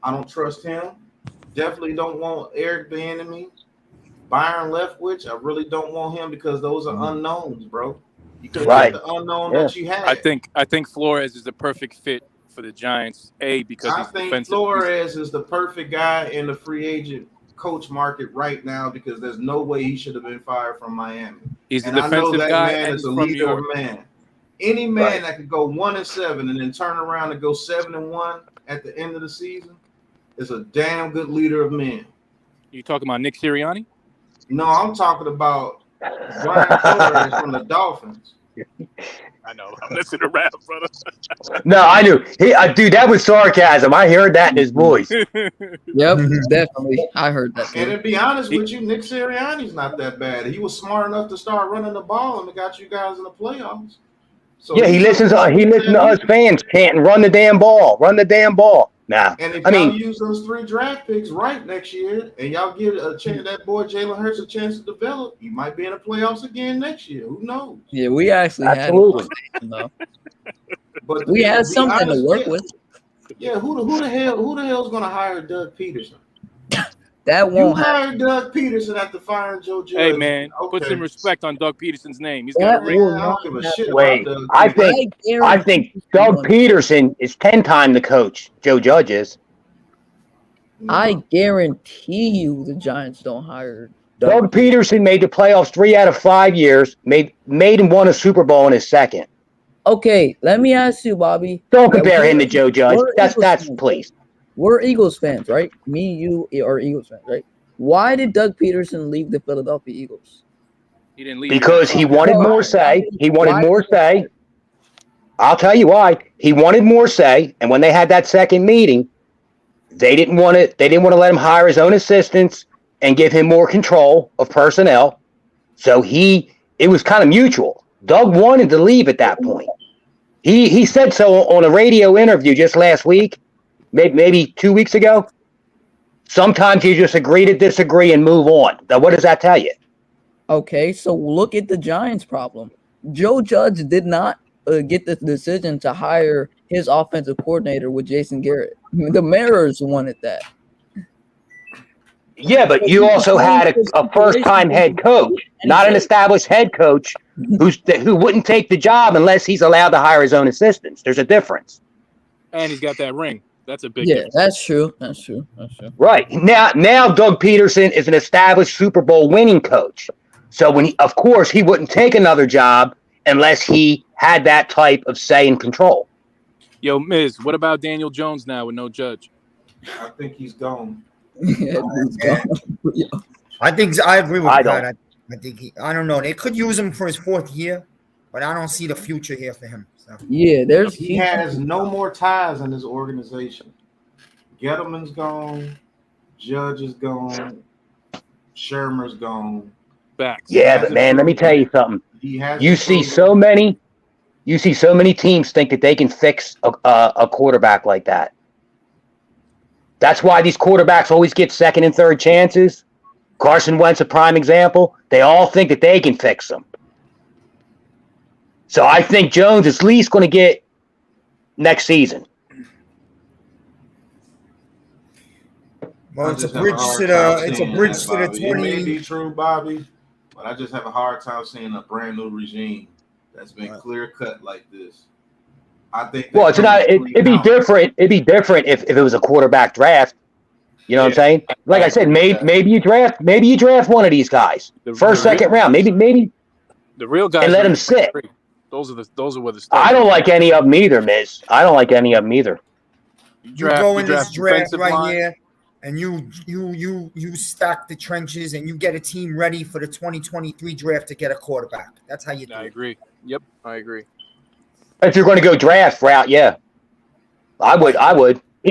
I don't trust him. Definitely don't want Eric Bieniemy. Byron Leftwich, I really don't want him because those are unknowns, bro. You could have the unknown that you had. I think Flores is the perfect fit for the Giants. Because I think Flores is the perfect guy in the free agent coach market right now because there's no way he should have been fired from Miami. He's a defensive guy and is a leader of man. Any man that could go 1-7 and then turn around and go 7-1 at the end of the season is a damn good leader of men. You talking about Nick Sirianni? No, I'm talking about Brian Flores from the Dolphins. I know. I'm listening to rap, brother. No, I knew. Dude, that was sarcasm. I heard that in his voice. Yep, definitely. I heard that. And to be honest with you, Nick Sirianni's not that bad. He was smart enough to start running the ball and got you guys in the playoffs. So yeah, he listens to us fans chanting, "Run the damn ball! Run the damn ball!" Nah. And if I y'all mean, use those 3 draft picks right next year, and y'all give a chance, that boy Jalen Hurts a chance to develop, you might be in the playoffs again next year. Who knows? Yeah, we actually had a absolutely. conversation, though. But We had be something to honest, work yeah, with. yeah. Who the hell is gonna hire Doug Peterson? That You won't happen. hired Doug Peterson after firing Joe Judge. Hey man, put some Okay. respect on Doug Peterson's name. He's got a That ring. will Man, I not don't give a shit happen. about Wait, Doug I Peterson. think I guarantee Doug you, Peterson is 10 times the coach Joe Judge is. I guarantee you the Giants don't hire Doug Peterson made the playoffs 3 out of 5 years, made and won a Super Bowl in his second. Okay, let me ask you, Bobby. Don't compare him to Joe Judge. That's fans, please. We're Eagles fans, right? Me, you are Eagles fans, right? Why did Doug Peterson leave the Philadelphia Eagles? He didn't leave. Because he wanted more say. He wanted Why- more say. I'll tell you why. He wanted more say, and when they had that second meeting, they didn't want to. They didn't want to let him hire his own assistants and give him more control of personnel. So it was kind of mutual. Doug wanted to leave at that point. He said so on a radio interview just last week, maybe 2 weeks ago. Sometimes you just agree to disagree and move on. Now, what does that tell you? Okay, so look at the Giants' problem. Joe Judge did not get the decision to hire his offensive coordinator with Jason Garrett. The Mariners wanted that. Yeah, but you also had a first-time head coach, not an established head coach, who wouldn't take the job unless he's allowed to hire his own assistants. There's a difference. And he's got that ring. That's a big Yeah, difference. that's true. That's true. That's true. Right. Now Doug Peterson is an established Super Bowl winning coach. So of course, he wouldn't take another job unless he had that type of say and control. Yo, Miz, what about Daniel Jones now with no Judge? I think he's gone. I think I agree with I Pat. I think I don't know. They could use him for his 4th year, but I don't see the future here for him. So. Yeah, He has no more ties in this organization. Gettleman's gone. Judge is gone. Shermer's gone. Backs. Yeah, but man, let me tell you something. You see so many teams think that they can fix a quarterback like that. That's why these quarterbacks always get second and third chances. Carson Wentz, a prime example. They all think that they can fix them. So I think Jones is at least going to get next season. Well, it's a bridge to the 20. It may be true, Bobby, but I just have a hard time seeing a brand new regime that's been clear cut like this. I think. Well, it's not. It'd be different. It'd be different if it was a quarterback draft. You know what I'm saying? Like I said, maybe you draft one of these guys, first, second round. Maybe the real guys, and let them sit. Those are where the stuff. I don't like any of them either, Miz. I don't like any of them either. You go in this draft right here, and you stack the trenches, and you get a team ready for the 2023 draft to get a quarterback. That's how you do it. I agree. Yep, I agree. If you're going to go draft route, yeah, I would.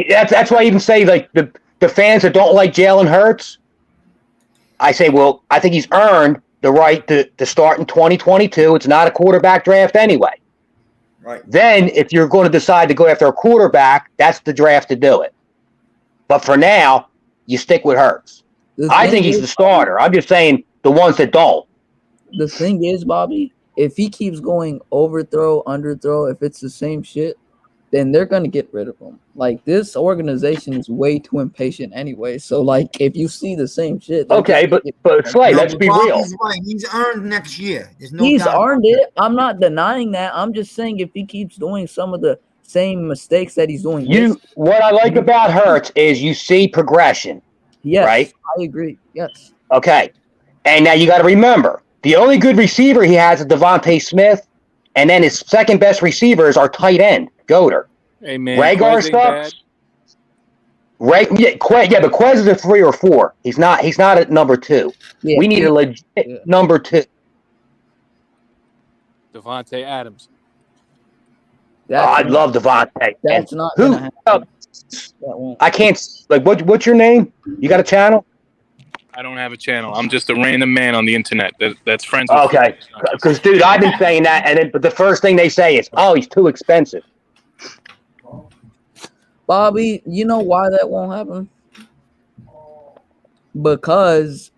That's why I even say like the fans that don't like Jalen Hurts, I say, well, I think he's earned the right to start in 2022. It's not a quarterback draft anyway. Right. Then if you're going to decide to go after a quarterback, that's the draft to do it. But for now, you stick with Hurts. I think he's the starter. I'm just saying the ones that don't. The thing is, Bobby, if he keeps going overthrow, underthrow, if it's the same shit, then they're going to get rid of him. Like, this organization is way too impatient anyway. So, like, if you see the same shit. Okay, but Slay, let's be real. He's right. He's earned next year. There's no He's doubt. earned it. I'm not denying that. I'm just saying if he keeps doing some of the same mistakes that he's doing. What I like about Hurts is you see progression. Yes, right? I agree. Yes. Okay. And now you got to remember, the only good receiver he has is Devontae Smith, and then his second best receiver is our tight end, Goater. Hey, man. Ragar sucks. But Quez is a 3 or 4. He's not at number 2. Yeah, we need a legit number 2. Devontae Adams. I'd love Devontae. That's not gonna happen. I can't. Like, what's your name? You got a channel? I don't have a channel. I'm just a random man on the internet that's friends with. Okay, because dude, I've been saying that, but the first thing they say is, "Oh, he's too expensive." Bobby, you know why that won't happen? Because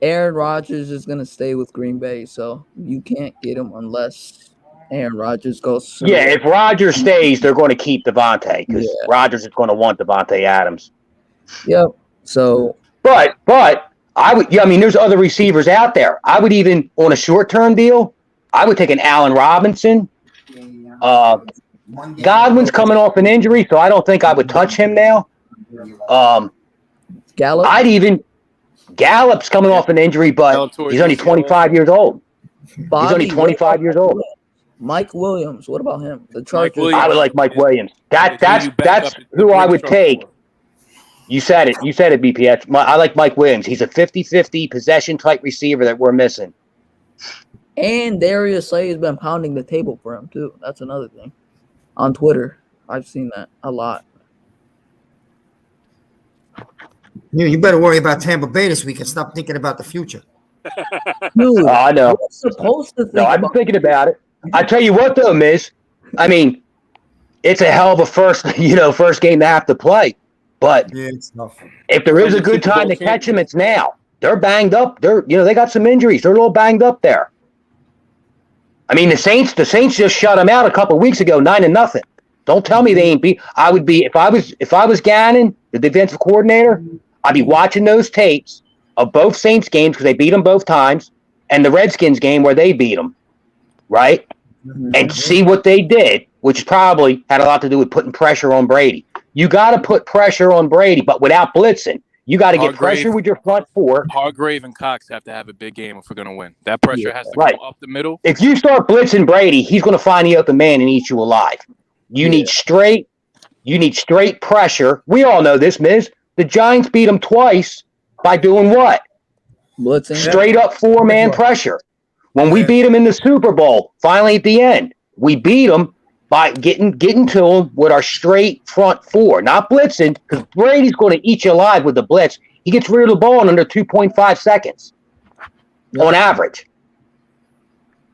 Aaron Rodgers is going to stay with Green Bay, so you can't get him unless Aaron Rodgers goes to Yeah, if Rodgers stays, they're going to keep Devontae because Yeah. Rodgers is going to want Devontae Adams. Yep. So, But I would. Yeah, I mean, there's other receivers out there. I would even on a short-term deal. I would take an Allen Robinson. Godwin's coming off an injury, so I don't think I would touch him now. Gallup. Gallup's coming off an injury, but he's only 25 years old. Bobby, He's only 25 years old. Mike Williams. What about him? The Chargers. I would like Mike Williams. That's who I would take. You said it, BPX. I like Mike Williams. He's a 50-50 possession-type receiver that we're missing. And Darius Slay has been pounding the table for him, too. That's another thing. On Twitter, I've seen that a lot. You better worry about Tampa Bay this week and stop thinking about the future. Dude, I know. you're supposed to think No, I've been thinking about it. I tell you what, though, Miz. I mean, it's a hell of a first game to have to play. But yeah, it's tough. If there is a good time to catch them, it's now. They're banged up. They got some injuries. They're a little banged up there. I mean, the Saints just shut them out a couple of weeks ago, 9-0. Don't tell me they ain't beat. I would be if I was Gannon, the defensive coordinator. I'd be watching those tapes of both Saints games because they beat them both times, and the Redskins game where they beat them, right? And see what they did, which probably had a lot to do with putting pressure on Brady. You got to put pressure on Brady, but without blitzing. You got to get pressure with your front four. Hargrave and Cox have to have a big game if we're going to win. That pressure has to go up the middle. If you start blitzing Brady, he's going to find the open man and eat you alive. You need straight pressure. We all know this, Miz. The Giants beat them twice by doing what? Blitzing. Straight up four-man pressure. When we beat them in the Super Bowl, finally at the end, we beat them by getting to them with our straight front four, not blitzing, because Brady's going to eat you alive with the blitz. He gets rid of the ball in under 2.5 seconds on average.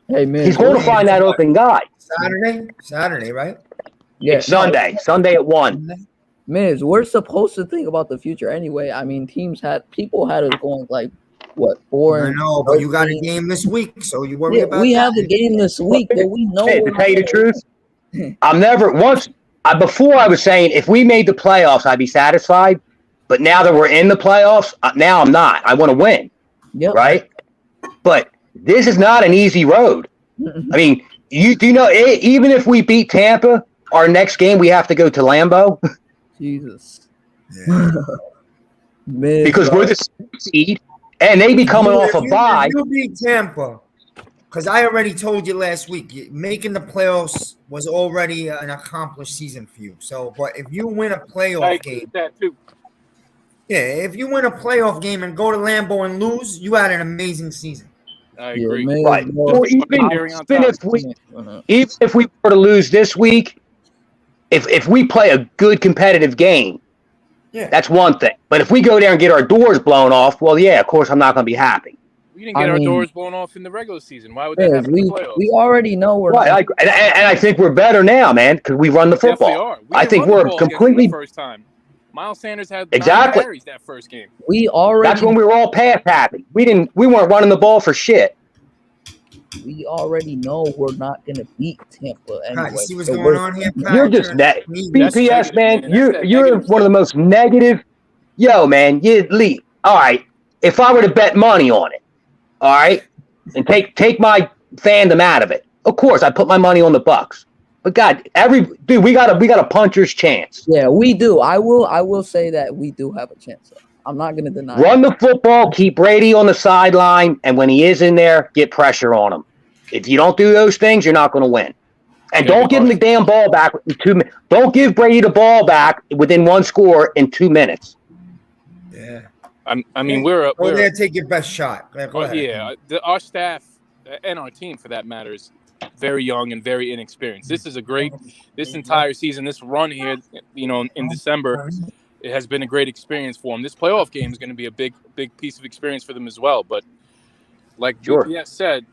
Hey, man. He's going to find that open guy. Saturday, right? Yeah. Sunday at 1. Miz, we're supposed to think about the future anyway. I mean, people had us going like what 4? I know, but you got a game this week, so you worry about. We have the game this week, but we know. Hey, to tell you the truth, before I was saying if we made the playoffs, I'd be satisfied. But now that we're in the playoffs, now I'm not. I want to win, right? But this is not an easy road. I mean, you do know even if we beat Tampa, our next game we have to go to Lambeau. Jesus. Yeah. Because we're the seed, and they be coming off a bye. You beat Tampa, because I already told you last week, making the playoffs was already an accomplished season for you. So, but if you win a playoff game, that too. Yeah, if you win a playoff game and go to Lambeau and lose, you had an amazing season. I agree. Right. Or even if we were to lose this week, if we play a good competitive game, that's one thing. But if we go there and get our doors blown off, well, yeah, of course I'm not going to be happy. We didn't get our doors blown off in the regular season. Why would that happen in the playoffs? We already know we're right. And I think we're better now, man, because we run the football. Definitely are. I think we're completely. First time. Miles Sanders had 9 carries that first game. That's when we were all pass happy. We weren't running the ball for shit. We already know we're not going to beat Tampa anyway. You see what's going on here, Pat? You're just that BPS, man. You're one of the most negative. Yo, man, all right. If I were to bet money on it, all right, and take my fandom out of it, of course I put my money on the Bucks. But God, we got a puncher's chance. Yeah, we do. I will say that we do have a chance. I'm not going to deny. Run the football, keep Brady on the sideline, and when he is in there, get pressure on him. If you don't do those things, you're not going to win. And don't give him the damn ball back in 2 minutes. Don't give Brady the ball back within one score in 2 minutes. Yeah. I mean, we're there. Take your best shot. Go ahead. Yeah, our staff and our team, for that matter, is very young and very inexperienced. This is this entire season, this run here, in December, it has been a great experience for them. This playoff game is going to be a big piece of experience for them as well. But like BPS said,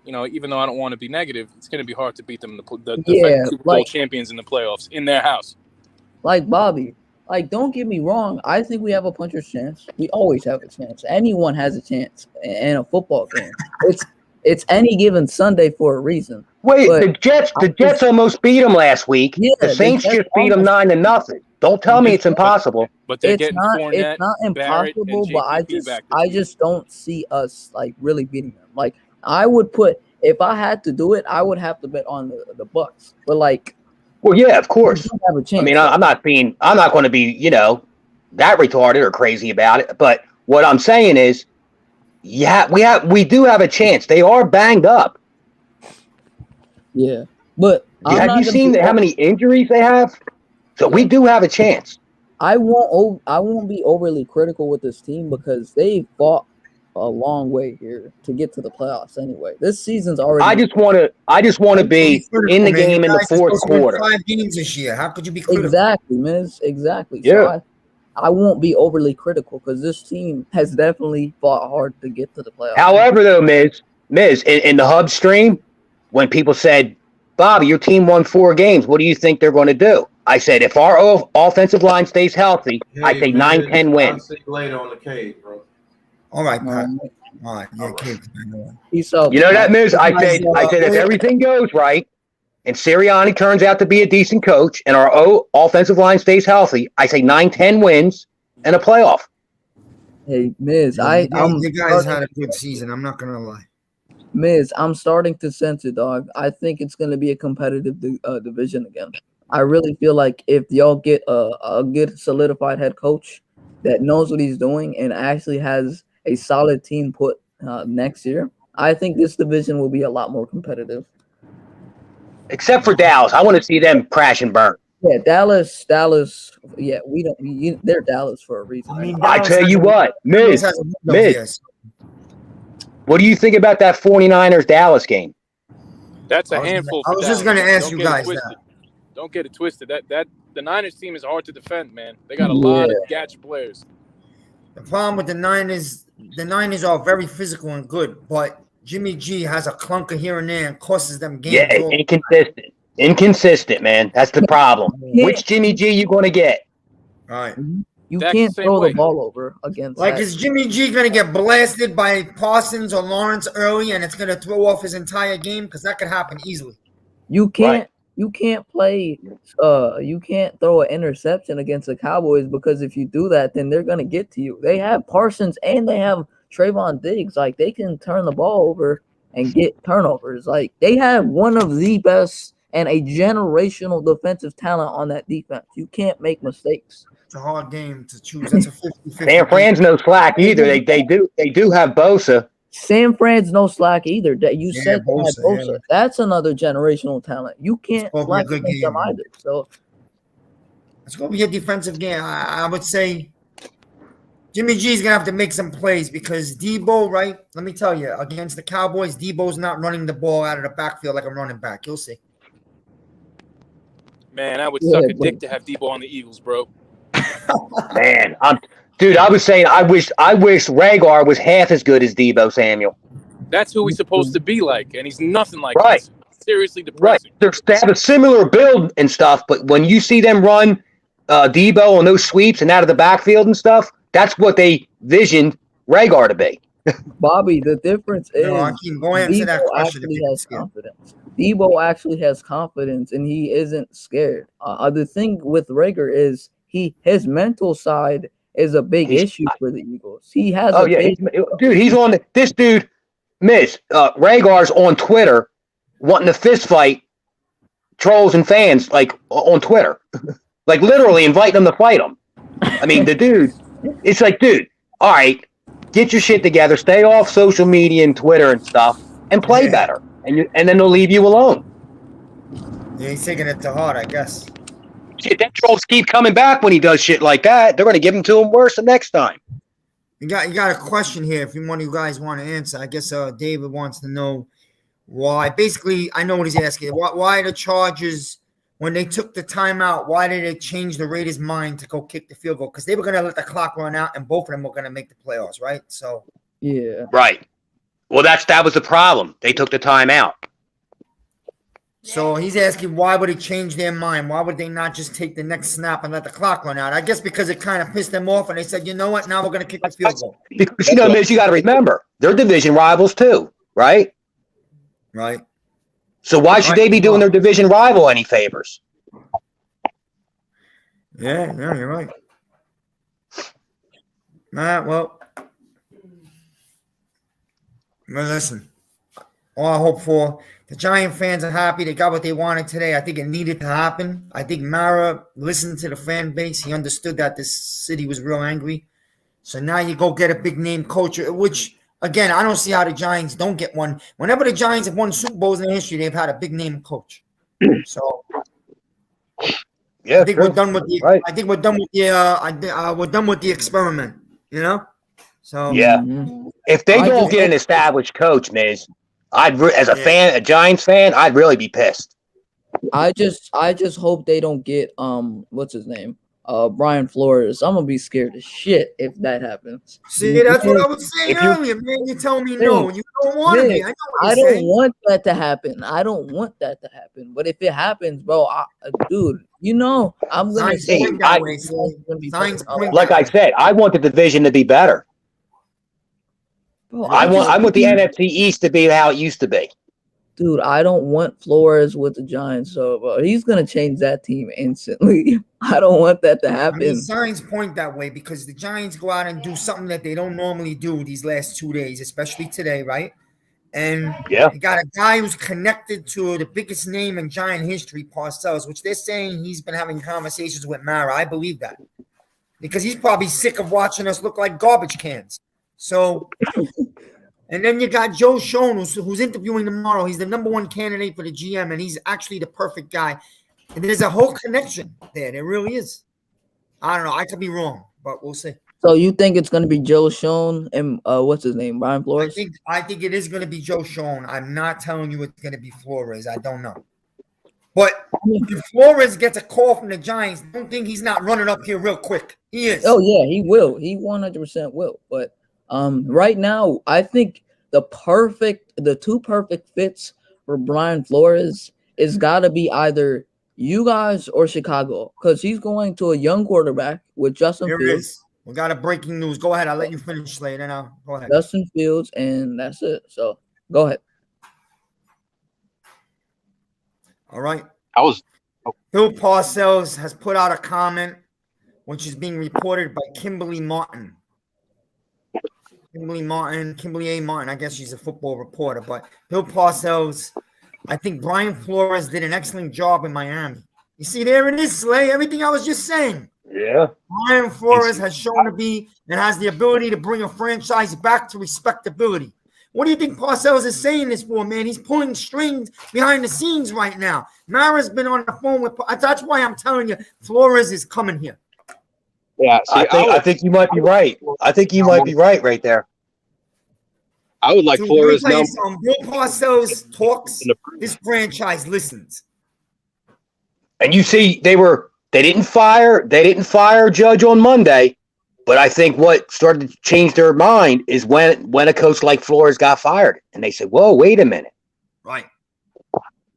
even though I don't want to be negative, it's going to be hard to beat them, the Super Bowl champions in the playoffs in their house. Like Bobby, like don't get me wrong. I think we have a puncher's chance. We always have a chance. Anyone has a chance in a football game. It's any given Sunday for a reason. Wait, But the Jets almost beat them last week. Yeah, The Saints Jets just beat them almost- 9-0. Don't tell me it's impossible. But they're it's getting not Fournette, Barrett, and impossible, but JPP back this I week. just don't see us like really beating them. Like I would put if I had to do it, I would have to bet on the Bucks. But like Well, yeah, of course. we do have a chance. I mean, I'm not going to be, that retarded or crazy about it. But what I'm saying is, yeah, we do have a chance. They are banged up. Yeah, but Have you seen how many injuries they have? So we do have a chance. I won't be overly critical with this team because they fought a long way here to get to the playoffs. Anyway, this season's already. I just want to be in the game in the fourth quarter. 5 games this year. How could you be critical? Exactly, Miz. Exactly. Yeah. So I won't be overly critical because this team has definitely fought hard to get to the playoffs. However, though, Miz, in the Hub stream, when people said, Bobby, your team won 4 games, what do you think they're going to do? I said, if our offensive line stays healthy, I say 9-10 wins. I'll see you later on the cave, bro. All right, Pat. All right. Yeah, Kate. Peace out. You know that, Miz? I said if everything goes right and Sirianni turns out to be a decent coach and our offensive line stays healthy, I say 9-10 wins and a playoff. Hey, Miz, You guys had a good season. I'm not going to lie. Miz, I'm starting to sense it, dog. I think it's going to be a competitive division again. I really feel like if y'all get a good solidified head coach that knows what he's doing and actually has a solid team put next year, I think this division will be a lot more competitive. Except for Dallas. I want to see them crash and burn. Yeah, Dallas. Yeah, we don't. They're Dallas for a reason. I tell you what, Miz, what do you think about that 49ers Dallas game? That's a handful. I was just going to ask you guys that. Don't get it twisted. That the Niners team is hard to defend, man. They got a lot of gadget players. The problem with the Niners are very physical and good, but Jimmy G has a clunker here and there and costs them games. Yeah, inconsistent, man. That's the problem. Which Jimmy G you going to get? All right. You can't throw the ball over against. Like, is Jimmy G going to get blasted by Parsons or Lawrence early, and it's going to throw off his entire game? Because that could happen easily. You can't. Right. You can't play. You can't throw an interception against the Cowboys because if you do that, then they're gonna get to you. They have Parsons and they have Trayvon Diggs. Like they can turn the ball over and get turnovers. Like they have one of the best and a generational defensive talent on that defense. You can't make mistakes. It's a hard game to choose. That's a 50-50. San Fran's no slack either. They do have Bosa. San Fran's no slack either. That you said Bosa. Yeah. That's another generational talent. You can't slack against them either. So it's going to be a defensive game. I would say Jimmy G's going to have to make some plays because Debo, right? Let me tell you, against the Cowboys, Debo's not running the ball out of the backfield like a running back. You'll see. Man, I would suck a dick to have Debo on the Eagles, bro. Man, Dude, I was saying I wish Ragar was half as good as Debo Samuel. That's who he's supposed to be like, and he's nothing like right. This. Seriously depressing. Right. They have a similar build and stuff, but when you see them run Debo on those sweeps and out of the backfield and stuff, that's what they visioned Ragar to be. Bobby, the difference is Debo actually has confidence. Debo actually has confidence, and he isn't scared. The thing with Rager is his mental side is a big issue for the Eagles. He has he's on this dude, Miz. Ragar's on Twitter wanting to fist fight trolls and fans like on Twitter. Like literally inviting them to fight him. I mean, the dude, it's like, dude, all right, get your shit together, stay off social media and Twitter and stuff, and play better. And then they'll leave you alone. Yeah, he's taking it to heart, I guess. Shit, that trolls keep coming back when he does shit like that. They're going to give him to him worse the next time. You got a question here. If one of you guys want to answer, I guess David wants to know why. Basically, I know what he's asking. Why the Chargers, when they took the timeout, why did they change the Raiders' mind to go kick the field goal? Because they were going to let the clock run out, and both of them were going to make the playoffs, right? So yeah, right. Well, that was the problem. They took the timeout. So he's asking, why would it change their mind? Why would they not just take the next snap and let the clock run out? I guess because it kind of pissed them off, and they said, you know what? Now we're going to kick the field goal. Because, Miz, you got to remember, they're division rivals too, right? Right. So why should they be doing their division rival any favors? Yeah, you're right. Well, listen. All I hope for, the Giant fans are happy. They got what they wanted today. I think it needed to happen. I think Mara listened to the fan base. He understood that this city was real angry. So now you go get a big name coach, which, again, I don't see how the Giants don't get one. Whenever the Giants have won Super Bowls in their history, they've had a big name coach. So yeah, I think we're done with the. Right. I think we're done with the. We're done with the experiment. You know. So yeah, if they don't get an established coach, Miz, as a fan, a Giants fan, I'd really be pissed. I just hope they don't get what's his name? Brian Flores. I'm gonna be scared as shit if that happens. See, that's what I was saying earlier, man. You tell me no. You don't want to be. I know what I you're don't want that to happen. I don't want that to happen. But if it happens, bro, dude, I'm gonna say like I said, I want the division to be better. Bro, I want the NFC East to be how it used to be. Dude, I don't want Flores with the Giants, so he's gonna change that team instantly. I don't want that to happen. I mean, signs point that way because the Giants go out and do something that they don't normally do these last 2 days, especially today, right? And you got a guy who's connected to the biggest name in Giant history, Parcells, which they're saying he's been having conversations with Mara. I believe that because he's probably sick of watching us look like garbage cans. So. And then you got Joe Schoen, who's interviewing tomorrow. He's the number one candidate for the GM, and he's actually the perfect guy. And there's a whole connection there. There really is. I don't know. I could be wrong, but we'll see. So you think it's going to be Joe Schoen and what's his name, Brian Flores? I think it is going to be Joe Schoen. I'm not telling you it's going to be Flores. I don't know. But if Flores gets a call from the Giants, don't think he's not running up here real quick. He is. Oh, yeah, he will. He 100% will. But right now, I think the two perfect fits for Brian Flores is got to be either you guys or Chicago because he's going to a young quarterback with Justin Fields. We got a breaking news. Go ahead. I'll let you finish, Slade. And I'll go ahead. Justin Fields, and that's it. So go ahead. All right. Bill Parcells has put out a comment, which is being reported by Kimberly A. Martin. I guess she's a football reporter, but Bill Parcells, I think Brian Flores did an excellent job in Miami. You see, there it is, Slay. Everything I was just saying. Yeah. Brian Flores has shown to be and has the ability to bring a franchise back to respectability. What do you think Parcells is saying this for, man? He's pulling strings behind the scenes right now. Mara's been on the phone with. That's why I'm telling you, Flores is coming here. Yeah, I think you might be right. I think you might be right there. I would like Flores. Bill Parcells talks. This franchise listens. And you see, they didn't fire Judge on Monday, but I think what started to change their mind is when a coach like Flores got fired, and they said, "Whoa, wait a minute." Right.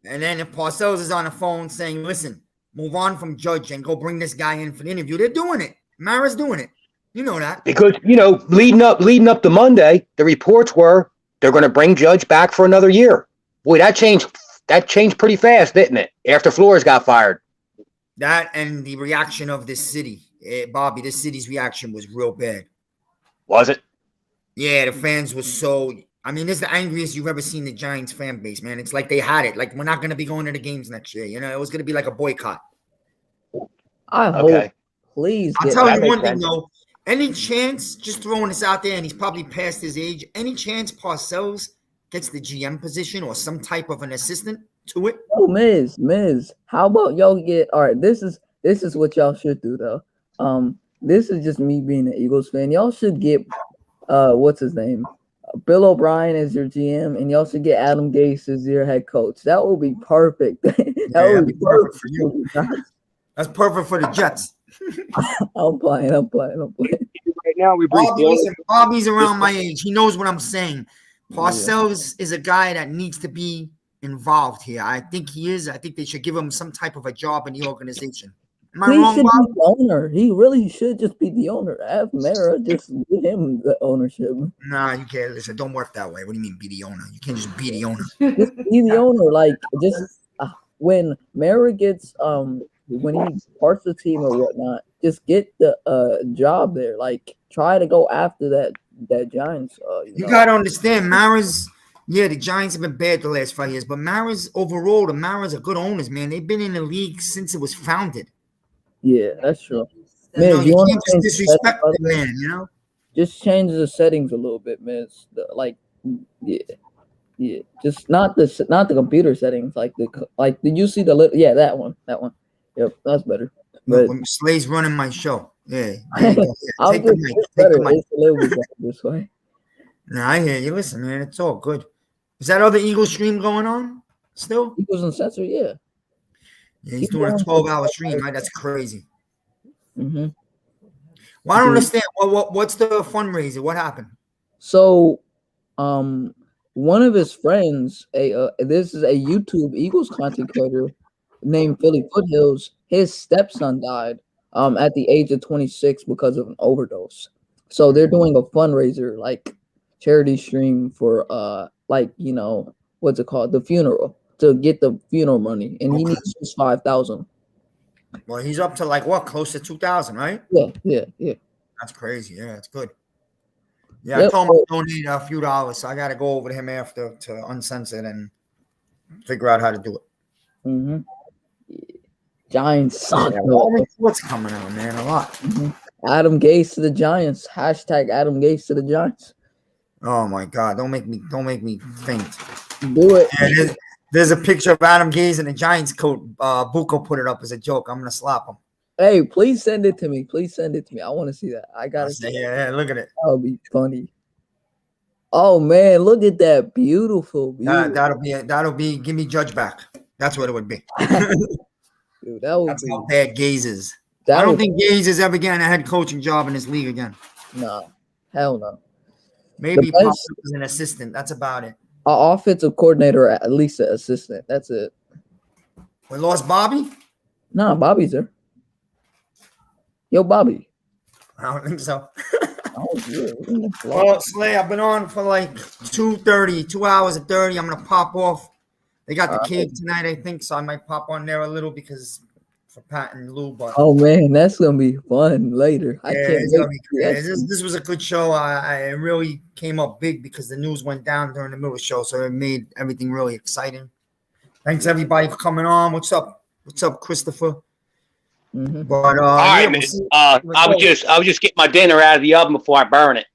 And then if Parcells is on the phone saying, "Listen, move on from Judge and go bring this guy in for the interview," they're doing it. Mara's doing it. You know that. Because, leading up to Monday, the reports were they're going to bring Judge back for another year. Boy, that changed pretty fast, didn't it? After Flores got fired. That and the reaction of this city. Bobby, this city's reaction was real bad. Was it? Yeah, the fans were so... I mean, this is the angriest you've ever seen the Giants fan base, man. It's like they had it. Like, we're not going to be going to the games next year. It was going to be like a boycott. I hope. Please. I'll tell you one thing, though. Any chance, just throwing this out there, and he's probably past his age, any chance Parcells gets the GM position or some type of an assistant to it? Oh, Miz, how about y'all get... All right, this is what y'all should do, though. This is just me being an Eagles fan. Y'all should get, what's his name? Bill O'Brien as your GM, and y'all should get Adam Gase as your head coach. That would be perfect. That would be perfect for you. That's perfect for the Jets. I'm playing. Right now, we bring Bobby's around my age. He knows what I'm saying. Parcells is a guy that needs to be involved here. I think he is. I think they should give him some type of a job in the organization. Am I He wrong, should Bob? be the owner. He really should just be the owner. Have Mara just give him the ownership. Nah, you can't. Listen, don't work that way. What do you mean be the owner? You can't just be the owner. Just be the owner. Like just when Mara gets when he parts the team or whatnot, just get the job there. Like try to go after that Giants. You gotta understand, Mara's. Yeah, the Giants have been bad the last 5 years, but Mara's overall, the Mara's are good owners, man. They've been in the league since it was founded. Yeah, that's true. You Man, know, you want can't to just disrespect the man, you know? Just change the settings a little bit, man. Yeah. Just not the computer settings, did you see that one? Yep, that's better. Look, But when Slay's running my show. Yeah. I'll Take the just mic. it's Take better. the mic. It's a little bit better this way. No, I hear you. Listen, man, it's all good. Is that other Eagle stream going on still? Eagles and Sensor, yeah. Yeah, he's doing a 12-hour stream, right? That's crazy. Mm-hmm. Well, I don't understand. What's the fundraiser? What happened? So, one of his friends, this is a YouTube Eagles content creator named Philly Foothills. His stepson died at the age of 26 because of an overdose. So they're doing a fundraiser, like charity stream for what's it called? The funeral, to get the funeral money, and he needs just 5,000. Well, he's up to like what, close to 2,000, right? Yeah. That's crazy. Yeah, that's good. Yeah, Yep. I told him to donate a few dollars, so I got to go over to him after to uncensor and figure out how to do it. Mm-hmm. Giants suck. What's coming out, man? A lot. Mm-hmm. Adam Gase to the Giants. Hashtag Adam Gase to the Giants. Oh my God! Don't make me faint. Do it. Yeah, there's a picture of Adam Gase in a Giants coat. Buko put it up as a joke. I'm gonna slap him. Hey, please send it to me. I want to see that. I gotta see. Yeah, look at it. That'll be funny. Oh man, look at that beautiful. That'll be. Give me Judge back. That's what it would be. Dude, that's how bad Gase is. I don't think Gase is ever getting a head coaching job in this league again. No, hell no. Maybe Pop as an assistant. That's about it. Our offensive coordinator, at least an assistant. That's it. We lost Bobby? Nah, Bobby's there. Yo, Bobby. I don't think so. Yeah. Well, Slay, I've been on for like 2 hours and 30. I'm gonna pop off. They got the cake tonight, I think, so I might pop on there a little because for Pat and Lou. But oh man, that's gonna be fun later. I can't wait. This was a good show. I really came up big because the news went down during the middle of the show, so it made everything really exciting. Thanks everybody for coming on. What's up? What's up, Christopher? Mm-hmm. But all right, I was just getting my dinner out of the oven before I burn it.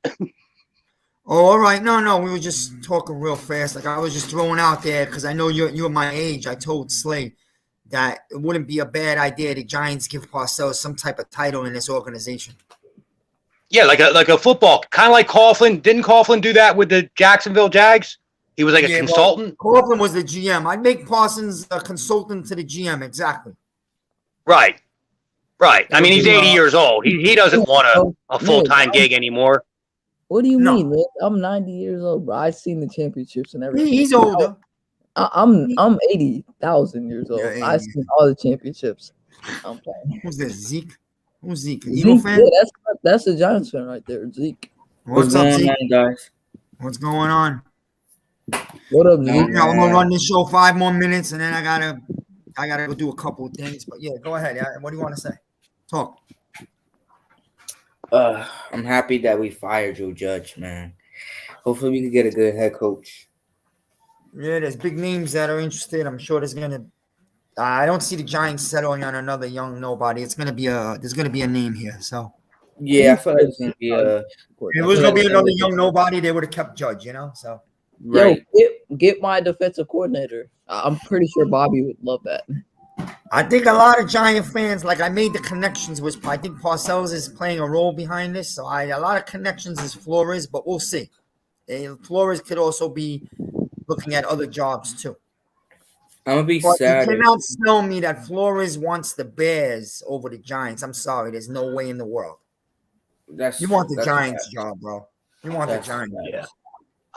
Oh, all right. No, we were just talking real fast. Like I was just throwing out there because I know you're my age. I told Slay that it wouldn't be a bad idea the Giants give Parcells some type of title in this organization. Yeah, like a football, kind of like Coughlin. Didn't Coughlin do that with the Jacksonville Jags? He was like a consultant. Well, Coughlin was the GM. I'd make Parsons a consultant to the GM. Exactly. Right. I mean, he's 80 years old. He doesn't want a full-time gig anymore. What do you mean, man? I'm 90 years old, bro. I've seen the championships and everything. He's older. I'm 80,000 years old. Yeah, I've seen all the championships. I'm playing. Who's this? Zeke? Who's Zeke? Eagle fan? Yeah, that's a Giants fan right there, Zeke. What's up, Zeke? Guys? What's going on? What up, Zeke? I'm gonna run this show 5 more minutes, and then I gotta go do a couple of things. But yeah, go ahead. What do you want to say? Talk. I'm happy that we fired Joe Judge, man. Hopefully we can get a good head coach. Yeah, there's big names that are interested. I'm sure there's gonna. I don't see the Giants settling on another young nobody. There's gonna be a name here. So yeah, I feel like it's gonna be a. If it was gonna be another young nobody, they would have kept Judge. So. Right. Yo, get my defensive coordinator. I'm pretty sure Bobby would love that. I think a lot of Giant fans, like I made the connections with, I think Parcells is playing a role behind this. So a lot of connections is Flores, but we'll see. Flores could also be looking at other jobs too. I'm gonna be but sad. You cannot tell me that Flores wants the Bears over the Giants. I'm sorry, there's no way in the world. You want the Giants job, bro. You want the Giants. Yeah.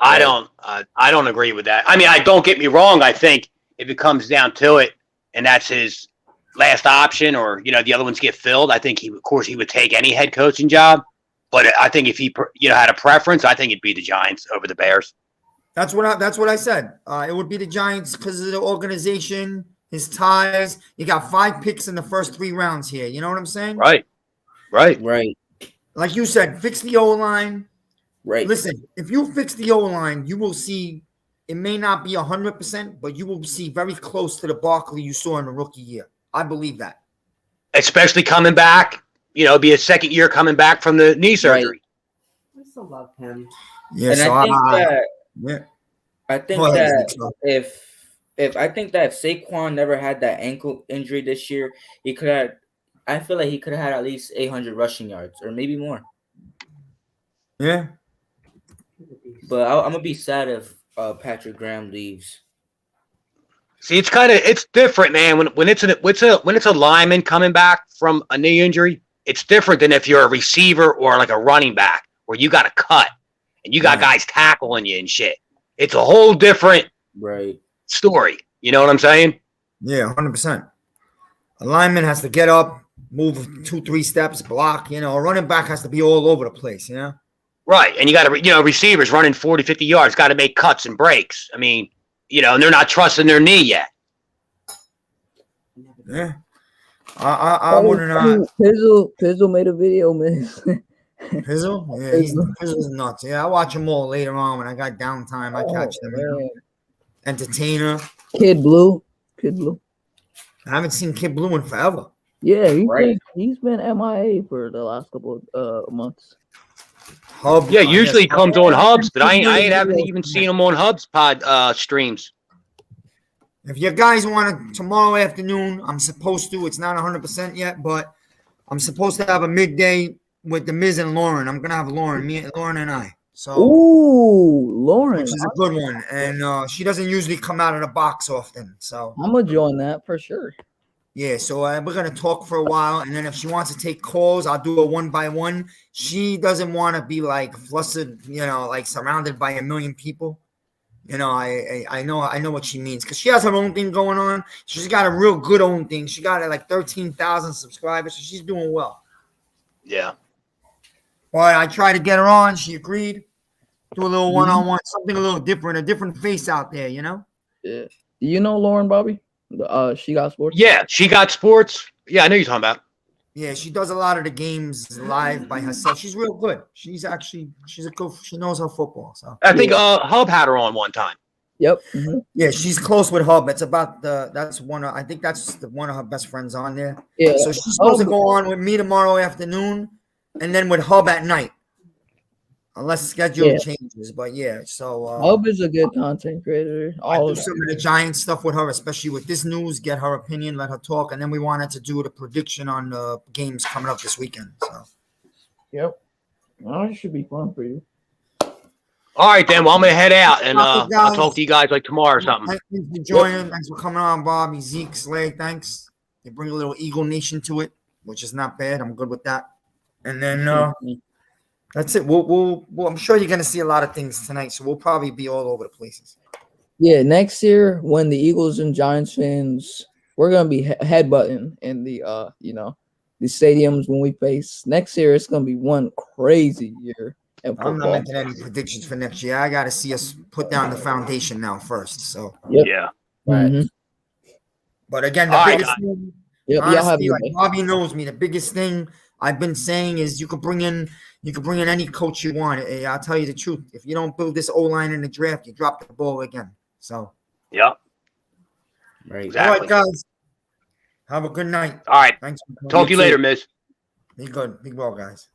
I don't agree with that. I mean, don't get me wrong. I think if it comes down to it, and that's his last option, or the other ones get filled, I think of course, he would take any head coaching job. But I think if he had a preference, I think it'd be the Giants over the Bears. That's what I said. It would be the Giants because of the organization, his ties. You got 5 picks in the first 3 rounds here. You know what I'm saying? Right. Like you said, fix the O-line. Right. Listen, if you fix the O-line, you will see it may not be 100%, but you will see very close to the Barkley you saw in the rookie year. I believe that. Especially coming back, be a second year coming back from the knee surgery. I still love him. Yeah, and so I think that if Saquon never had that ankle injury this year, he could have. I feel like he could have had at least 800 rushing yards, or maybe more. Yeah. But I'm gonna be sad if Patrick Graham leaves. See, it's different, man. When it's a lineman coming back from a knee injury, it's different than if you're a receiver or like a running back where you got to cut and you got guys tackling you and shit. It's a whole different story. You know what I'm saying? Yeah, 100%. A lineman has to get up, move 2-3 steps, block. A running back has to be all over the place. Right, and you got to receivers running 40, 50 yards got to make cuts and breaks. I mean, and they're not trusting their knee yet. Yeah. I wouldn't. Pizzle made a video, man. Pizzle? Yeah, Pizzle's nuts. Yeah, I watch them all later on when I got downtime. I catch them. Entertainer. Kid Blue. I haven't seen Kid Blue in forever. Yeah, he's been MIA for the last couple of months. Hub. Yeah, usually he comes on Hubs, but I haven't even seen him on Hubs pod streams. If you guys want to, tomorrow afternoon, I'm supposed to. It's not 100% yet, but I'm supposed to have a midday with the Miz and Lauren. I'm gonna have Lauren and I. So, Lauren, which is a good one, and she doesn't usually come out of the box often. So I'm gonna join that for sure. Yeah, so we're gonna talk for a while, and then if she wants to take calls, I'll do a 1-by-1. She doesn't want to be like flustered, like surrounded by a million people. I know what she means because she has her own thing going on. She's got a real good own thing. She got like 13,000 subscribers, so she's doing well. Yeah. But I tried to get her on. She agreed. Do a little one-on-one, something a little different, a different face out there, Yeah. Do you know Lauren, Bobby? She Got Sports? Yeah, She Got Sports. Yeah, I know you're talking about. Yeah, she does a lot of the games live by herself. She's real good. She's a good. She knows her football. So I think Hub had her on one time. Yep. Mm-hmm. Yeah, she's close with Hub. It's about one of her best friends on there. Yeah. So she's supposed to go on with me tomorrow afternoon, and then with Hub at night, unless schedule changes. But yeah, so Hub is a good content creator. I do some of the Giants stuff with her, especially with this news. Get her opinion, let her talk, and then we wanted to do the prediction on the games coming up this weekend. So, yep, well, it should be fun for you. All right, then. Well, I'm gonna head out, and I'll talk to you guys like tomorrow or something. Thanks for joining. Thanks for coming on, Bobby, Zeke, Slay. Thanks. You bring a little Eagle Nation to it, which is not bad. I'm good with that. And then that's it. We'll I'm sure you're gonna see a lot of things tonight, so we'll probably be all over the places. Yeah, next year when the Eagles and Giants fans, we're gonna be headbutting in the the stadiums when we face next year. It's gonna be one crazy year. I'm not making any predictions for next year. I got to see us put down the foundation now first. So yeah, right. But again, the biggest thing, honestly, like Bobby knows me. The biggest thing I've been saying is you could bring in any coach you want. I'll tell you the truth. If you don't build this O-line in the draft, you drop the ball again. So yeah, right. Exactly. All right, guys. Have a good night. All right. Thanks. Talk to you later, Miz. Be good. Be well, guys.